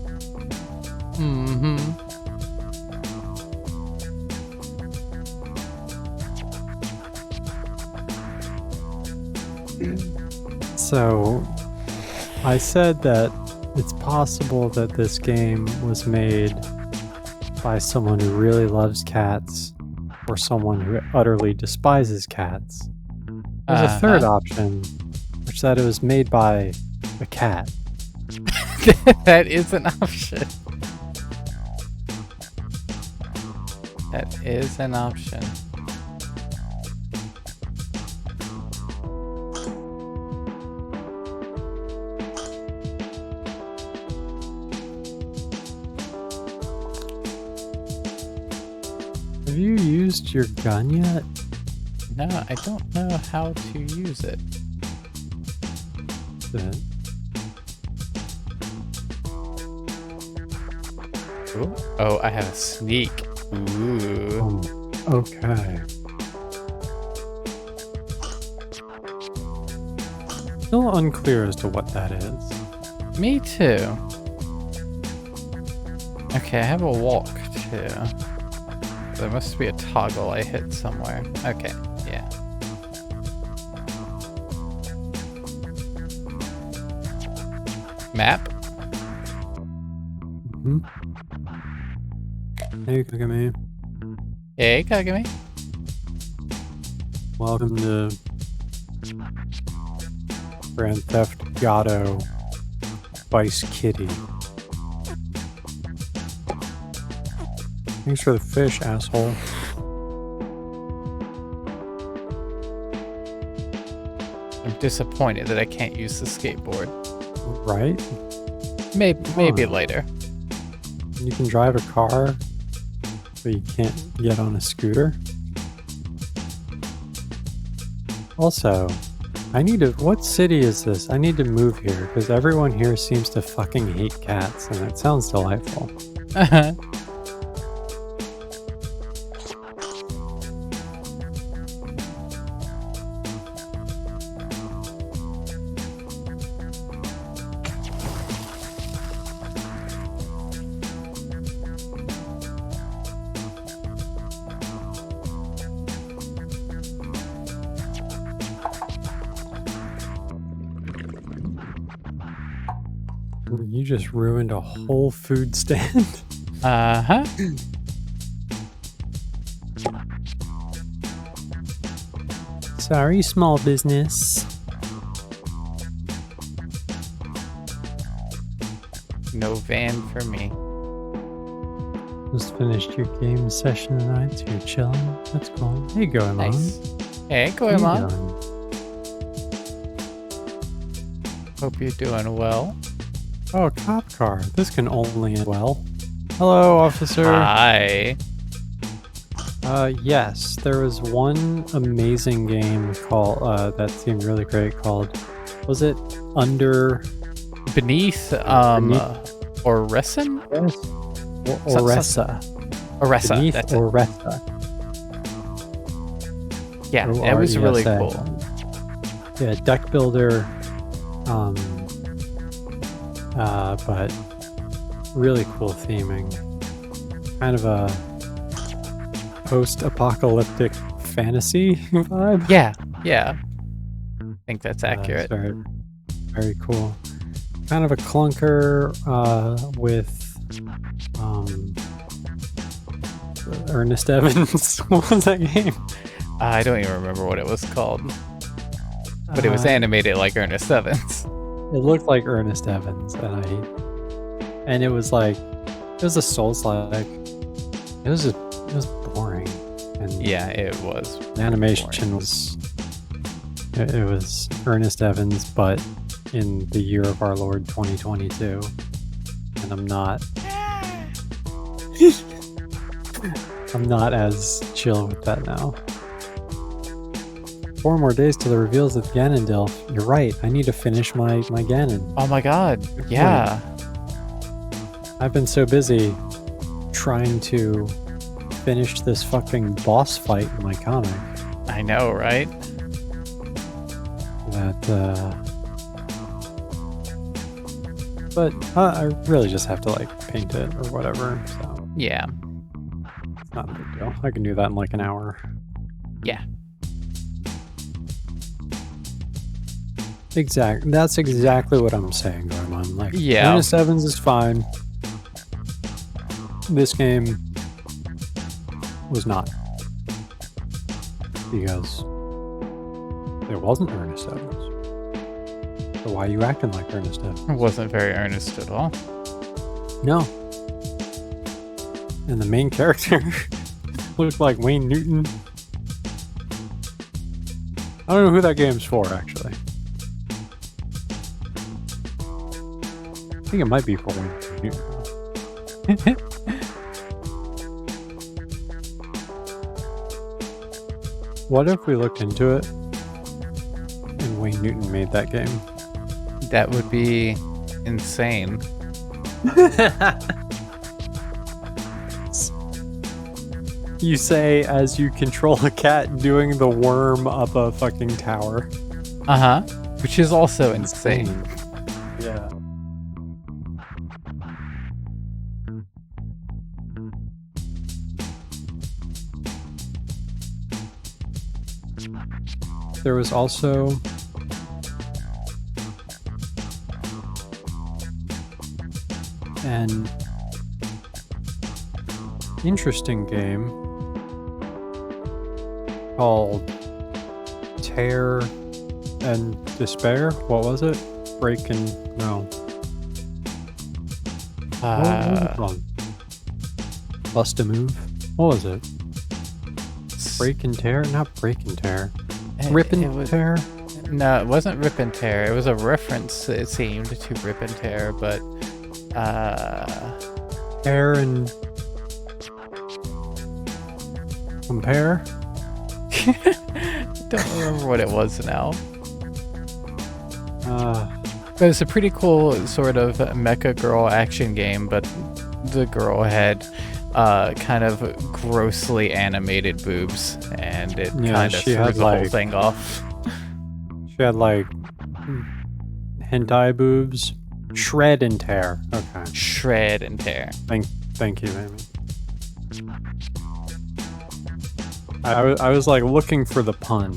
Mm-hmm. So, I said that it's possible that this game was made by someone who really loves cats or someone who utterly despises cats. There's a third option, which said it was made by a cat. That is an option. That is an option. Have you used your gun yet? No, I don't know how to use it. Then Ooh. Oh, I have a sneak. Ooh. Okay. Still unclear as to what that is. Me too. Okay, I have a walk too. There must be a toggle I hit somewhere. Okay, yeah. Map? Hmm. Hey, Kagami. Hey, Kagami. Welcome to Grand Theft Auto Spice Kitty. Thanks for the fish, asshole. I'm disappointed that I can't use the skateboard. Right? Maybe later. You can drive a car, but you can't get on a scooter. Also, what city is this? I need to move here because everyone here seems to fucking hate cats, and it sounds delightful. You just ruined a whole food stand. Uh-huh. Sorry, small business. No van for me. Just finished your game session tonight, so you're chilling. That's cool. Hey, going on? Nice. Hey, How you Goemon. doing? Hope you're doing well. Oh, cop car. This can only end well. Hello, officer. Hi. Yes, there was one amazing game called that seemed really great. Called, was it Under Beneath, Oresen? Oresa? Oresa, Beneath that's it. Oresa. Yeah, it was really ORESA. cool. Yeah, deck builder. But really cool theming. Kind of a post-apocalyptic fantasy vibe. Yeah. I think that's accurate. It's very, very cool. Kind of a clunker with Ernest Evans. What was that game? I don't even remember what it was called, but it was animated like Ernest Evans. It looked like Ernest Evans, and it was like, it was a Souls-like. It was boring, and Yeah, it was. the animation was. It was Ernest Evans, but in the year of our Lord 2022, and I'm not. I'm not as chill with that now. 4 more days to the reveals of Ganondorf. You're right. I need to finish my Ganon. Oh my god. Yeah. I've been so busy trying to finish this fucking boss fight in my comic I know, right? that but I really just have to like paint it or whatever, so Yeah. it's not a big deal. I can do that in like an hour. Yeah. That's exactly what I'm saying, Gorman. Like, Yeah. Ernest Evans is fine. This game was not. Because it wasn't Ernest Evans. So why are you acting like Ernest Evans? It wasn't very earnest at all. No. And the main character looked like Wayne Newton. I don't know who that game's for, actually. I think it might be for Wayne Newton. What if we looked into it and Wayne Newton made that game? That would be insane. You say as you control a cat doing the worm up a fucking tower. Uh-huh. Which is also insane. Yeah. There was also an interesting game called Tear and Despair. What was it? Break and no. What was it called? Bust a move? What was it? Break and tear? Not break and tear. Rip and tear? No, it wasn't Rip and Tear. It was a reference, it seemed, to Rip and Tear, but Tear and compare? don't remember what it was now. Uh, But it's a pretty cool sort of mecha girl action game, but the girl had kind of grossly animated boobs, and it Yeah, kind of she threw had, the whole like- thing off. she had like hentai boobs. Shred and tear. Okay. Shred and tear. Thank you, Amy. I was like looking for the pun,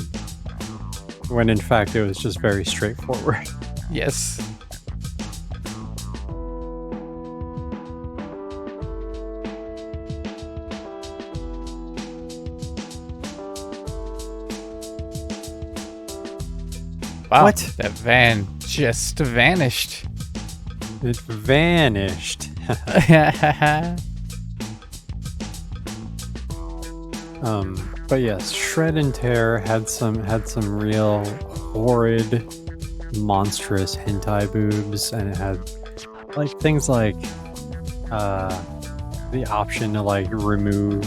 when in fact it was just very straightforward. Yes. Wow, What? that van just vanished. It vanished. But yes, Shred and Tear had some real horrid, monstrous hentai boobs, and it had like things like the option to like remove,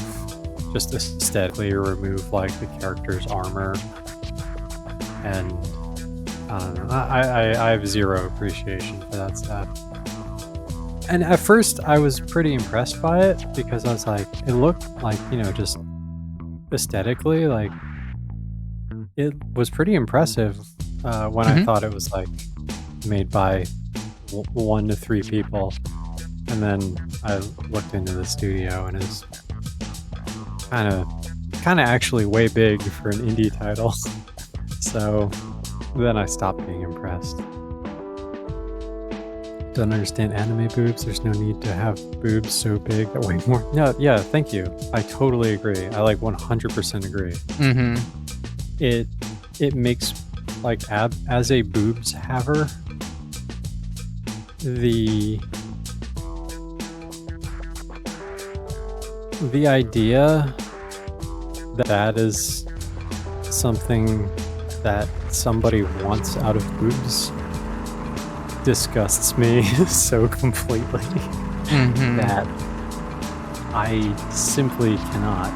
just aesthetically remove like the character's armor, and I don't know. I have zero appreciation for that stuff. And at first, I was pretty impressed by it because I was like, it looked like, just aesthetically, like it was pretty impressive when I thought it was like made by 1 to 3 people. And then I looked into the studio and it's kind of actually way big for an indie title. So then I stopped being impressed. Don't understand anime boobs. There's no need to have boobs so big that way more. No, yeah, thank you. I totally agree. I like 100% agree. Mm-hmm. It makes like as a boobs haver, the idea that is something that somebody wants out of boobs disgusts me so completely Mm-hmm. that I simply cannot.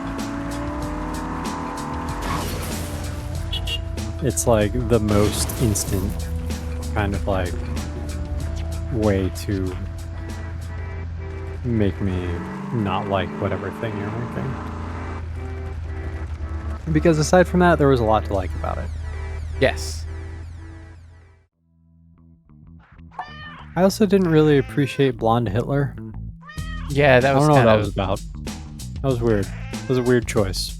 It's like the most instant kind of like way to make me not like whatever thing you're making. Because aside from that, there was a lot to like about it. Yes. I also didn't really appreciate Blonde Hitler. Yeah, that I was don't know what kind that of was about. That was weird. It was a weird choice.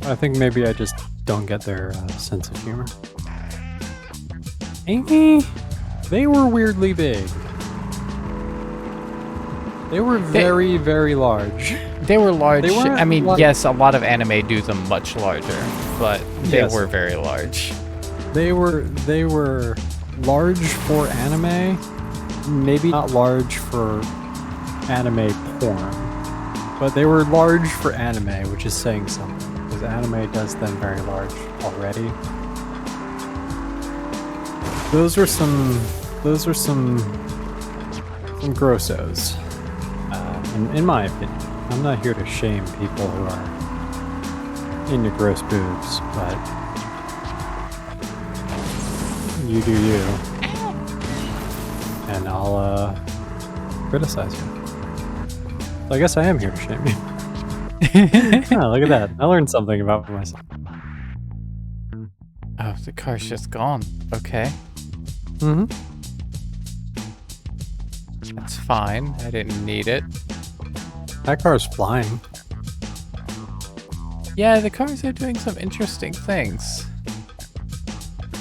I think maybe I just don't get their sense of humor. Amy, they were weirdly big. They were very, very large. They were large. They weren't I mean, like- yes, a lot of anime do them much larger, but they Yes. were very large. They were large for anime, maybe not large for anime porn, but they were large for anime, which is saying something, because anime does them very large already. Those are some grossos, in my opinion. I'm not here to shame people who are into gross boobs, but you do you, and I'll criticize you. So I guess I am here to shame you. Oh, look at that! I learned something about myself. Oh, the car's just gone. Okay, Mm-hmm. that's fine. I didn't need it. That car's flying. Yeah, the cars are doing some interesting things.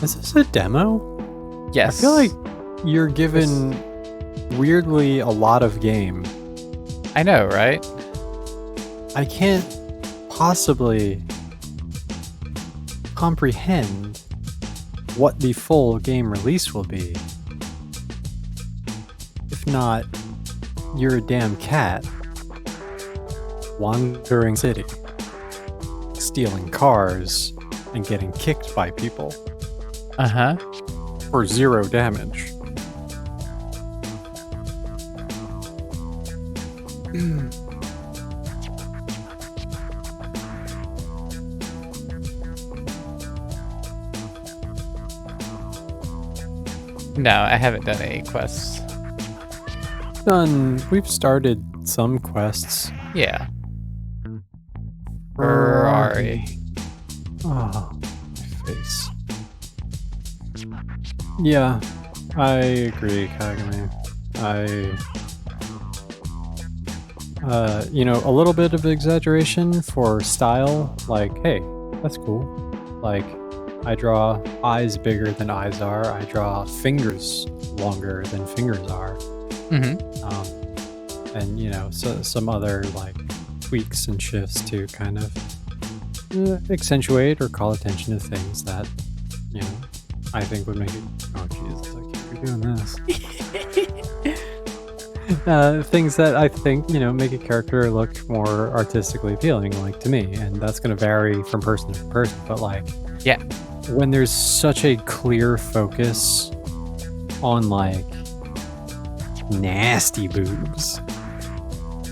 Is this a demo? Yes. I feel like you're given weirdly a lot of game. I know, right? I can't possibly comprehend what the full game release will be. not you're a damn cat wandering city, stealing cars, and getting kicked by people Uh-huh. for 0 damage. No, I haven't done any quests. We've started some quests. Yeah. Ferrari. Oh, my face. Yeah, I agree, Kagami. A little bit of exaggeration for style, like, hey, that's cool. Like, I draw eyes bigger than eyes are. I draw fingers longer than fingers are. Mm-hmm. And some other like tweaks and shifts to kind of accentuate or call attention to things that I think would make it. Oh Jesus! I can't be doing this. Things that I think make a character look more artistically appealing, like to me, and that's going to vary from person to person. But like, Yeah. when there's such a clear focus on like nasty boobs,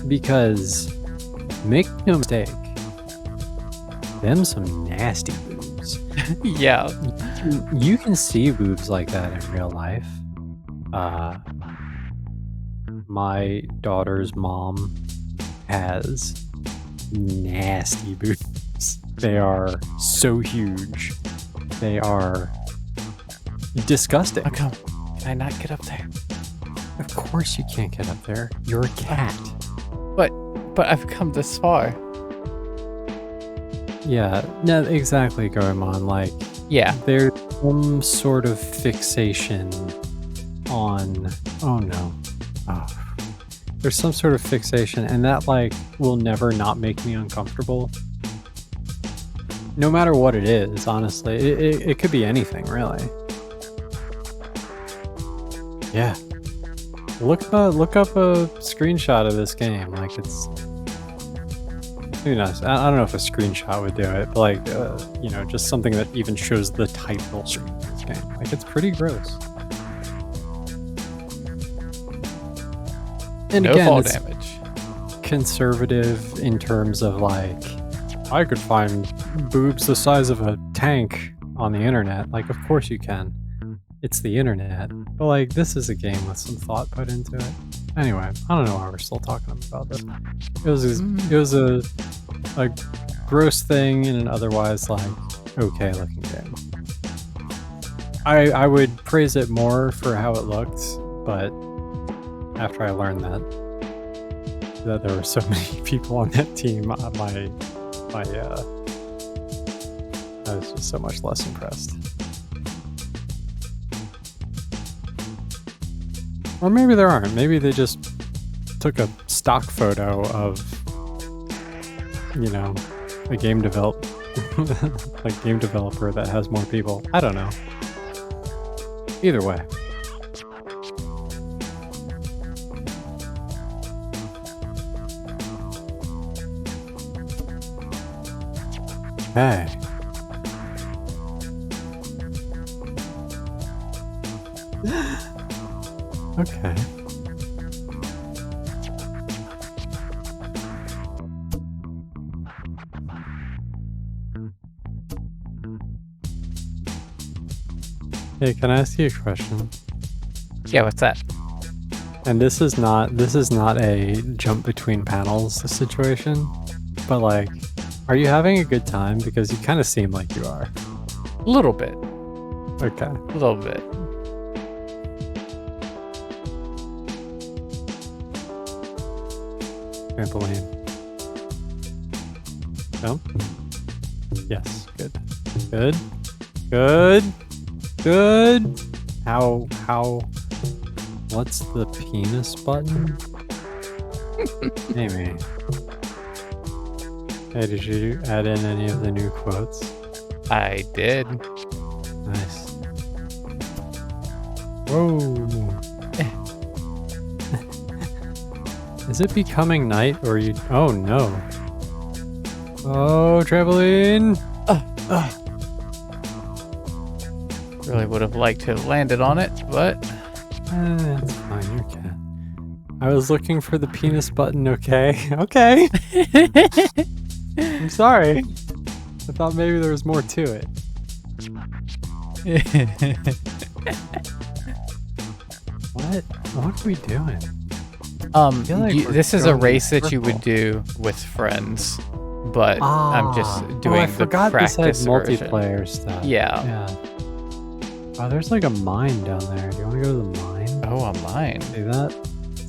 because make no mistake, them some nasty boobs. Yeah. You can see boobs like that in real life. My daughter's mom has nasty boobs. They are so huge. They are disgusting. Oh, come. Can I not get up there? Of course you can't get up there. You're a cat. But I've come this far. Yeah, no, exactly, Goemon. Like, Yeah. there's some sort of fixation on. Oh no. Oh. There's some sort of fixation, and that like will never not make me uncomfortable. No matter what it is, honestly, it could be anything, really. Yeah. Look up a screenshot of this game. Like it's. Who knows? I don't know if a screenshot would do it, but like, just something that even shows the title screen of this game. Like, it's pretty gross. And No again, fall it's damage. conservative in terms of like, I could find boobs the size of a tank on the internet. Like, of course you can. It's the internet. But like, this is a game with some thought put into it. Anyway, I don't know why we're still talking about this. It was a gross thing in an otherwise like okay looking game. I would praise it more for how it looked, but after I learned that there were so many people on that team, I was just so much less impressed. Or maybe there aren't. Maybe they just took a stock photo of, a game developer that has more people. I don't know. Either way. Hey. Okay. Hey, can I ask you a question? Yeah, what's that? And this is not a jump between panels situation, but like, are you having a good time? Because you kind of seem like you are. A little bit. Okay. A little bit. Trampoline. No? Yes. Good. Good. Good. Good. How what's the penis button? Amy. Hey, did you add in any of the new quotes? I did. Nice. Whoa. Is it becoming night or you? Oh no. Oh, trampoline. Really would have liked to have landed on it, but It's fine. You're cat. I was looking for the penis button. Okay. Okay. I'm sorry. I thought maybe there was more to it. What? What are we doing? feel like we're this is a going in a race that you would circle. do with friends, but I'm just doing I the forgot this had practice version. multiplayer stuff. Yeah. Yeah. Oh, there's like a mine down there. Do you want to go to the mine? Oh, a mine. See that?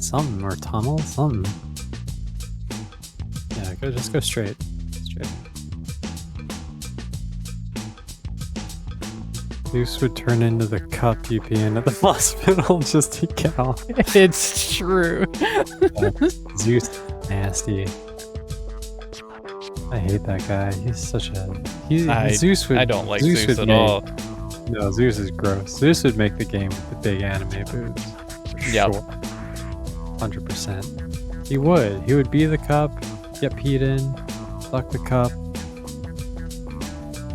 Something or tunnel? Something. Yeah, just go straight. Straight. Zeus would turn into the cup you'd be in at the hospital just to get out. It's true. Zeus, nasty. I hate that guy. He's such a. Zeus would. I don't like Zeus Zeus would at make- all. No, Zeus is gross. Zeus would make the game with the big anime boobs. For Yep. sure. 100%. He would. He would be the cup, get peed in, suck the cup.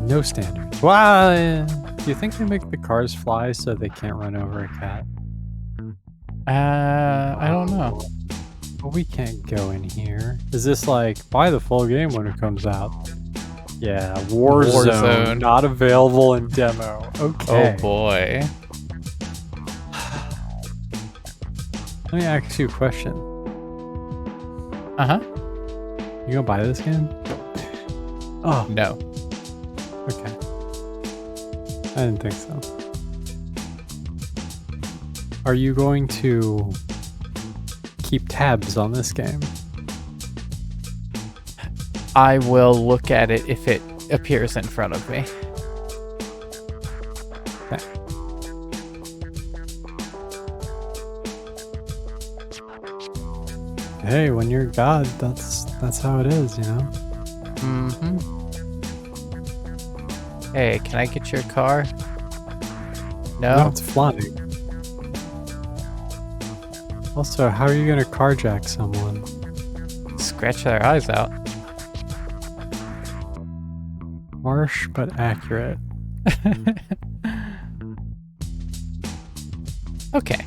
No standards. Wow. Do you think they make the cars fly so they can't run over a cat? I don't know. But we can't go in here. Is this like buy the full game when it comes out? Yeah, Warzone, Warzone. not available in demo. Okay. Oh boy. Let me ask you a question. Uh-huh. You gonna buy this game? Oh, No. okay. I didn't think so. Are you going to keep tabs on this game? I will look at it if it appears in front of me. Okay. Hey, when you're God, that's how it is, you know? Mm-hmm. Hey, can I get your car? No? It's flying. Also, how are you gonna carjack someone? Scratch their eyes out. Harsh but accurate. Okay.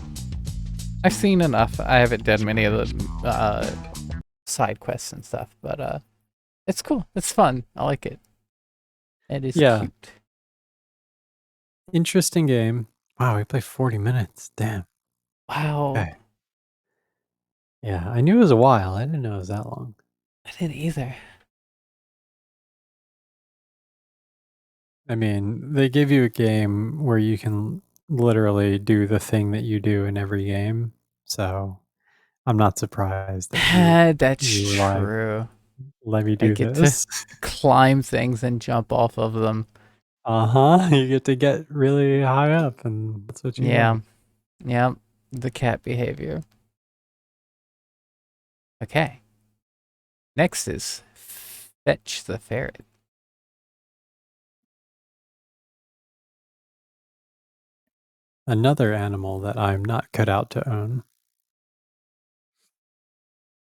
I've seen enough. I haven't done many of the side quests and stuff, but it's cool. It's fun. I like it. It is Yeah. cute. Interesting game. Wow, we played 40 minutes. Damn. Wow. Okay. Yeah, I knew it was a while. I didn't know it was that long. I didn't either. I mean, they give you a game where you can literally do the thing that you do in every game. So I'm not surprised that That's you like- true. you let me I do get this. Climb things and jump off of them. Uh-huh. You get to get really high up and that's what you Yeah. want. Yeah. The cat behavior. Okay. Next is Fetch the Ferret. Another animal that I'm not cut out to own.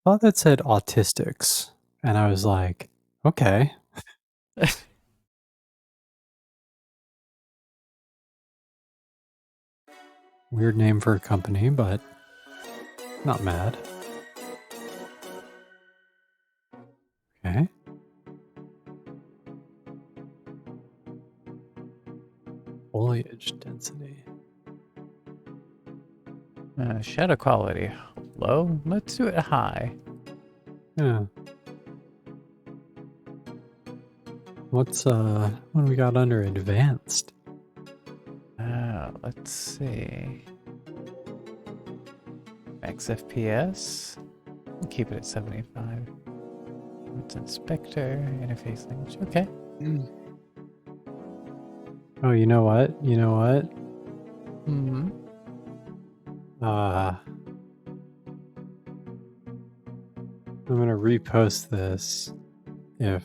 Thought that said autistics. And I was like, okay. Weird name for a company, but not mad. Okay. Foliage density. Shadow quality. Low? Let's do it high. Yeah. What do we got under advanced? Let's see. Max FPS. Keep it at 75. It's inspector, interface language. Okay. Oh, you know what? You know what? Mm-hmm. I'm gonna repost this if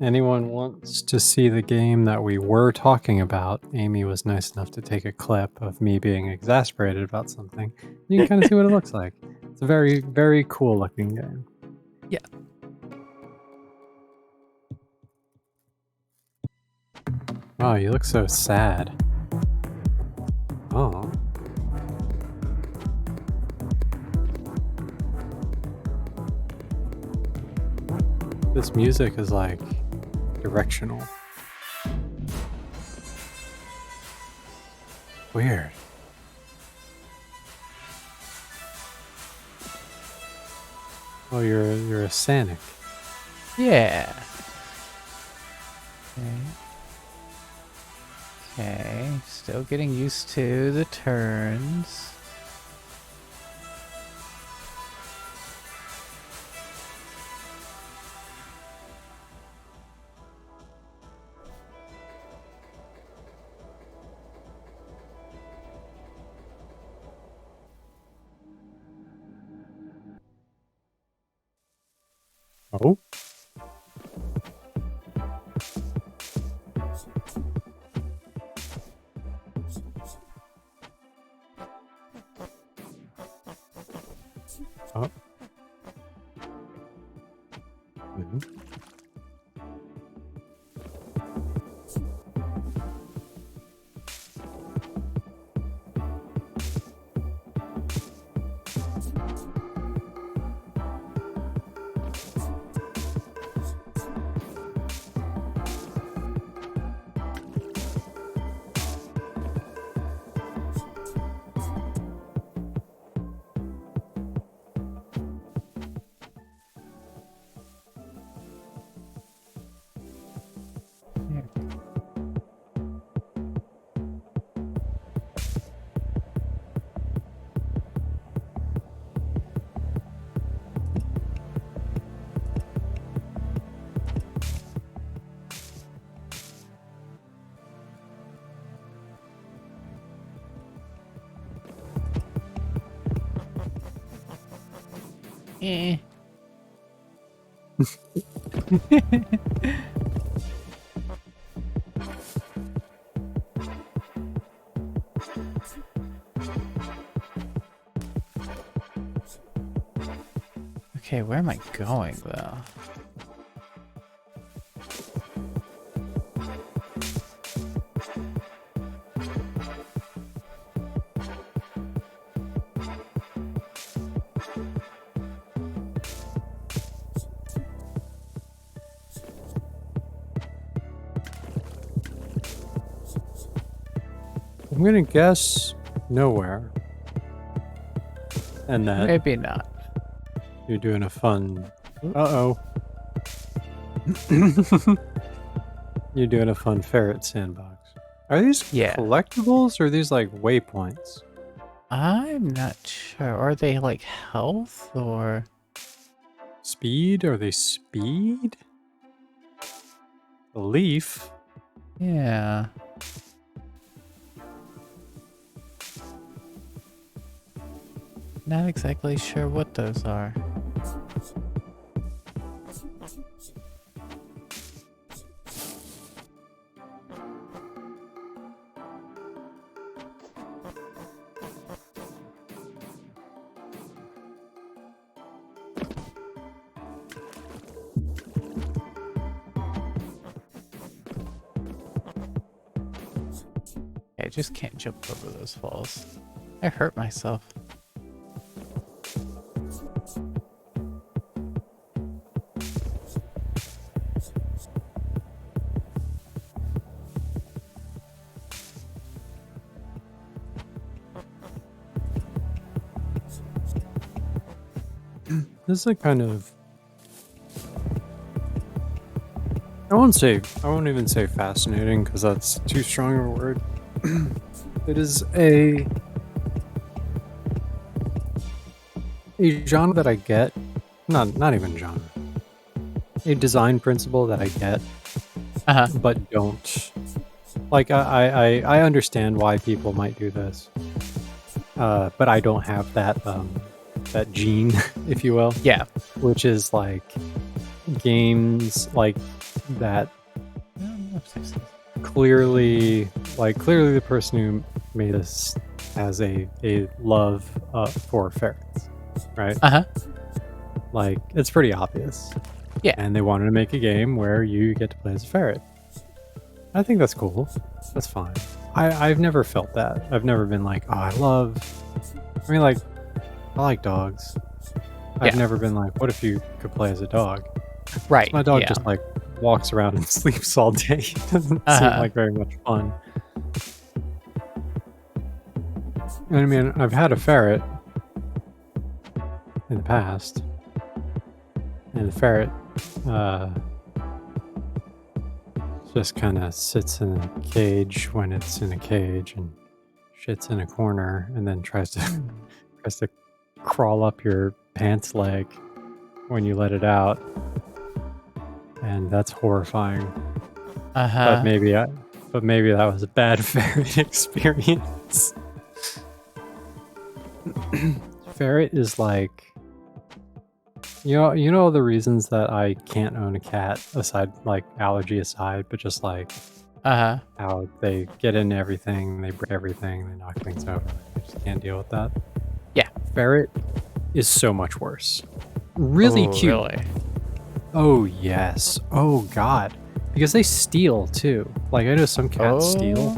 anyone wants to see the game that we were talking about. Amy was nice enough to take a clip of me being exasperated about something. You can kind of see what it looks like. It's a very, very cool looking game. Yeah. Oh, you look so sad. Oh. This music is like directional. Weird. Oh, you're a Sanic. Yeah. Okay, still getting used to the turns. Oh. Oh. Mhm. Eh. Okay, where am I going though? I'm gonna guess nowhere. And that Maybe not. you're doing a fun. Uh-oh. You're doing a fun ferret sandbox. Are these Yeah. collectibles or are these like waypoints? I'm not sure. Are they like health or? Speed? Are they speed? A leaf? Yeah. Not exactly sure what those are. I just can't jump over those falls. I hurt myself. This is a kind of. I won't even say fascinating because that's too strong of a word. It is a genre that I get. Not even genre. A design principle that I get, Uh-huh. but don't. Like I understand why people might do this, but I don't have that that gene, if you will, Yeah. which is like games like that clearly the person who made this has a love for ferrets, right? Uh-huh. Like, it's pretty obvious. Yeah. And they wanted to make a game where you get to play as a ferret. I think that's cool. That's fine. I've never felt that. I've never been like, oh, I like dogs. I've Yeah. never been like, what if you could play as a dog? Right. My dog yeah. just like walks around and sleeps all day. It doesn't seem Uh-huh. like very much fun. And I mean, I've had a ferret in the past, and the ferret just kind of sits in a cage when it's in a cage and shits in a corner, and then tries to crawl up your pants leg when you let it out, and that's horrifying. Uh-huh. But maybe that was a bad ferret experience. Ferret is like, you know the reasons that I can't own a cat, aside like allergy aside, but just like Uh-huh. how they get into everything, they break everything, they knock things over. I just can't deal with that. Yeah. Ferret is so much worse. Really Oh, cute. Really? Oh yes. Oh god. Because they steal too. Like I know some cats steal,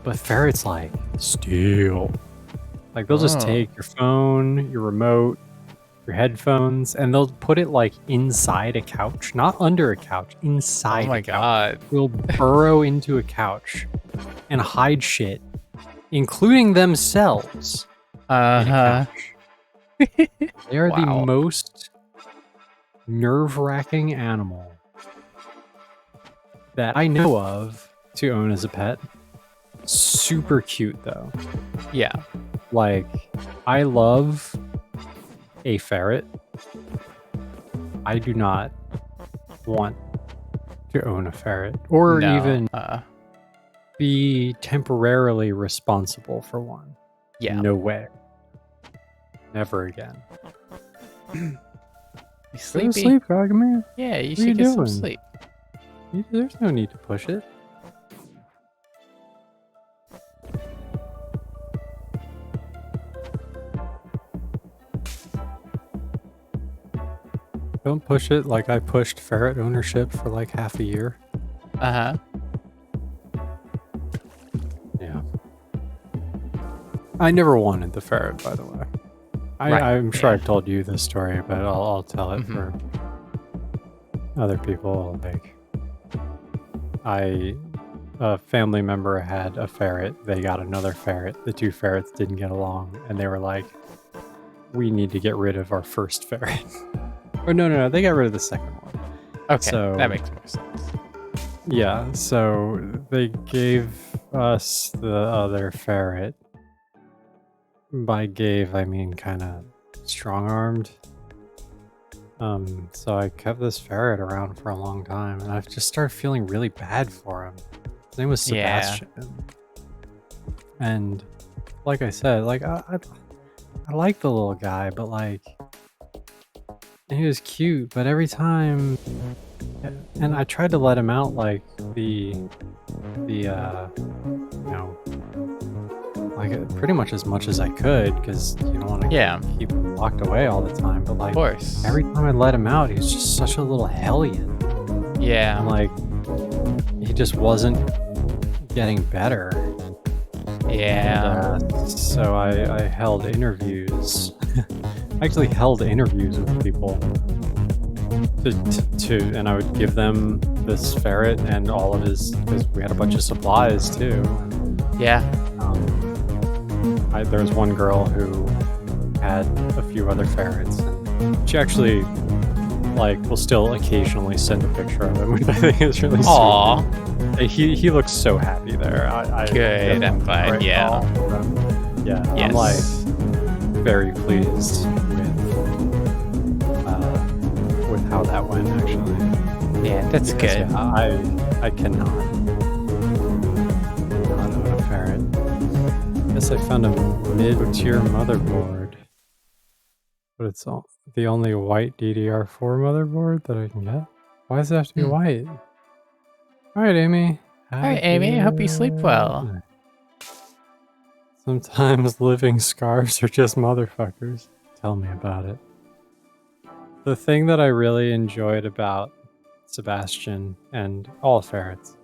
but ferrets like steal. Like they'll just Oh. take your phone, your remote, your headphones, and they'll put it like inside a couch, not under a couch, inside. Oh my a couch. god. Will burrow into a couch and hide shit, including themselves. In a Uh-huh. couch. They are the Wow. most nerve-wracking animal that I know of to own as a pet. Super cute though. Yeah. Like, I love a ferret. I do not want to own a ferret or No, even uh, be temporarily responsible for one. yeah. No way. Never again. You Go to sleepy? sleep, Gargamel. Yeah, you What are should you get some doing? sleep. There's no need to push it. Don't push it like I pushed ferret ownership for like half a year. Uh-huh. Yeah. I never wanted the ferret, by the way. Right, I'm sure yeah. I've told you this story, but I'll tell it Mhm. for other people. Like, a family member had a ferret. They got another ferret. The two ferrets didn't get along, and they were like, "We need to get rid of our first ferret." Or no, they got rid of the second one. Okay, So- that makes more sense. Yeah, so they gave us the other ferret. By gave, I mean kind of strong-armed. So I kept this ferret around for a long time, and I've just started feeling really bad for him. His name was Yeah. Sebastian. And like I said, like I like the little guy, but like he was cute, but every time, and I tried to let him out like like pretty much as much as I could, because you don't want to Yeah, keep him locked away all the time. But of like course. every time I let him out, he was just such a little hellion. Yeah. And like he just wasn't getting better. Yeah. And, so I held interviews. I actually held interviews with people and I would give them this ferret and all of his, because we had a bunch of supplies too. Yeah. There was one girl who had a few other ferrets, and she actually like will still occasionally send a picture of him, which I think is really Aw. sweet. He looks so happy there. I Good, I'm glad, great yeah. call for him. Yeah, I'm like Yes. very pleased with how that went actually. Yeah, that's Because, good. yeah, I cannot own a ferret. Guess I found a mid-tier motherboard, but it's the only white DDR4 motherboard that I can get. Why does it have to be Hmm. white? All right, Amy. All right, Amy, I hope you sleep well. Sometimes living scars are just motherfuckers. Tell me about it. The thing that I really enjoyed about Sebastian and all ferrets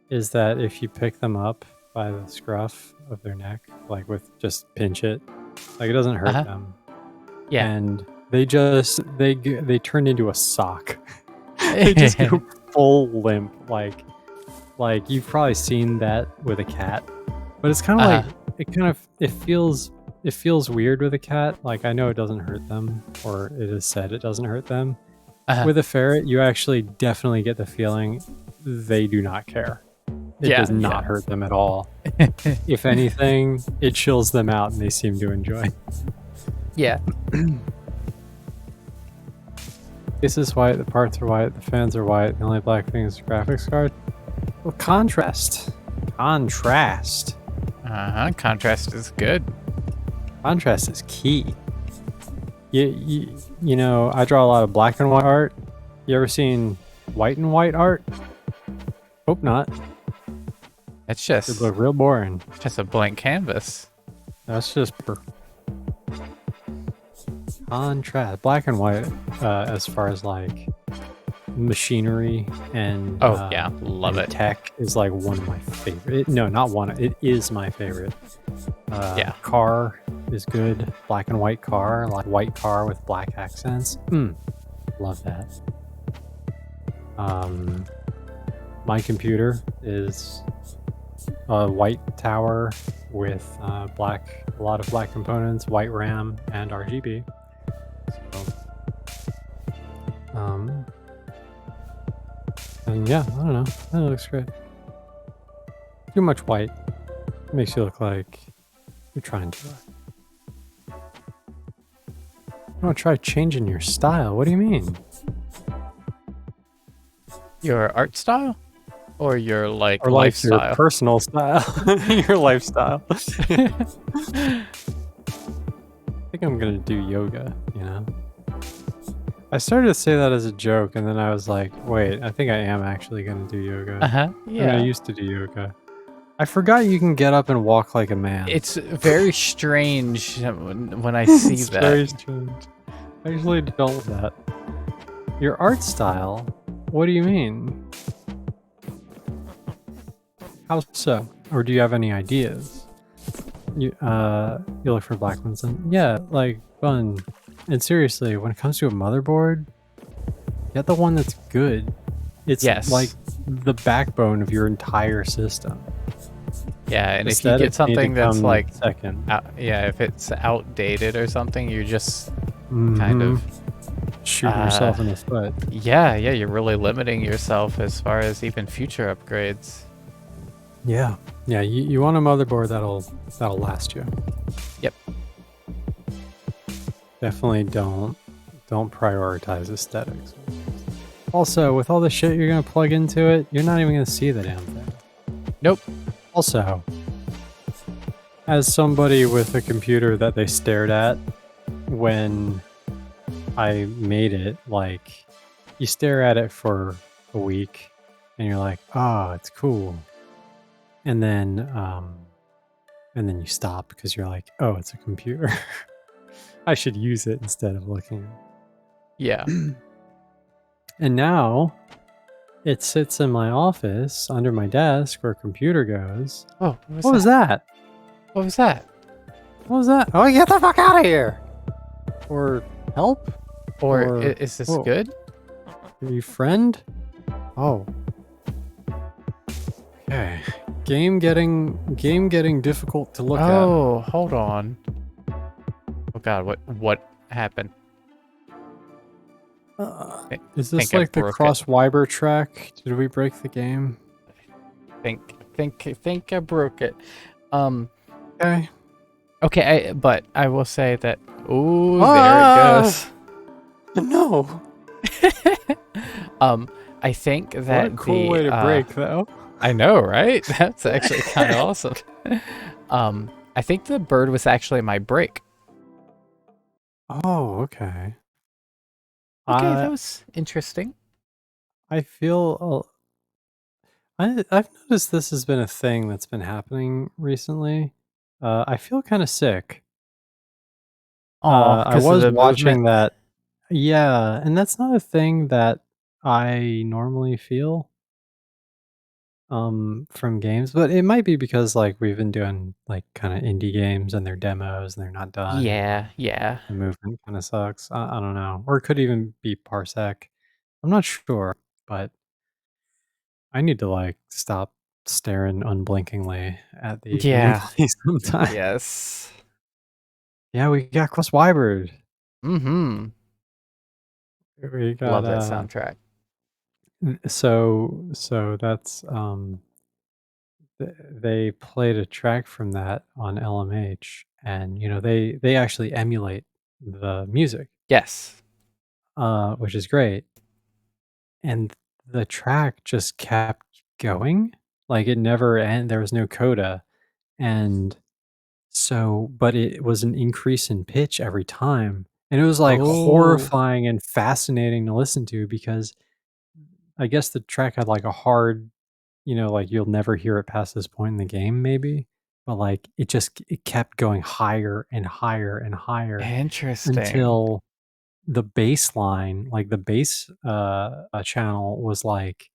is that if you pick them up by the scruff of their neck, like with just pinch it, like it doesn't hurt Uh-huh. them, Yeah. and they turn into a sock. They just go full limp, like you've probably seen that with a cat, but it's kind of like it feels weird with a cat. Like I know it doesn't hurt them, or it is said it doesn't hurt them. Uh-huh. With a ferret, you actually definitely get the feeling they do not care. It Yeah, does not yeah. hurt them at all. If anything, it chills them out and they seem to enjoy. Yeah. This is white, the parts are white, the fans are white, the only black thing is the graphics card. Well, contrast. Contrast. Contrast is good. Contrast is key. You know, I draw a lot of black and white art. You ever seen white and white art? Hope not. It's It just look real boring. a blank canvas. That's just contrast. Black and white, as far as like machinery and Oh yeah, love and it. tech is like one of my favorite. No, not one. It is my favorite. Yeah. Car is good. Black and white car, like white car with black accents. Love that. My computer is a white tower with a lot of black components, white RAM, and RGB. So, and yeah, I don't know. That looks great. Too much white makes you look like you're trying to. You want to try changing your style? What do you mean? Your art style, or your like Or like your lifestyle? personal style, your lifestyle. I think I'm gonna do yoga. You know, I started to say that as a joke, and then I was like, wait, I think I am actually gonna do yoga. I Yeah. used to do yoga. I forgot you can get up and walk like a man. It's very strange when I see It's that. very strange. I usually don't that. Your art style? What do you mean? How so? Or do you have any ideas? You look for black ones and yeah, like fun. And seriously, when it comes to a motherboard, get the one that's good. It's Yes. like the backbone of your entire system. Yeah, and if you Aesthetics get need to something that's come like second. if it's outdated or something, you just kind of shoot yourself in the foot. yeah, you're really limiting yourself as far as even future upgrades. Yeah, you want a motherboard that'll last you. Yep. Definitely don't prioritize aesthetics. Also, with all the shit you're gonna plug into it, you're not even gonna see the damn thing. Nope. Also, as somebody with a computer that they stared at when I made it, like, you stare at it for a week and you're like, oh, it's cool. And then you stop because you're like, oh, it's a computer. I should use it instead of looking at it. Yeah. And now it sits in my office under my desk where a computer goes. Oh, What was that? What was that? What was that? Oh, get the fuck out of here! Or help? Or Or- is this whoa. good? Are you friend? Oh. Okay. Game getting difficult to look at. Oh, hold on. Oh God, what happened? Is this think I like the broke it. Cross Wyber track? Did we break the game? Think I broke it. Okay. Okay, but I will say that. Ooh, Ah! there it No. goes. I think that What a cool way to break, though. I know, right? That's actually kind of awesome. I think the bird was actually my break. Oh, okay. Okay, I- that was interesting. I feel. I've noticed this has been a thing that's been happening recently. I feel kind of sick. Oh, I because of was the watching movement. that. Yeah, and that's not a thing that I normally feel from games, but it might be because like we've been doing like kind of indie games and they're demos and they're not done and Yeah, yeah. the movement kind of sucks. I don't know. Or it could even be Parsec. I'm not sure, but I need to like stop staring unblinkingly at the Yeah. gameplay sometime. Yes. Yeah, we got Cross Wybird. Mm-hmm. We got Love that soundtrack. so that's they played a track from that on LMH, and you know they actually emulate the music, Yes. which is great. And the track just kept going, like it never end. There was no coda, and so but it was an increase in pitch every time, and it was like Oh. horrifying and fascinating to listen to because I guess the track had like a hard, you know, like you'll never hear it past this point in the game, maybe. But like it kept going higher and higher and higher Interesting. until the bass line, like the bass channel was like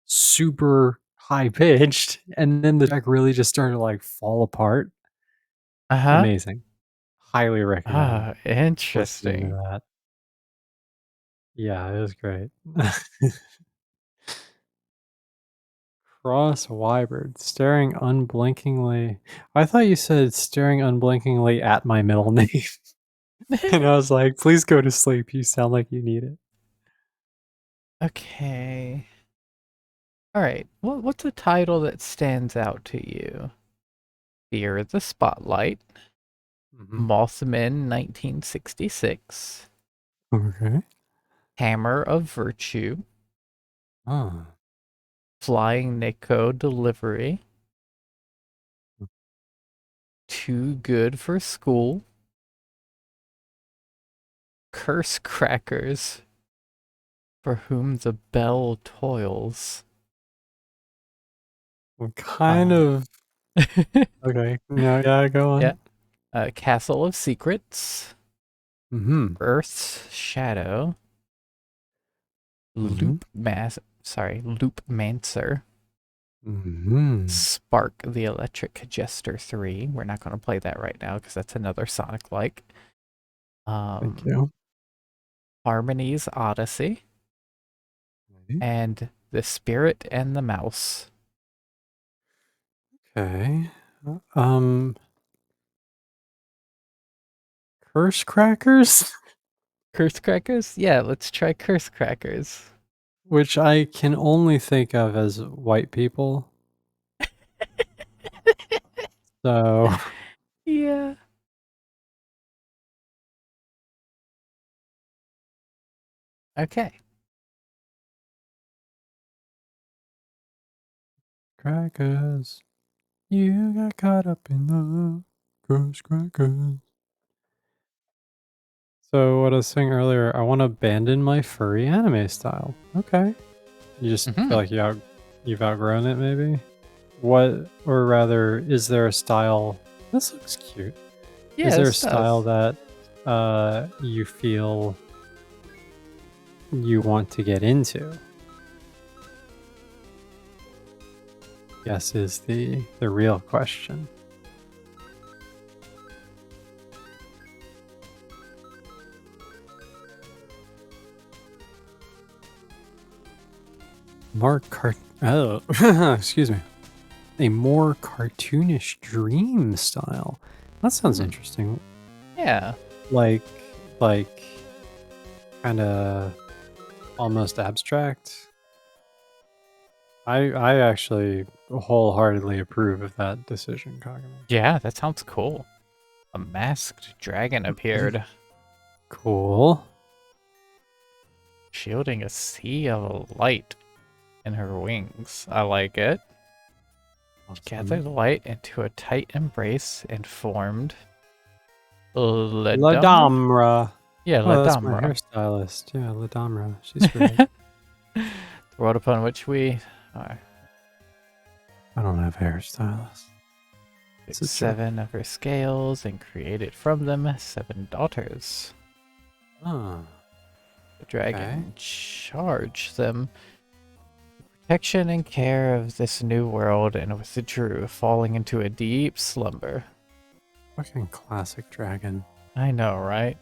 super high pitched, and then the track really just started to like fall apart. Uh-huh. Amazing. Highly recommend Ah, listening to interesting. that. Yeah, it was great. Cross Wybird, staring unblinkingly. I thought you said staring unblinkingly at my middle name. And I was like, please go to sleep. You sound like you need it. Okay. All right. What's a title that stands out to you? Fear the Spotlight, Mhm. Mothman 1966, Okay. Hammer of Virtue, Oh. Flying Nico Delivery, Too Good for School, Curse Crackers, For Whom the Bell Toils. I'm kind Uh, of okay. No, yeah, go yeah. on. Castle of Secrets, Mm-hmm. Earth's Shadow, Mm-hmm. Loop Mancer, Mm-hmm. Spark the Electric Jester 3. We're not going to play that right now because that's another Sonic like. Thank Um, you. Harmony's Odyssey, Okay. and The Spirit and the Mouse. Okay. Um, Curse Crackers, Curse Crackers? Yeah, let's try Curse Crackers. which I can only think of as white people. So Yeah. Okay. crackers, you got caught up in the Curse Crackers. So what I was saying earlier, I want to abandon my furry anime style. Okay. You just feel Mm-hmm. like you've outgrown it, maybe? What, or rather, is there a style? This looks cute. Is Yeah, there a this style does. that you feel you want to get into? Guess is the real question. Oh, excuse me. A more cartoonish dream style. That sounds Hmm. interesting. Yeah. Like like kind of almost abstract. I actually wholeheartedly approve of that decision, Kagami. Yeah, that sounds cool. A masked dragon appeared, Cool. shielding a sea of light in her wings. I like it. She gathered Awesome. light into a tight embrace and formed Ladamra? Ladamra. Yeah, Oh, that's my Ladamra. hairstylist. Yeah, Ladamra. She's great. The world upon which we are. I don't have hairstylists. Took It's a 7 of her scales and created from them 7 daughters. Ah, The dragon charged them protection and care of this new world and withdrew, falling into a deep slumber. fucking classic dragon. I know, right?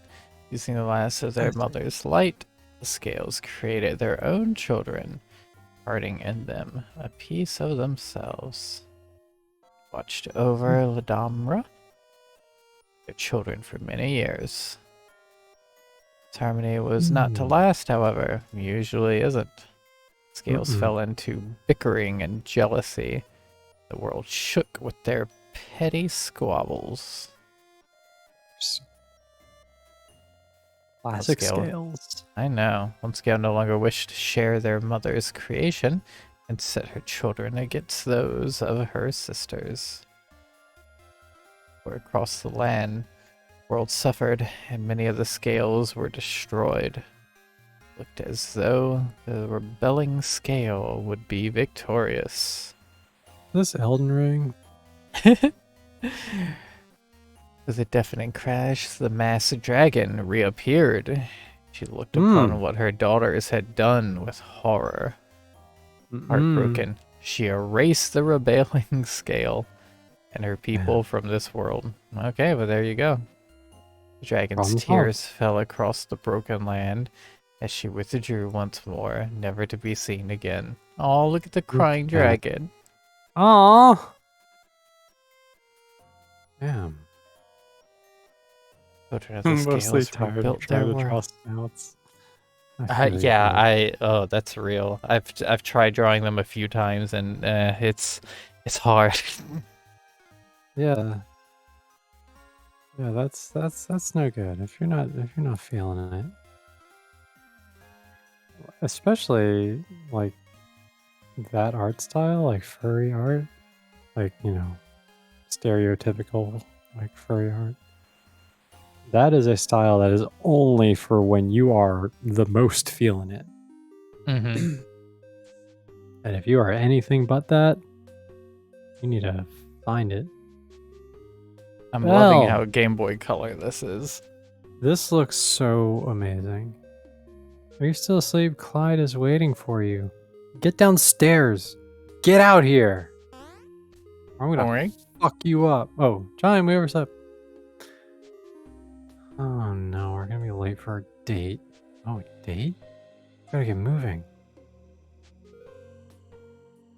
Using the last of their Classic. mother's light, the scales created their own children, parting in them a piece of themselves. Watched over Ladamra, their children for many years. This harmony was not to last, however, usually isn't. Scales fell into bickering and jealousy. The world shook with their petty squabbles. Classic Scale. scales. I know. One scale no longer wished to share their mother's creation and set her children against those of her sisters. For across the land, the world suffered, and many of the scales were destroyed. Looked as though the rebelling scale would be victorious. This Elden Ring. With a deafening crash, the masked dragon reappeared. She looked upon what her daughters had done with horror. Heartbroken, she erased the rebelling scale and her people from this world. Okay, well there you go. The dragon's Problem tears fell across the broken land as she withdrew once more, never to be seen again. Oh, look at the crying dragon. Aww. Damn. Children of the Mostly scales tired of rebuilt trying their to draw world. snouts. Yeah, oh, that's real. I've tried drawing them a few times, and it's hard. Yeah. Yeah, that's no good if you're not feeling it. Especially like that art style, like furry art, like, you know, stereotypical like furry art. That is a style that is only for when you are the most feeling it. Mm-hmm. And if you are anything but that, you need to find it. I'm loving Well. how Game Boy Color this is. This looks so amazing. Are you still asleep? Clyde is waiting for you. Get downstairs. Get out here. Or I'm gonna Boring. fuck you up. Oh, John, what's up? Oh no, we're gonna be late for our date. Oh, date? Gotta get moving.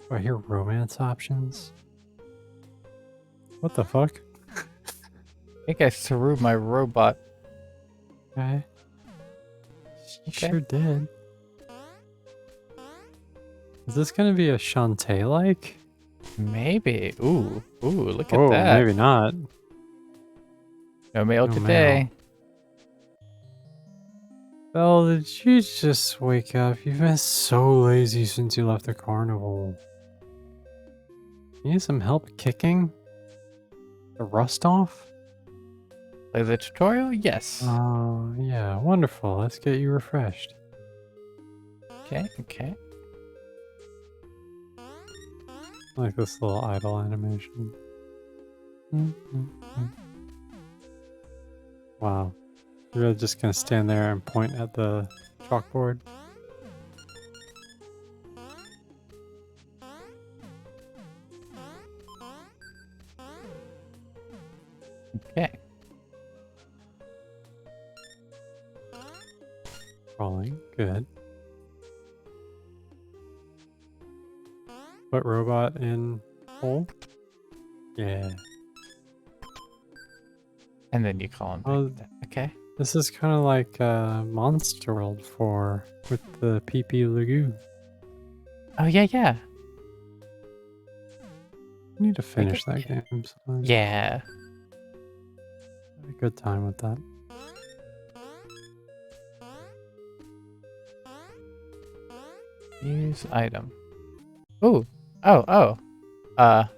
Do I hear romance options? What the fuck? I think I threw my robot. Okay. You Okay. sure did. Is this gonna be a Shantae like? Maybe. Ooh, look at Oh, that. maybe not. No mail No today. Belle, did you just wake up? You've been so lazy since you left the carnival. You need some help kicking the rust off? Play the tutorial? Yes. Oh, yeah, wonderful. Let's get you refreshed. Okay. I like this little idle animation. Wow. You're really just gonna stand there and point at the chalkboard? Okay. Crawling. Good. Put robot in hole? Yeah. And then you call him. Oh, Okay. this is kind of like Monster World 4 with the PP Lagoon. Oh yeah. I need to finish that game sometime. Yeah. Have a good time with that. Use item. Ooh. Oh. I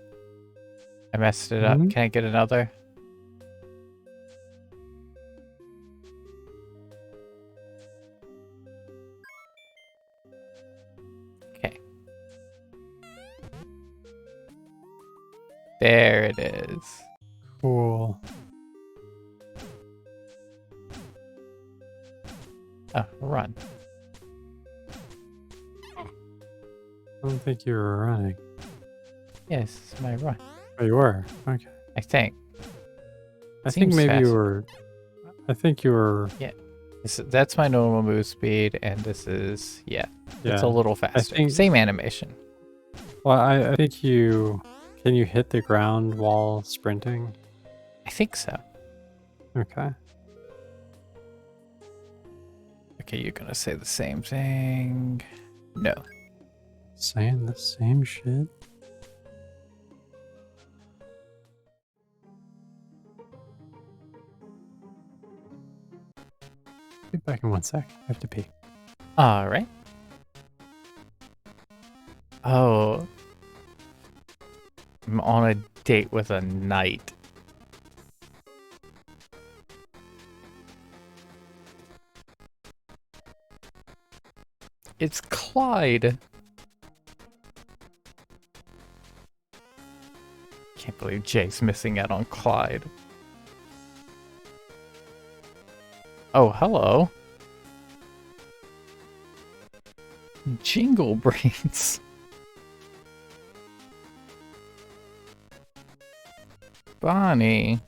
messed it up. Mhm. Can I get another? Okay. There it is. Cool. Oh, run. I don't think you were running. Yes, it's my run. Oh, you were? Okay. I think. I think Seems maybe you fast. were... I think you were... That's my normal move speed, and this is, yeah, it's a Yeah. little faster. think- Same animation. Well, I think you... Can you hit the ground while sprinting? I think so. Okay. Okay, you're gonna say the same thing. No. Saying the same shit? Be back in 1 sec. I have to pee. All right. Oh. I'm on a date with a knight. It's Clyde. Can't believe Jake's missing out on Clyde. Oh, hello. Jingle Brains. Bonnie.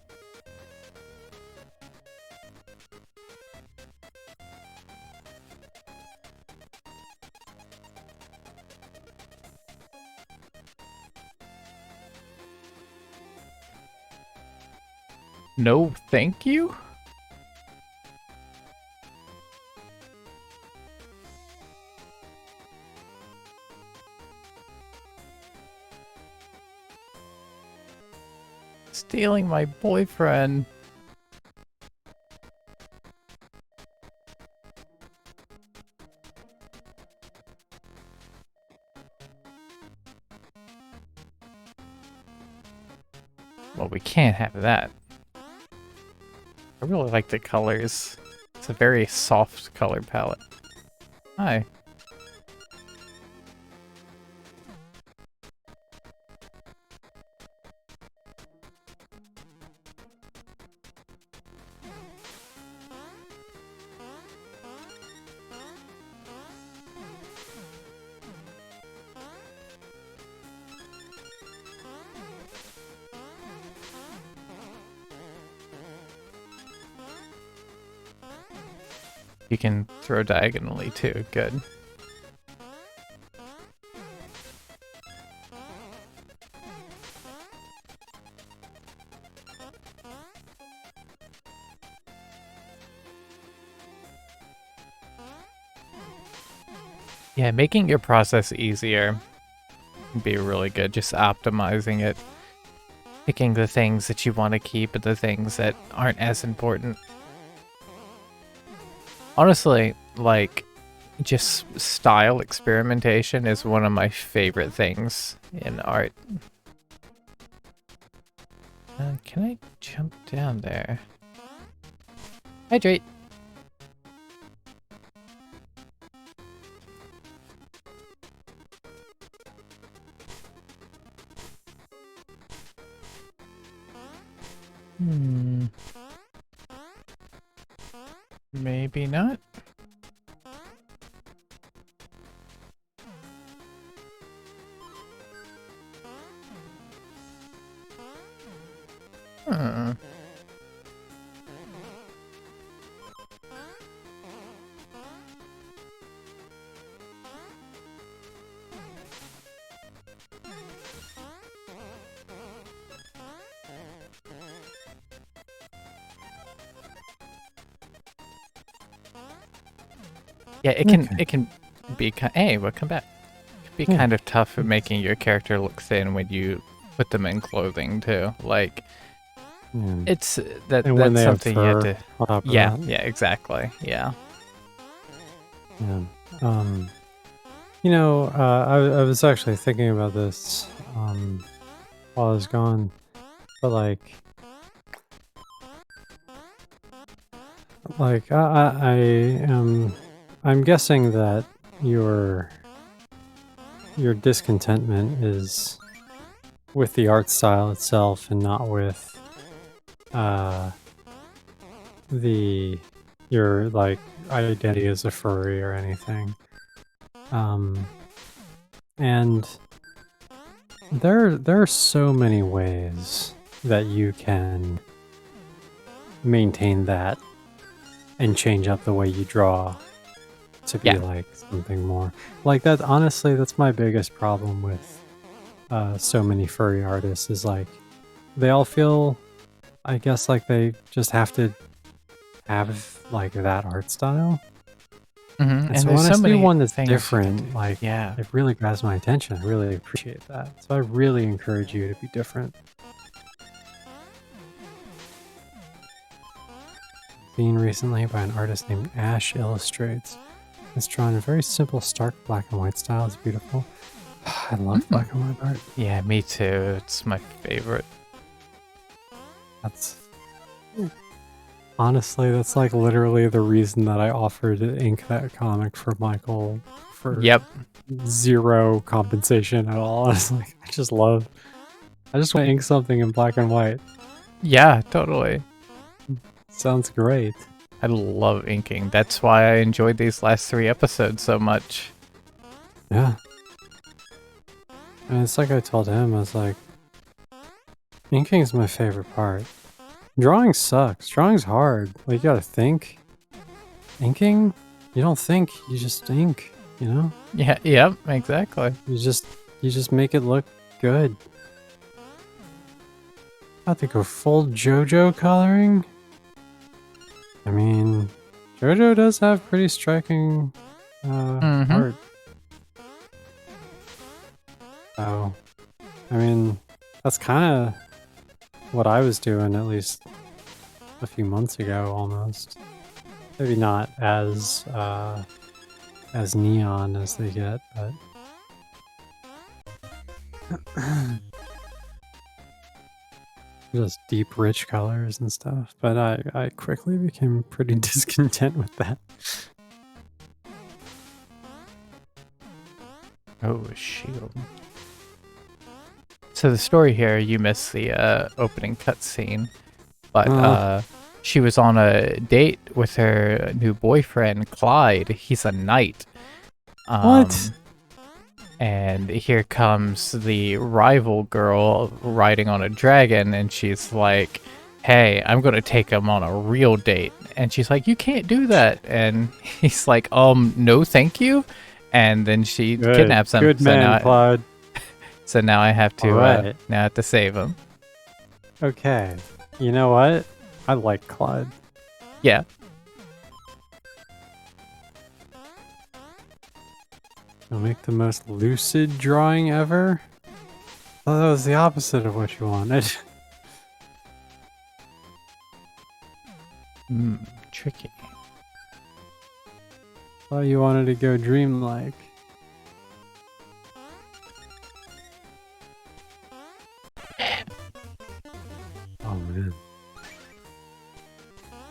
No, thank you? Stealing my boyfriend. Well, we can't have that. I really like the colors. It's a very soft color palette. Hi. You can throw diagonally too. Good. Yeah, making your process easier would be really good. Just optimizing it. Picking the things that you want to keep and the things that aren't as important. Honestly, like, just style experimentation is one of my favorite things in art. Can I jump down there? Hydrate! Maybe not. Yeah, it can be hey, welcome back. It can be Yeah. kind of tough at making your character look thin when you put them in clothing too. Like Yeah. it's that And when that's they have something you have fur to. on top of Yeah, that. yeah, exactly. Yeah. Yeah. You know, I was actually thinking about this while I was gone, but I am I'm guessing that your discontentment is with the art style itself and not with your like identity as a furry or anything. And there are so many ways that you can maintain that and change up the way you draw to be Yeah. like something more like that. Honestly, that's my biggest problem with so many furry artists is like they all feel, I guess, like they just have to have like that art style. Mm-hmm. And so there's when I so see many one that's things you can different, do. like Yeah. it really grabs my attention. I really appreciate that. So I really encourage you to be different. Seen recently by an artist named Ash Illustrates. It's drawn in a very simple, stark black and white style. It's beautiful. I love black and white art. Yeah, me too. It's my favorite. That's honestly, that's like literally the reason that I offered to ink that comic for Michael for Yep. zero compensation at all. I was like, I just want to ink something in black and white. Yeah, totally. Sounds great. I love inking. That's why I enjoyed these last 3 episodes so much. Yeah. And it's like I told him, I was like, inking is my favorite part. Drawing sucks. Drawing's hard. Like, you gotta think. Inking, you don't think, you just ink, you know? Yeah, yep, exactly. You just make it look good. About to go full JoJo coloring? I mean, JoJo does have pretty striking art. So, I mean, that's kind of what I was doing at least a few months ago, almost. Maybe not as neon as they get, but just deep, rich colors and stuff. But I quickly became pretty discontent with that. Oh, a shield. So the story here, you missed the opening cutscene, but she was on a date with her new boyfriend, Clyde. He's a knight. What? And here comes the rival girl riding on a dragon, and she's like, hey, I'm going to take him on a real date. And she's like, you can't do that. And he's like, no, thank you. And then she kidnaps him. Good man, Clyde. So now I have to Alright. now I have to save him. Okay. You know what? I like Clyde. Yeah. You'll make the most lucid drawing ever? Oh, that was the opposite of what you wanted. Tricky. Thought you wanted to go dreamlike. Oh man.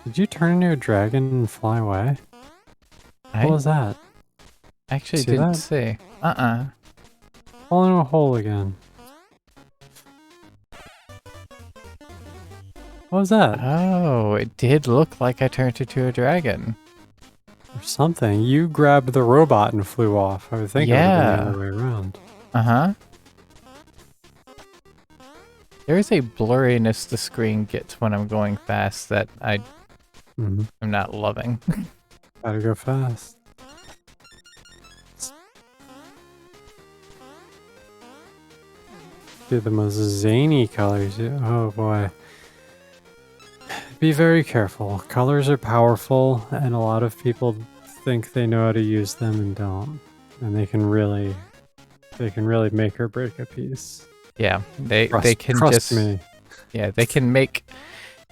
Did you turn into a dragon and fly away? I What was that? actually See didn't that? see. Fall into a hole again. What was that? Oh, it did look like I turned into a dragon. Or something. You grabbed the robot and flew off. I would think it would have been the other way around. Uh-huh. There is a blurriness the screen gets when I'm going fast that I'm not loving. Gotta go fast. Dude, the most zany colors. Oh boy. Be very careful. Colors are powerful, and a lot of people think they know how to use them and don't. And they can really make or break a piece. Yeah, they can Trust just me. yeah, they can make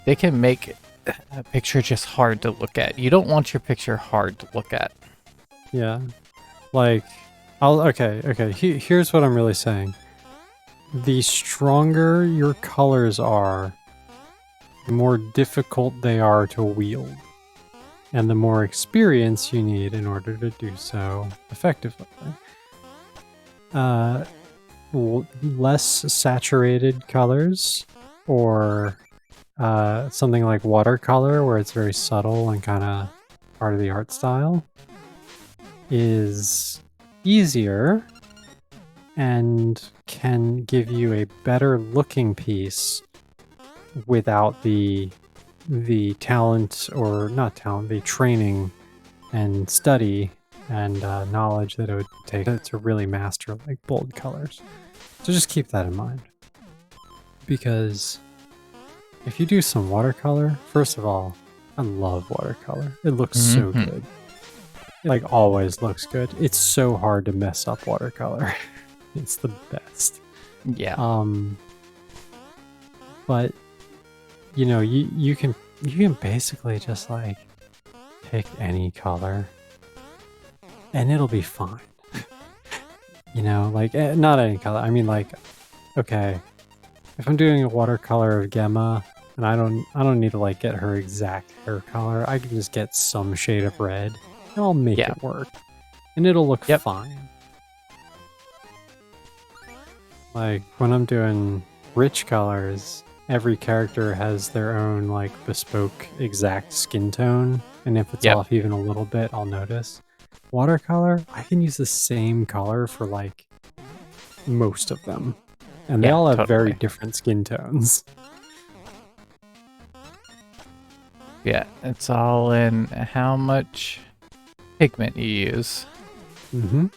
a picture just hard to look at. You don't want your picture hard to look at. Yeah. Like, okay. Here's what I'm really saying. The stronger your colors are, the more difficult they are to wield. And the more experience you need in order to do so effectively. less saturated colors, or something like watercolor, where it's very subtle and kind of part of the art style, is easier and can give you a better looking piece without the talent, or not talent, the training and study and knowledge that it would take to really master like bold colors. So just keep that in mind, because if you do some watercolor, first of all, I love watercolor. It looks so good. It, like, always looks good. It's so hard to mess up watercolor. It's the best. Yeah. But you know, you can basically just like pick any color and it'll be fine. You know, like not any color. I mean, like, okay, if I'm doing a watercolor of Gemma and I don't need to like get her exact hair color, I can just get some shade of red and I'll make it work. And it'll look fine. Like when I'm doing rich colors, every character has their own like bespoke exact skin tone, and if it's off even a little bit, I'll notice. Watercolor, I can use the same color for like most of them, and they all have very different skin tones. Yeah, it's all in how much pigment you use. Mm-hmm.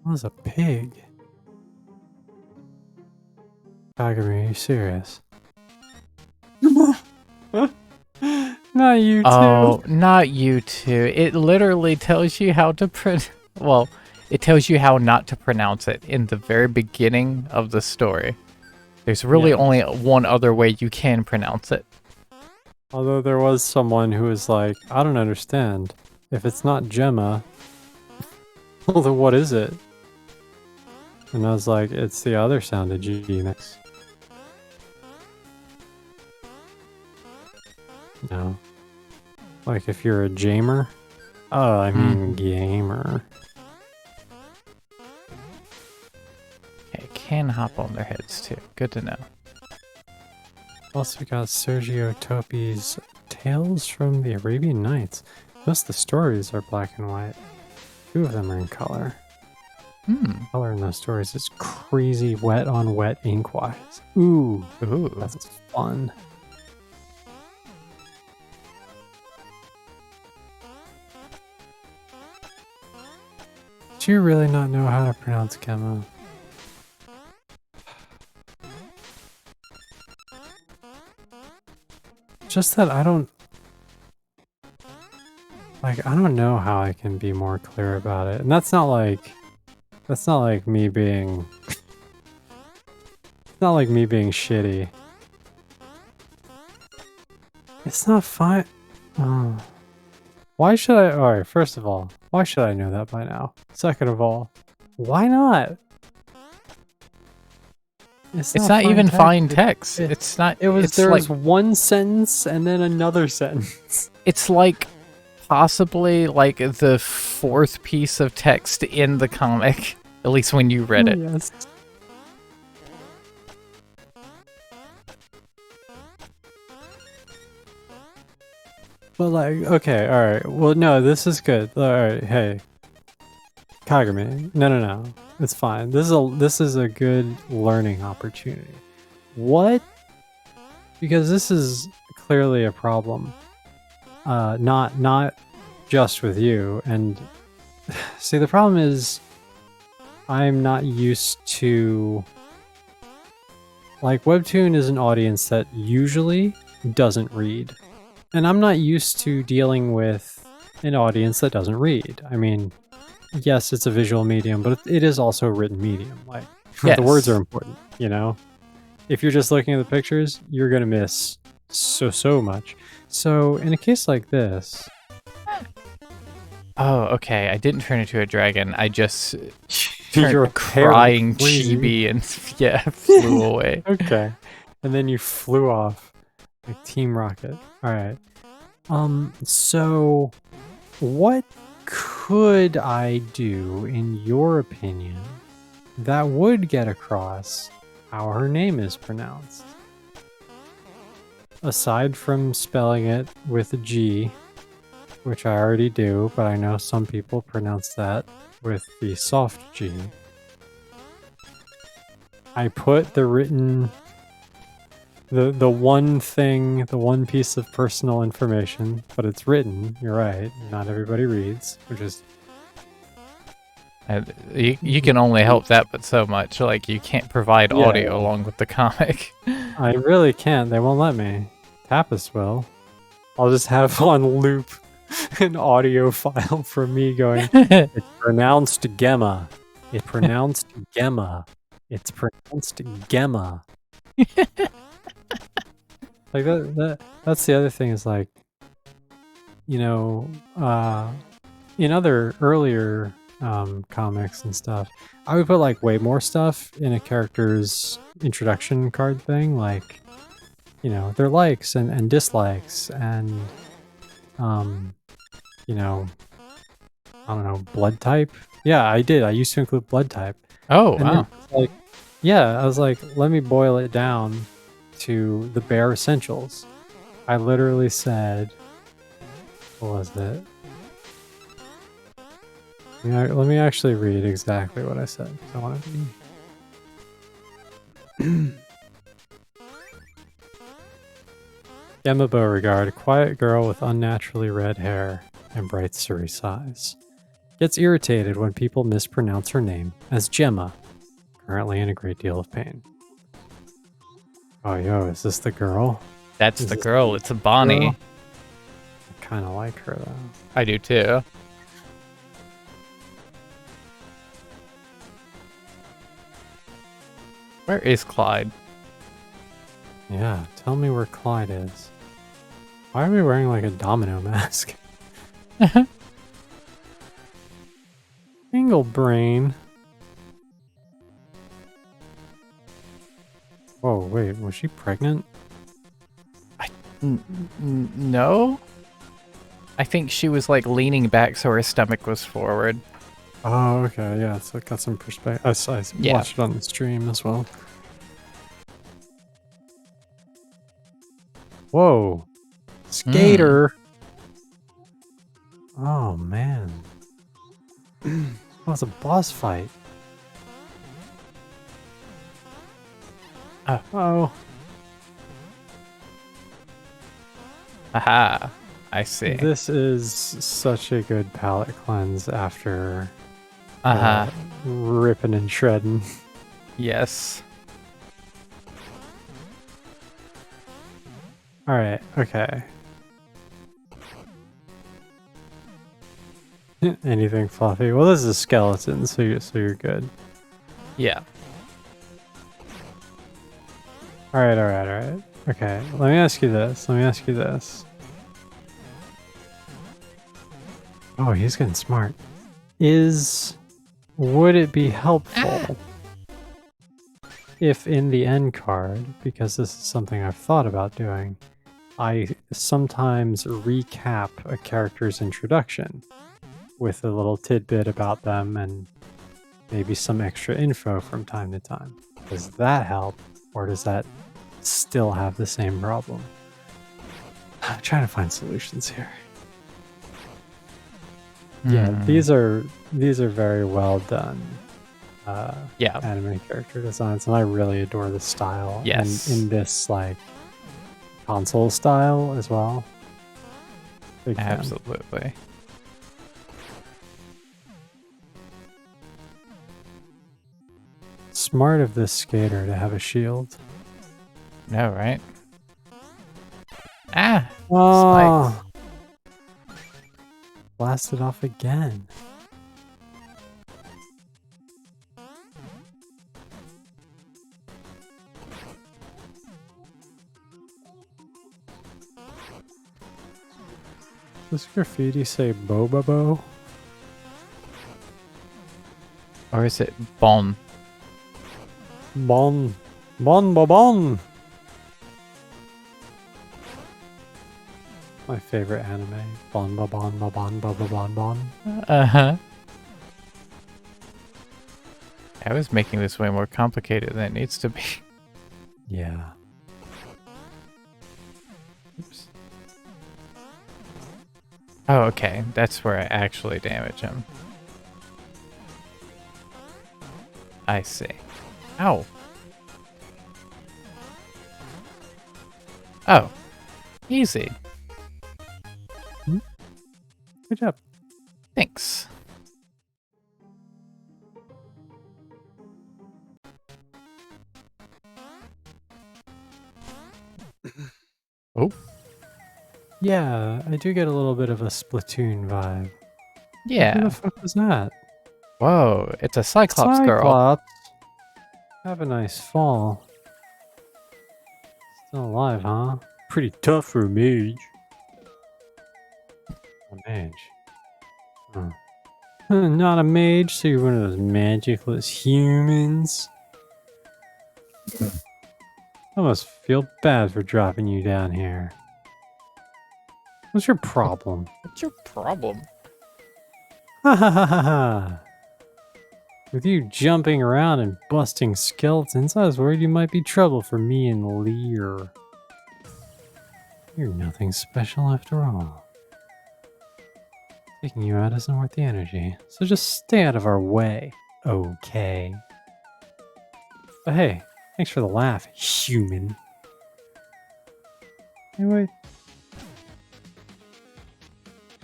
That was a pig. Kagami, are you serious? Not you too. Oh, not you too. It literally tells you how to well, it tells you how not to pronounce it in the very beginning of the story. There's really only one other way you can pronounce it. Although there was someone who was like, I don't understand. If it's not Gemma, well, then what is it? And I was like, it's the other sound of G next. No. Like if you're a jamer? Oh, I mean gamer. Okay, can hop on their heads too. Good to know. Also, we got Sergio Topi's Tales from the Arabian Nights. Most of the stories are black and white. 2 of them are in color. Color in those stories is crazy wet on wet ink wise. Ooh, that's fun. Do you really not know how to pronounce Gemma? Just that I don't know how I can be more clear about it. And that's not like me being it's not like me being shitty. It's not fine. Why should I? Alright, first of all, why should I know that by now? Second of all, why not? It's not even fine text. It's not. There was one sentence and then another sentence. It's like possibly like the 4th piece of text in the comic, at least when you read it. Yes. But like, okay, alright. Well, no, this is good. Alright, hey. Kagami. No. It's fine. This is a good learning opportunity. What? Because this is clearly a problem. Not just with you. And see, the problem is I'm not used to, like, Webtoon is an audience that usually doesn't read. And I'm not used to dealing with an audience that doesn't read. I mean, yes, it's a visual medium, but it is also a written medium. Like, the words are important, you know? If you're just looking at the pictures, you're going to miss so much. So, in a case like this... Oh, okay. I didn't turn into a dragon. I just You're turned a crying chibi and, flew away. Okay. And then you flew off like Team Rocket. Alright. So what could I do, in your opinion, that would get across how her name is pronounced? Aside from spelling it with a G, which I already do, but I know some people pronounce that with the soft G. I put the written, the one thing, the one piece of personal information, but it's written, you're right, not everybody reads, which is... You can only help that but so much. Like, you can't provide Yeah. audio along with the comic. I really can't, they won't let me. Tapas will. I'll just have on loop an audio file from me going, it's pronounced Gemma. It's pronounced Gemma. It's pronounced Gemma. Like that's the other thing is like, you know, in other earlier comics and stuff, I would put like way more stuff in a character's introduction card thing, like, you know, their likes and dislikes and you know, I don't know, blood type. Yeah, I did. I used to include blood type. Oh, And wow. then, like, yeah, I was like, let me boil it down to the bare essentials. I literally said, what was it? Yeah, let me actually read exactly what I said. 'Cause I want to be. Gemma Beauregard, a quiet girl with unnaturally red hair and bright cerise eyes, gets irritated when people mispronounce her name as Gemma, currently in a great deal of pain. Oh, yo, is this the girl? That's Is the this girl. It's a Bonnie. girl? I kind of like her, though. I do too. Where is Clyde? Yeah, tell me where Clyde is. Why are we wearing like a domino mask? Single brain. Whoa, wait, was she pregnant? No? I think she was like leaning back so her stomach was forward. Oh, okay, yeah, so it got some perspective. I Yeah. watched it on the stream as well. Whoa. Skater! Oh, man. That was a boss fight. Oh. Aha. I see. This is such a good palate cleanse after Uh-huh. ripping and shredding. Yes. Alright, okay. Anything fluffy? Well, this is a skeleton, so you're good. Yeah. Alright. Okay, let me ask you this. Oh, he's getting smart. Would it be helpful if in the end card, because this is something I've thought about doing, I sometimes recap a character's introduction with a little tidbit about them and maybe some extra info from time to time? Does that help, or does that still have the same problem? I'm trying to find solutions here. Yeah, Hmm. these are very well done Yeah. anime character designs, and I really adore the style. Yes. And in this like console style as well. Big fan. Absolutely. Smart of this skater to have a shield. No, right? Ah. Oh, blasted off again. Does graffiti say Bobabo? Or is it Bon? Bon Bobon. My favorite anime. Bon ba bon ba bon ba ba bon bon. Uh-huh. I was making this way more complicated than it needs to be. Yeah. Oops. Oh, okay. That's where I actually damage him. I see. Ow. Oh. Easy. Good job. Thanks. Oh. Yeah, I do get a little bit of a Splatoon vibe. Who Yeah. the fuck was that? Whoa. It's a Cyclops girl. Cyclops. Have a nice fall. Still alive, huh? Pretty tough for a mage. A mage. Huh. Not a mage, so you're one of those magicless humans. I must feel bad for dropping you down here. What's your problem? What's your problem? Ha ha ha ha ha! With you jumping around and busting skeletons, I was worried you might be trouble for me and Lear. You're nothing special after all. Taking you out isn't worth the energy, so just stay out of our way, okay? But hey, thanks for the laugh, human. Hey, wait.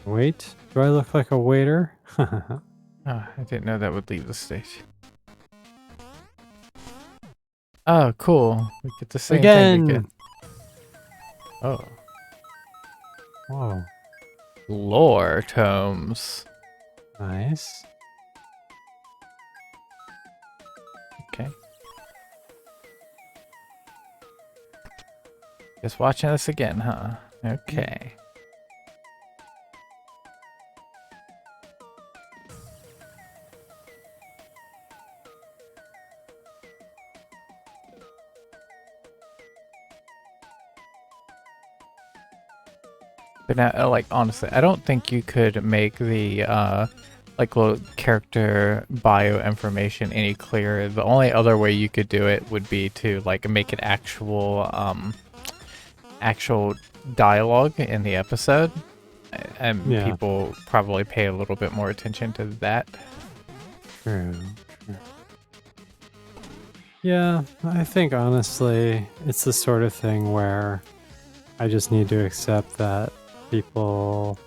Wait, do I look like a waiter? Oh, I didn't know that would leave the stage. Oh, cool. We get the same thing Again! again. Oh. Whoa, Lore tomes. nice. Okay. Just watching this again, huh? Okay. But now, like, honestly, I don't think you could make the, like, little character bio information any clearer. The only other way you could do it would be to, like, make it actual, actual dialogue in the episode. And Yeah. people probably pay a little bit more attention to that. True. Yeah, I think honestly, it's the sort of thing where I just need to accept that people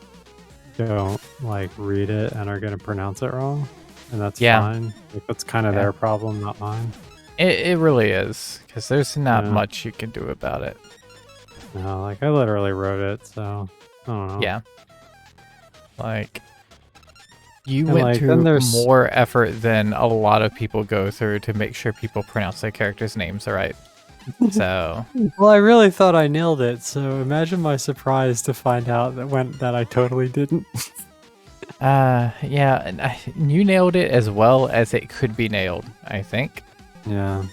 don't like read it and are going to pronounce it wrong, and that's Yeah. fine. Like, that's kind of Yeah. their problem, not mine. It really is, because there's not Yeah. much you can do about it. No, like I literally wrote it, so I don't know. Yeah. Like, you And, went like, then through there's- more effort than a lot of people go through to make sure people pronounce their characters' names right. So, Well, I really thought I nailed it, so imagine my surprise to find out that I totally didn't. yeah, and you nailed it as well as it could be nailed, I think. Yeah.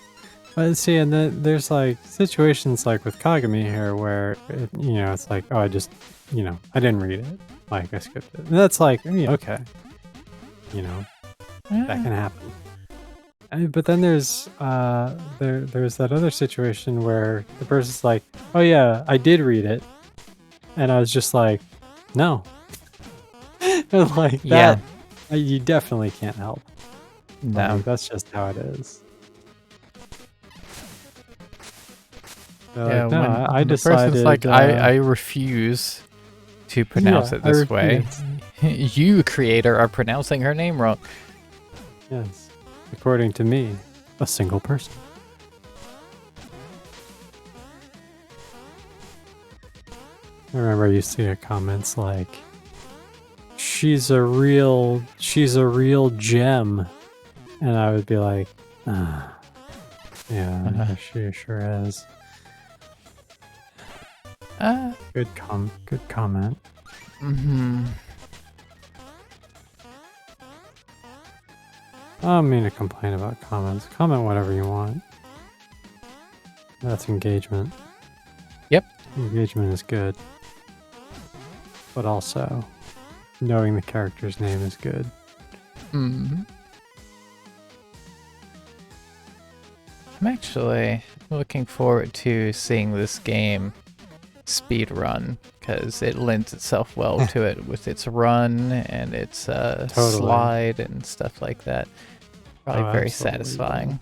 But see, and then there's like situations like with Kagami here where, it's like, oh, I just, I didn't read it. Like, I skipped it. And that's like, okay. That can happen. But then there's there's that other situation where the person's like, oh yeah, I did read it. And I was just like, no. And like Yeah. that, you definitely can't help. No. Like, that's just how it is. They're Yeah, like, no, when I the decided. person's like, I refuse to pronounce it I this way. refuse. You, creator, are pronouncing her name wrong. Yes. According to me, a single person. I remember I used to get comments like, she's a real gem. And I would be like, yeah, she sure is. Good comment. Mm-hmm. I don't mean to complain about comments. Comment whatever you want. That's engagement. Yep. Engagement is good. but also knowing the character's name is good. Hmm. I'm actually looking forward to seeing this game speed run because it lends itself well to it with its run and its Totally. slide and stuff like that. Probably Oh, very absolutely, satisfying.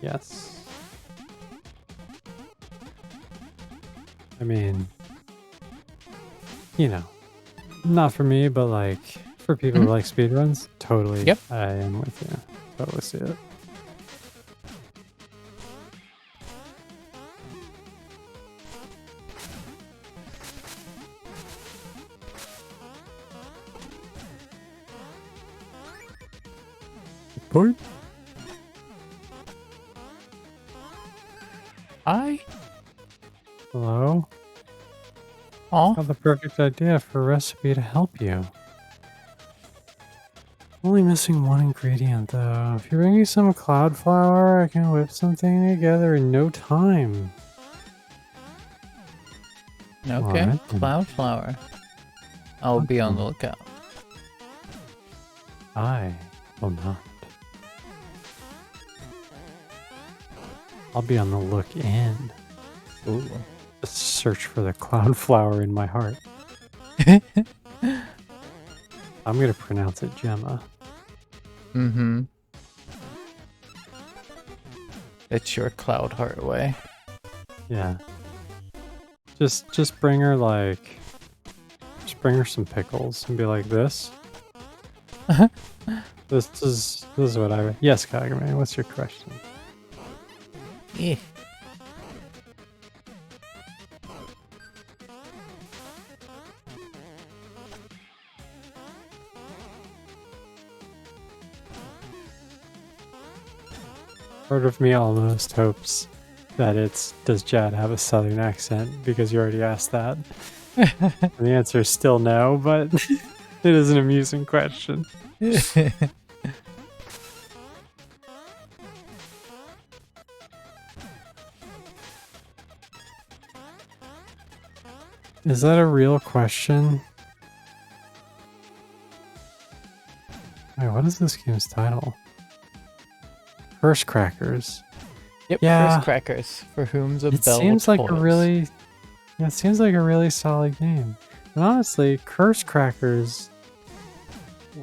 Yes. I mean, you know, not for me, but like for people who like speedruns, totally. Yep. I am with you. Totally see it. Point. Hi. Hello. Aw. Got the perfect idea for a recipe to help you. Only missing one ingredient though. If you bring me some cloud flour, I can whip something together in no time. Okay. Alright then. Cloudflower. I'll be on the lookout. I will not. I'll be on the look in. Ooh. Just search for the cloud flower in my heart. I'm gonna pronounce it Gemma. Mm-hmm. It's your cloud heart way. Yeah. Just bring her like, just bring her some pickles and be like this. This is what I. Yes, Kagame. What's your question? Yeah. Part of me almost hopes that it's, does Jad have a southern accent? Because you already asked that. And the answer is still no, but it is an amusing question. Is that a real question? Wait, what is this game's title? Curse Crackers. Yep. Yeah. First crackers for whom's a It bell seems like a tolls. really, yeah, it seems like a really solid game. And honestly, Curse Crackers,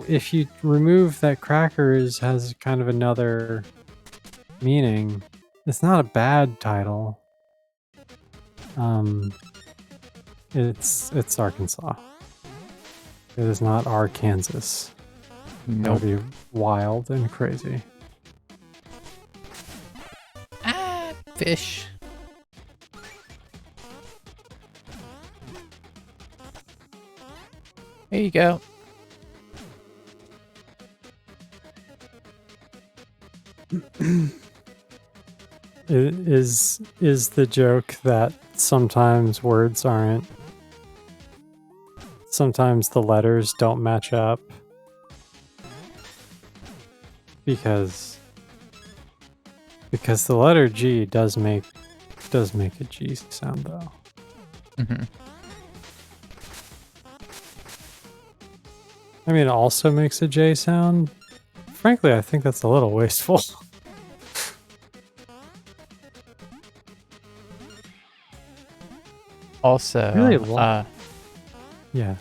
if you remove that crackers has kind of another meaning, it's not a bad title. It's Arkansas. It is not Arkansas. That Nope. would be wild and crazy. Ah, fish. Here you go. Is the joke that sometimes words aren't, sometimes the letters don't match up because the letter G does make a G sound though. Mm-hmm. I mean, it also makes a J sound. Frankly, I think that's a little wasteful. Also, Really Yeah.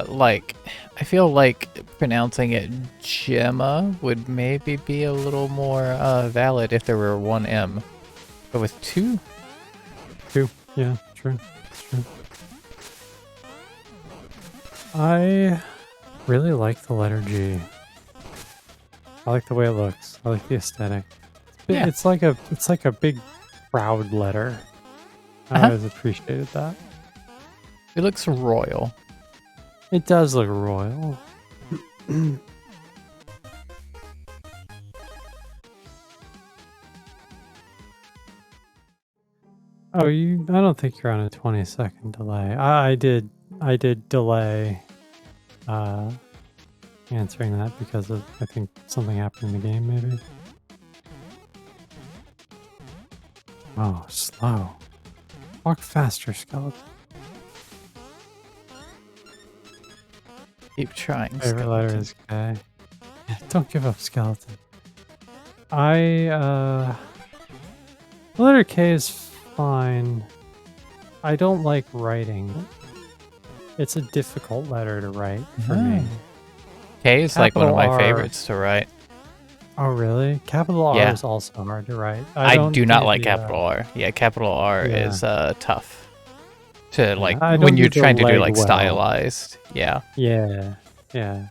like, I feel like pronouncing it Gemma would maybe be a little more valid if there were one M, but with two, Yeah, true. It's true. I really like the letter G. I like the way it looks. I like the aesthetic. Yeah. It's like a big proud letter. I Uh-huh. always appreciated that. it looks royal. It does look royal. Oh, I don't think you're on a 20-second delay. I did delay answering that because of, I think something happened in the game maybe. Oh, slow. Walk faster, skeleton. Keep trying. Favorite letter skeleton. is K. Don't give up, skeleton. The letter K is fine. I don't like writing. It's a difficult letter to write for me. K is like one of my Capital R. favorites to write. Oh, really? Capital R Yeah. is also hard to write. I don't do not do like the, capital R. Yeah, capital R Yeah. is tough to like I don't when do you're the trying to do leg like well. stylized. Yeah. Yeah. Yeah.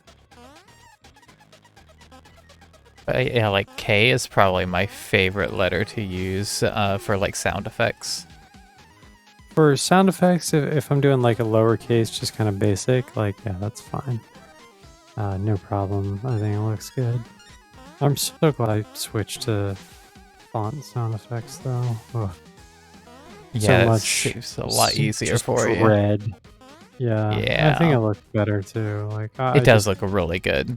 But yeah, like K is probably my favorite letter to use for like sound effects. For sound effects, if I'm doing like a lowercase, just kind of basic, like, yeah, that's fine. No problem. I think it looks good. I'm so glad I switched to font sound effects, though. Ugh. Yeah, so it much seems a lot easier just for you. dread. Yeah. I think Yeah. it looks better too. Like It does look really good.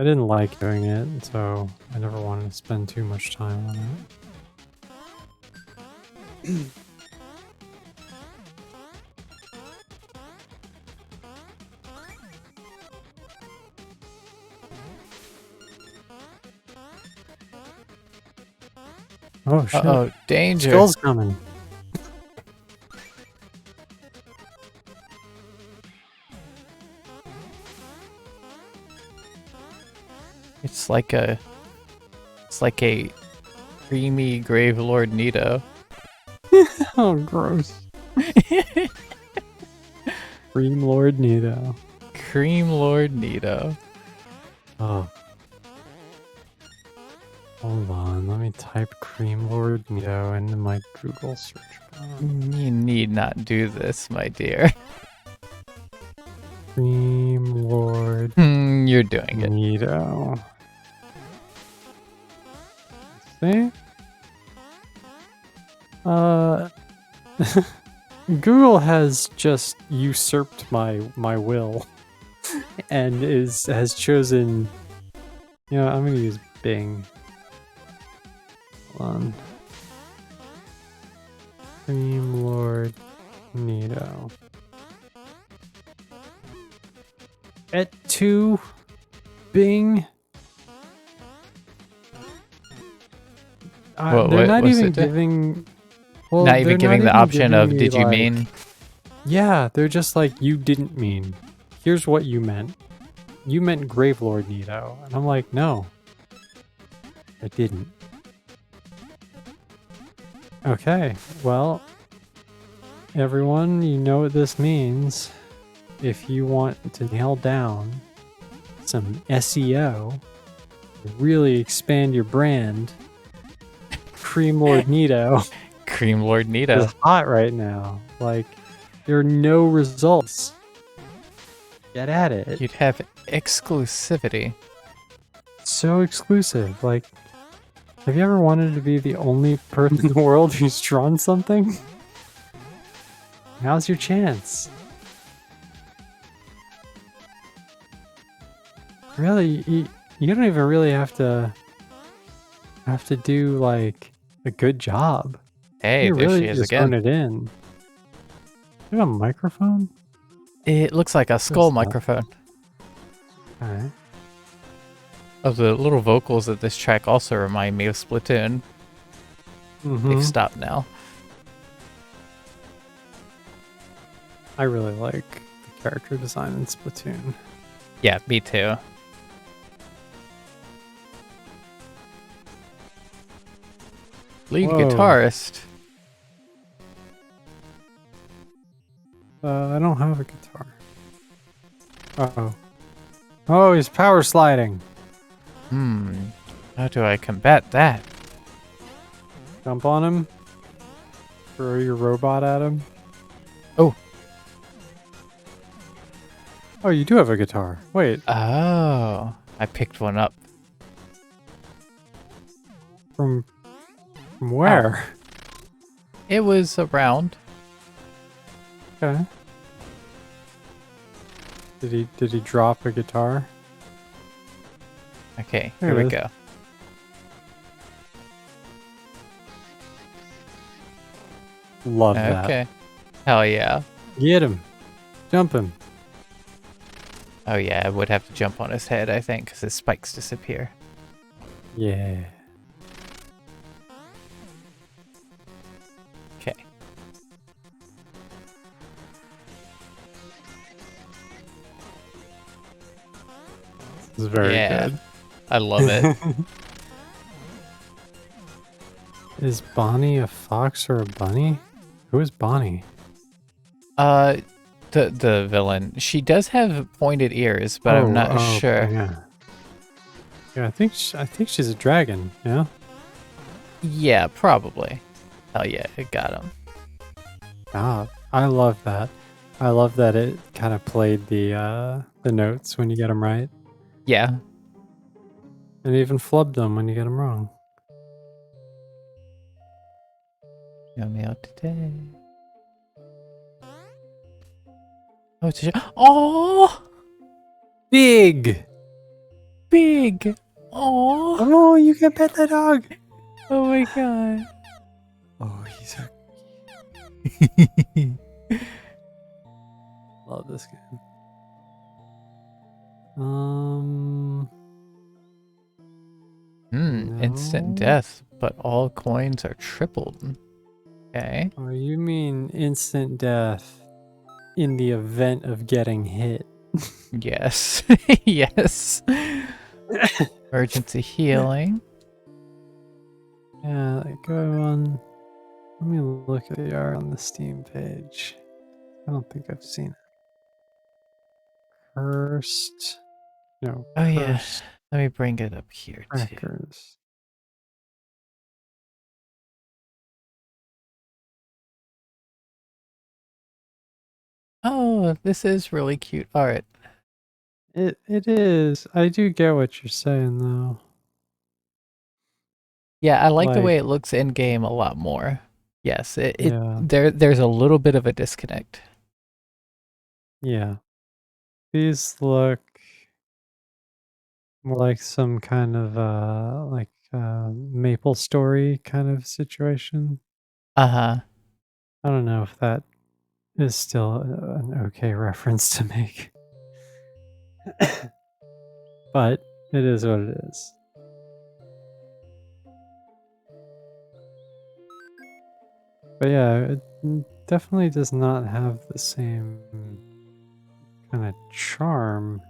I didn't like doing it, so I never wanted to spend too much time on it. Oh shit! Uh-oh, danger. Skull's coming. It's like a creamy Grave Lord Nito. Oh, gross. Cream Lord Nito. Cream Lord Nito. Oh. Hold on, let me type Cream Lord Nito into my Google search bar. You need not do this, my dear. Cream Lord You're doing it. Nito. See? Google has just usurped my will and has chosen. You know, I'm gonna use Bing. Hold on. Cream Lord Nito. At 2 Bing. What- They're what- not what's even it do? giving. Well, Not they're even giving the even option of giving me, did you like- mean? Yeah, they're just like, you didn't mean. Here's what you meant. You meant Gravelord Nito. And I'm like, no. I didn't. Okay, well, everyone, you know what this means. If you want to nail down some SEO, really expand your brand, Cream Lord Nito Cream Lord Nito. is hot right now. Like, there are no results. Get at it. You'd have exclusivity. So exclusive. Like, have you ever wanted to be the only person in the world who's drawn something? Now's your chance. Really, you don't even really have to do like a good job. Hey, You there really she is just again. run it in. You have a microphone? It looks like a skull that? microphone. Alright. Oh, the little vocals of this track also remind me of Splatoon. Mm-hmm. They've stopped now. I really like the character design in Splatoon. Yeah, me too. Lead Whoa. guitarist. I don't have a guitar. Uh-oh. Oh, he's power sliding. How do I combat that? Jump on him. Throw your robot at him. Oh. Oh, you do have a guitar. Wait, Oh, I picked one up. from where? It was around. Okay. Did he drop a guitar? Okay, There here it we is. go. Love that. Okay. Hell yeah. Get him. Jump him. Oh yeah, I would have to jump on his head, I think, because his spikes disappear. Yeah. Okay. This is very Yeah. good. I love it. Is Bonnie a fox or a bunny? Who is Bonnie? The villain. She does have pointed ears, but I'm not sure. Okay, yeah. Yeah, I think she's a dragon. Yeah. Yeah, probably. Oh yeah, it got him. Ah, I love that. I love that it kind of played the notes when you get them right, Yeah. and even flubbed them when you get them wrong. Hear me out today. Oh, oh, Big. big. Oh, Oh, you can pet the dog. oh my god. Oh, he's a. Love this game. Instant No. death, but all coins are tripled. Okay. Oh, you mean instant death in the event of getting hit? Yes. Yes. Emergency healing. Yeah, go on. Let me look at the art on the Steam page. I don't think I've seen it. Cursed. No, Oh yeah. cursed Let me bring it up here too. crackers. Oh, this is really cute art. It is. I do get what you're saying though. Yeah, I like the way Like, it looks in game a lot more. Yes, yeah, there's a little bit of a disconnect. yeah. These look more like some kind of Maple Story kind of situation. Uh-huh. I don't know if that is still an okay reference to make. But it is what it is. But yeah, it definitely does not have the same kind of charm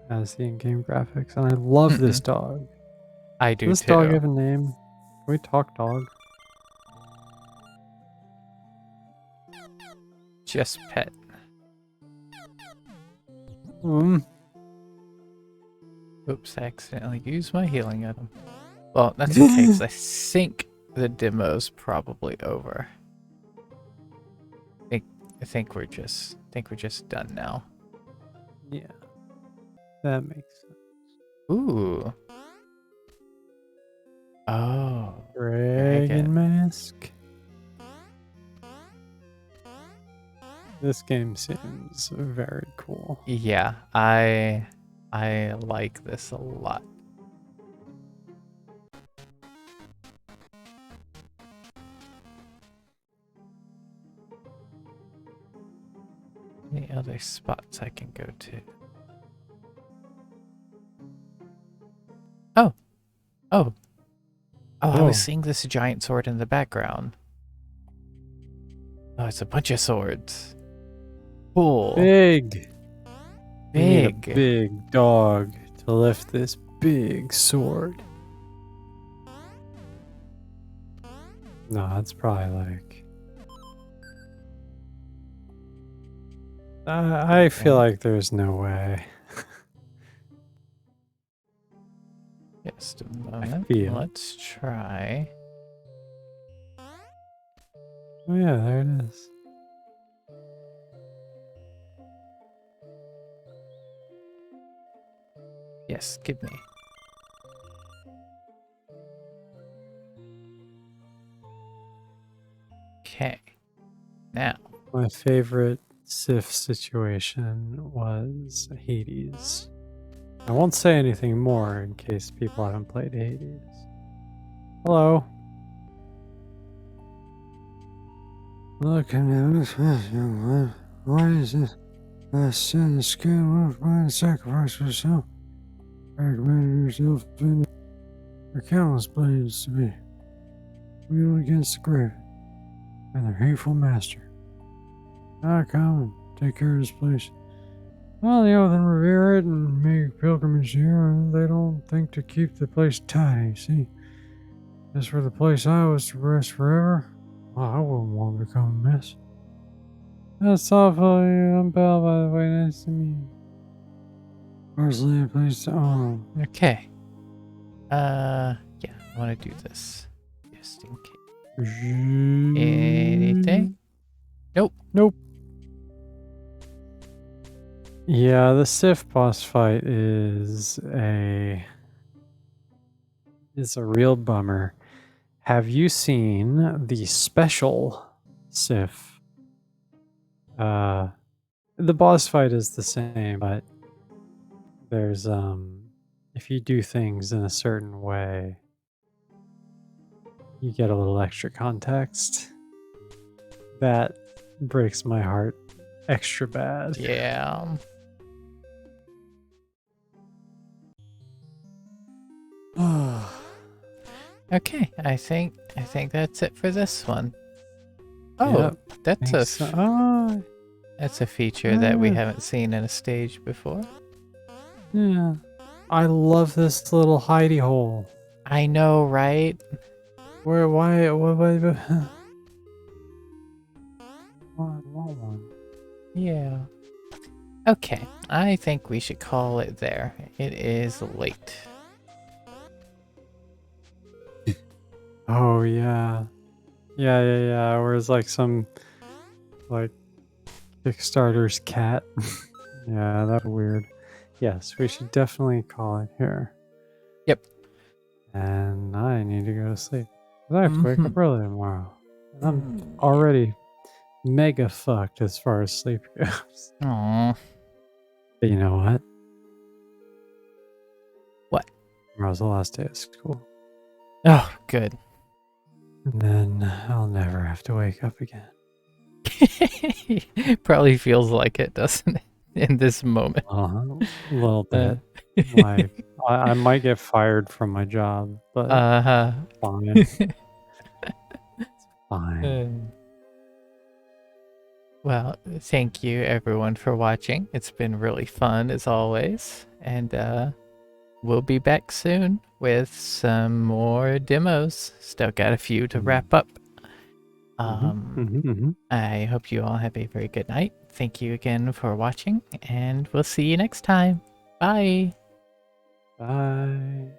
as the in-game graphics. And I love this dog. I do Does this dog too. have a name? Can we talk dog? Just pet. Oops, I accidentally used my healing item. Well, that's okay, 'cause I think the demo's probably over. I think we're just done now. Yeah, that makes sense. Ooh. Oh. Dragon Mask. This game seems very cool. Yeah, I like this a lot. Any other spots I can go to? Oh. Oh. Oh, I was Oh. seeing this giant sword in the background. Oh, it's a bunch of swords. Cool. Big. We need a Big. big dog to lift this big sword. No, that's probably like. I feel like there's no way. Just a moment. feel. Let's try. Oh yeah, there it is. Yes, give me. Okay. Now. My favorite Sif situation was Hades. I won't say anything more in case people haven't played Hades. Hello. Look, what is this? Sin the skin of mine sacrifice for yourself. Recommended yourself in the countless blades to be wheeled against the grave and their hateful master. Now come and take care of this place. Well, the oath and revere it and make pilgrimage here, and they don't think to keep the place tidy, see? As for the place I was to rest forever, well, I wouldn't want to become a mess. That's awfully unbell, by the way, nice to meet you. Parsley, a place to own. Okay. Yeah, I want to do this. Just in case. Anything? Nope. Yeah, the Sif boss fight is a real bummer. Have you seen the special Sif? The boss fight is the same, but there's if you do things in a certain way, you get a little extra context. That breaks my heart extra bad. Yeah. Okay, I think that's it for this one. Oh, Yep, that's Thanks. that's a feature that we Ah. haven't seen in a stage before. Yeah. I love this little hidey hole. I know, right? Where? Why? What? I want one. Yeah. Okay, I think we should call it there. It is late. Oh yeah. Yeah. Whereas like some like Kickstarter's cat. Yeah, that's weird. Yes, we should definitely call it here. Yep. And I need to go to sleep. 'Cause I have to wake up early tomorrow. And I'm already mega fucked as far as sleep goes. Aw. But you know what? What? Tomorrow's the last day of school. Oh, good. And then I'll never have to wake up again. Probably feels like it, doesn't it? In this moment. A little bit. Uh, Like, I might get fired from my job, but uh-huh. fine. Fine. Well, thank you everyone for watching. It's been really fun as always. And we'll be back soon with some more demos. Still got a few to wrap up. I hope you all have a very good night. Thank you again for watching, and we'll see you next time. Bye. Bye.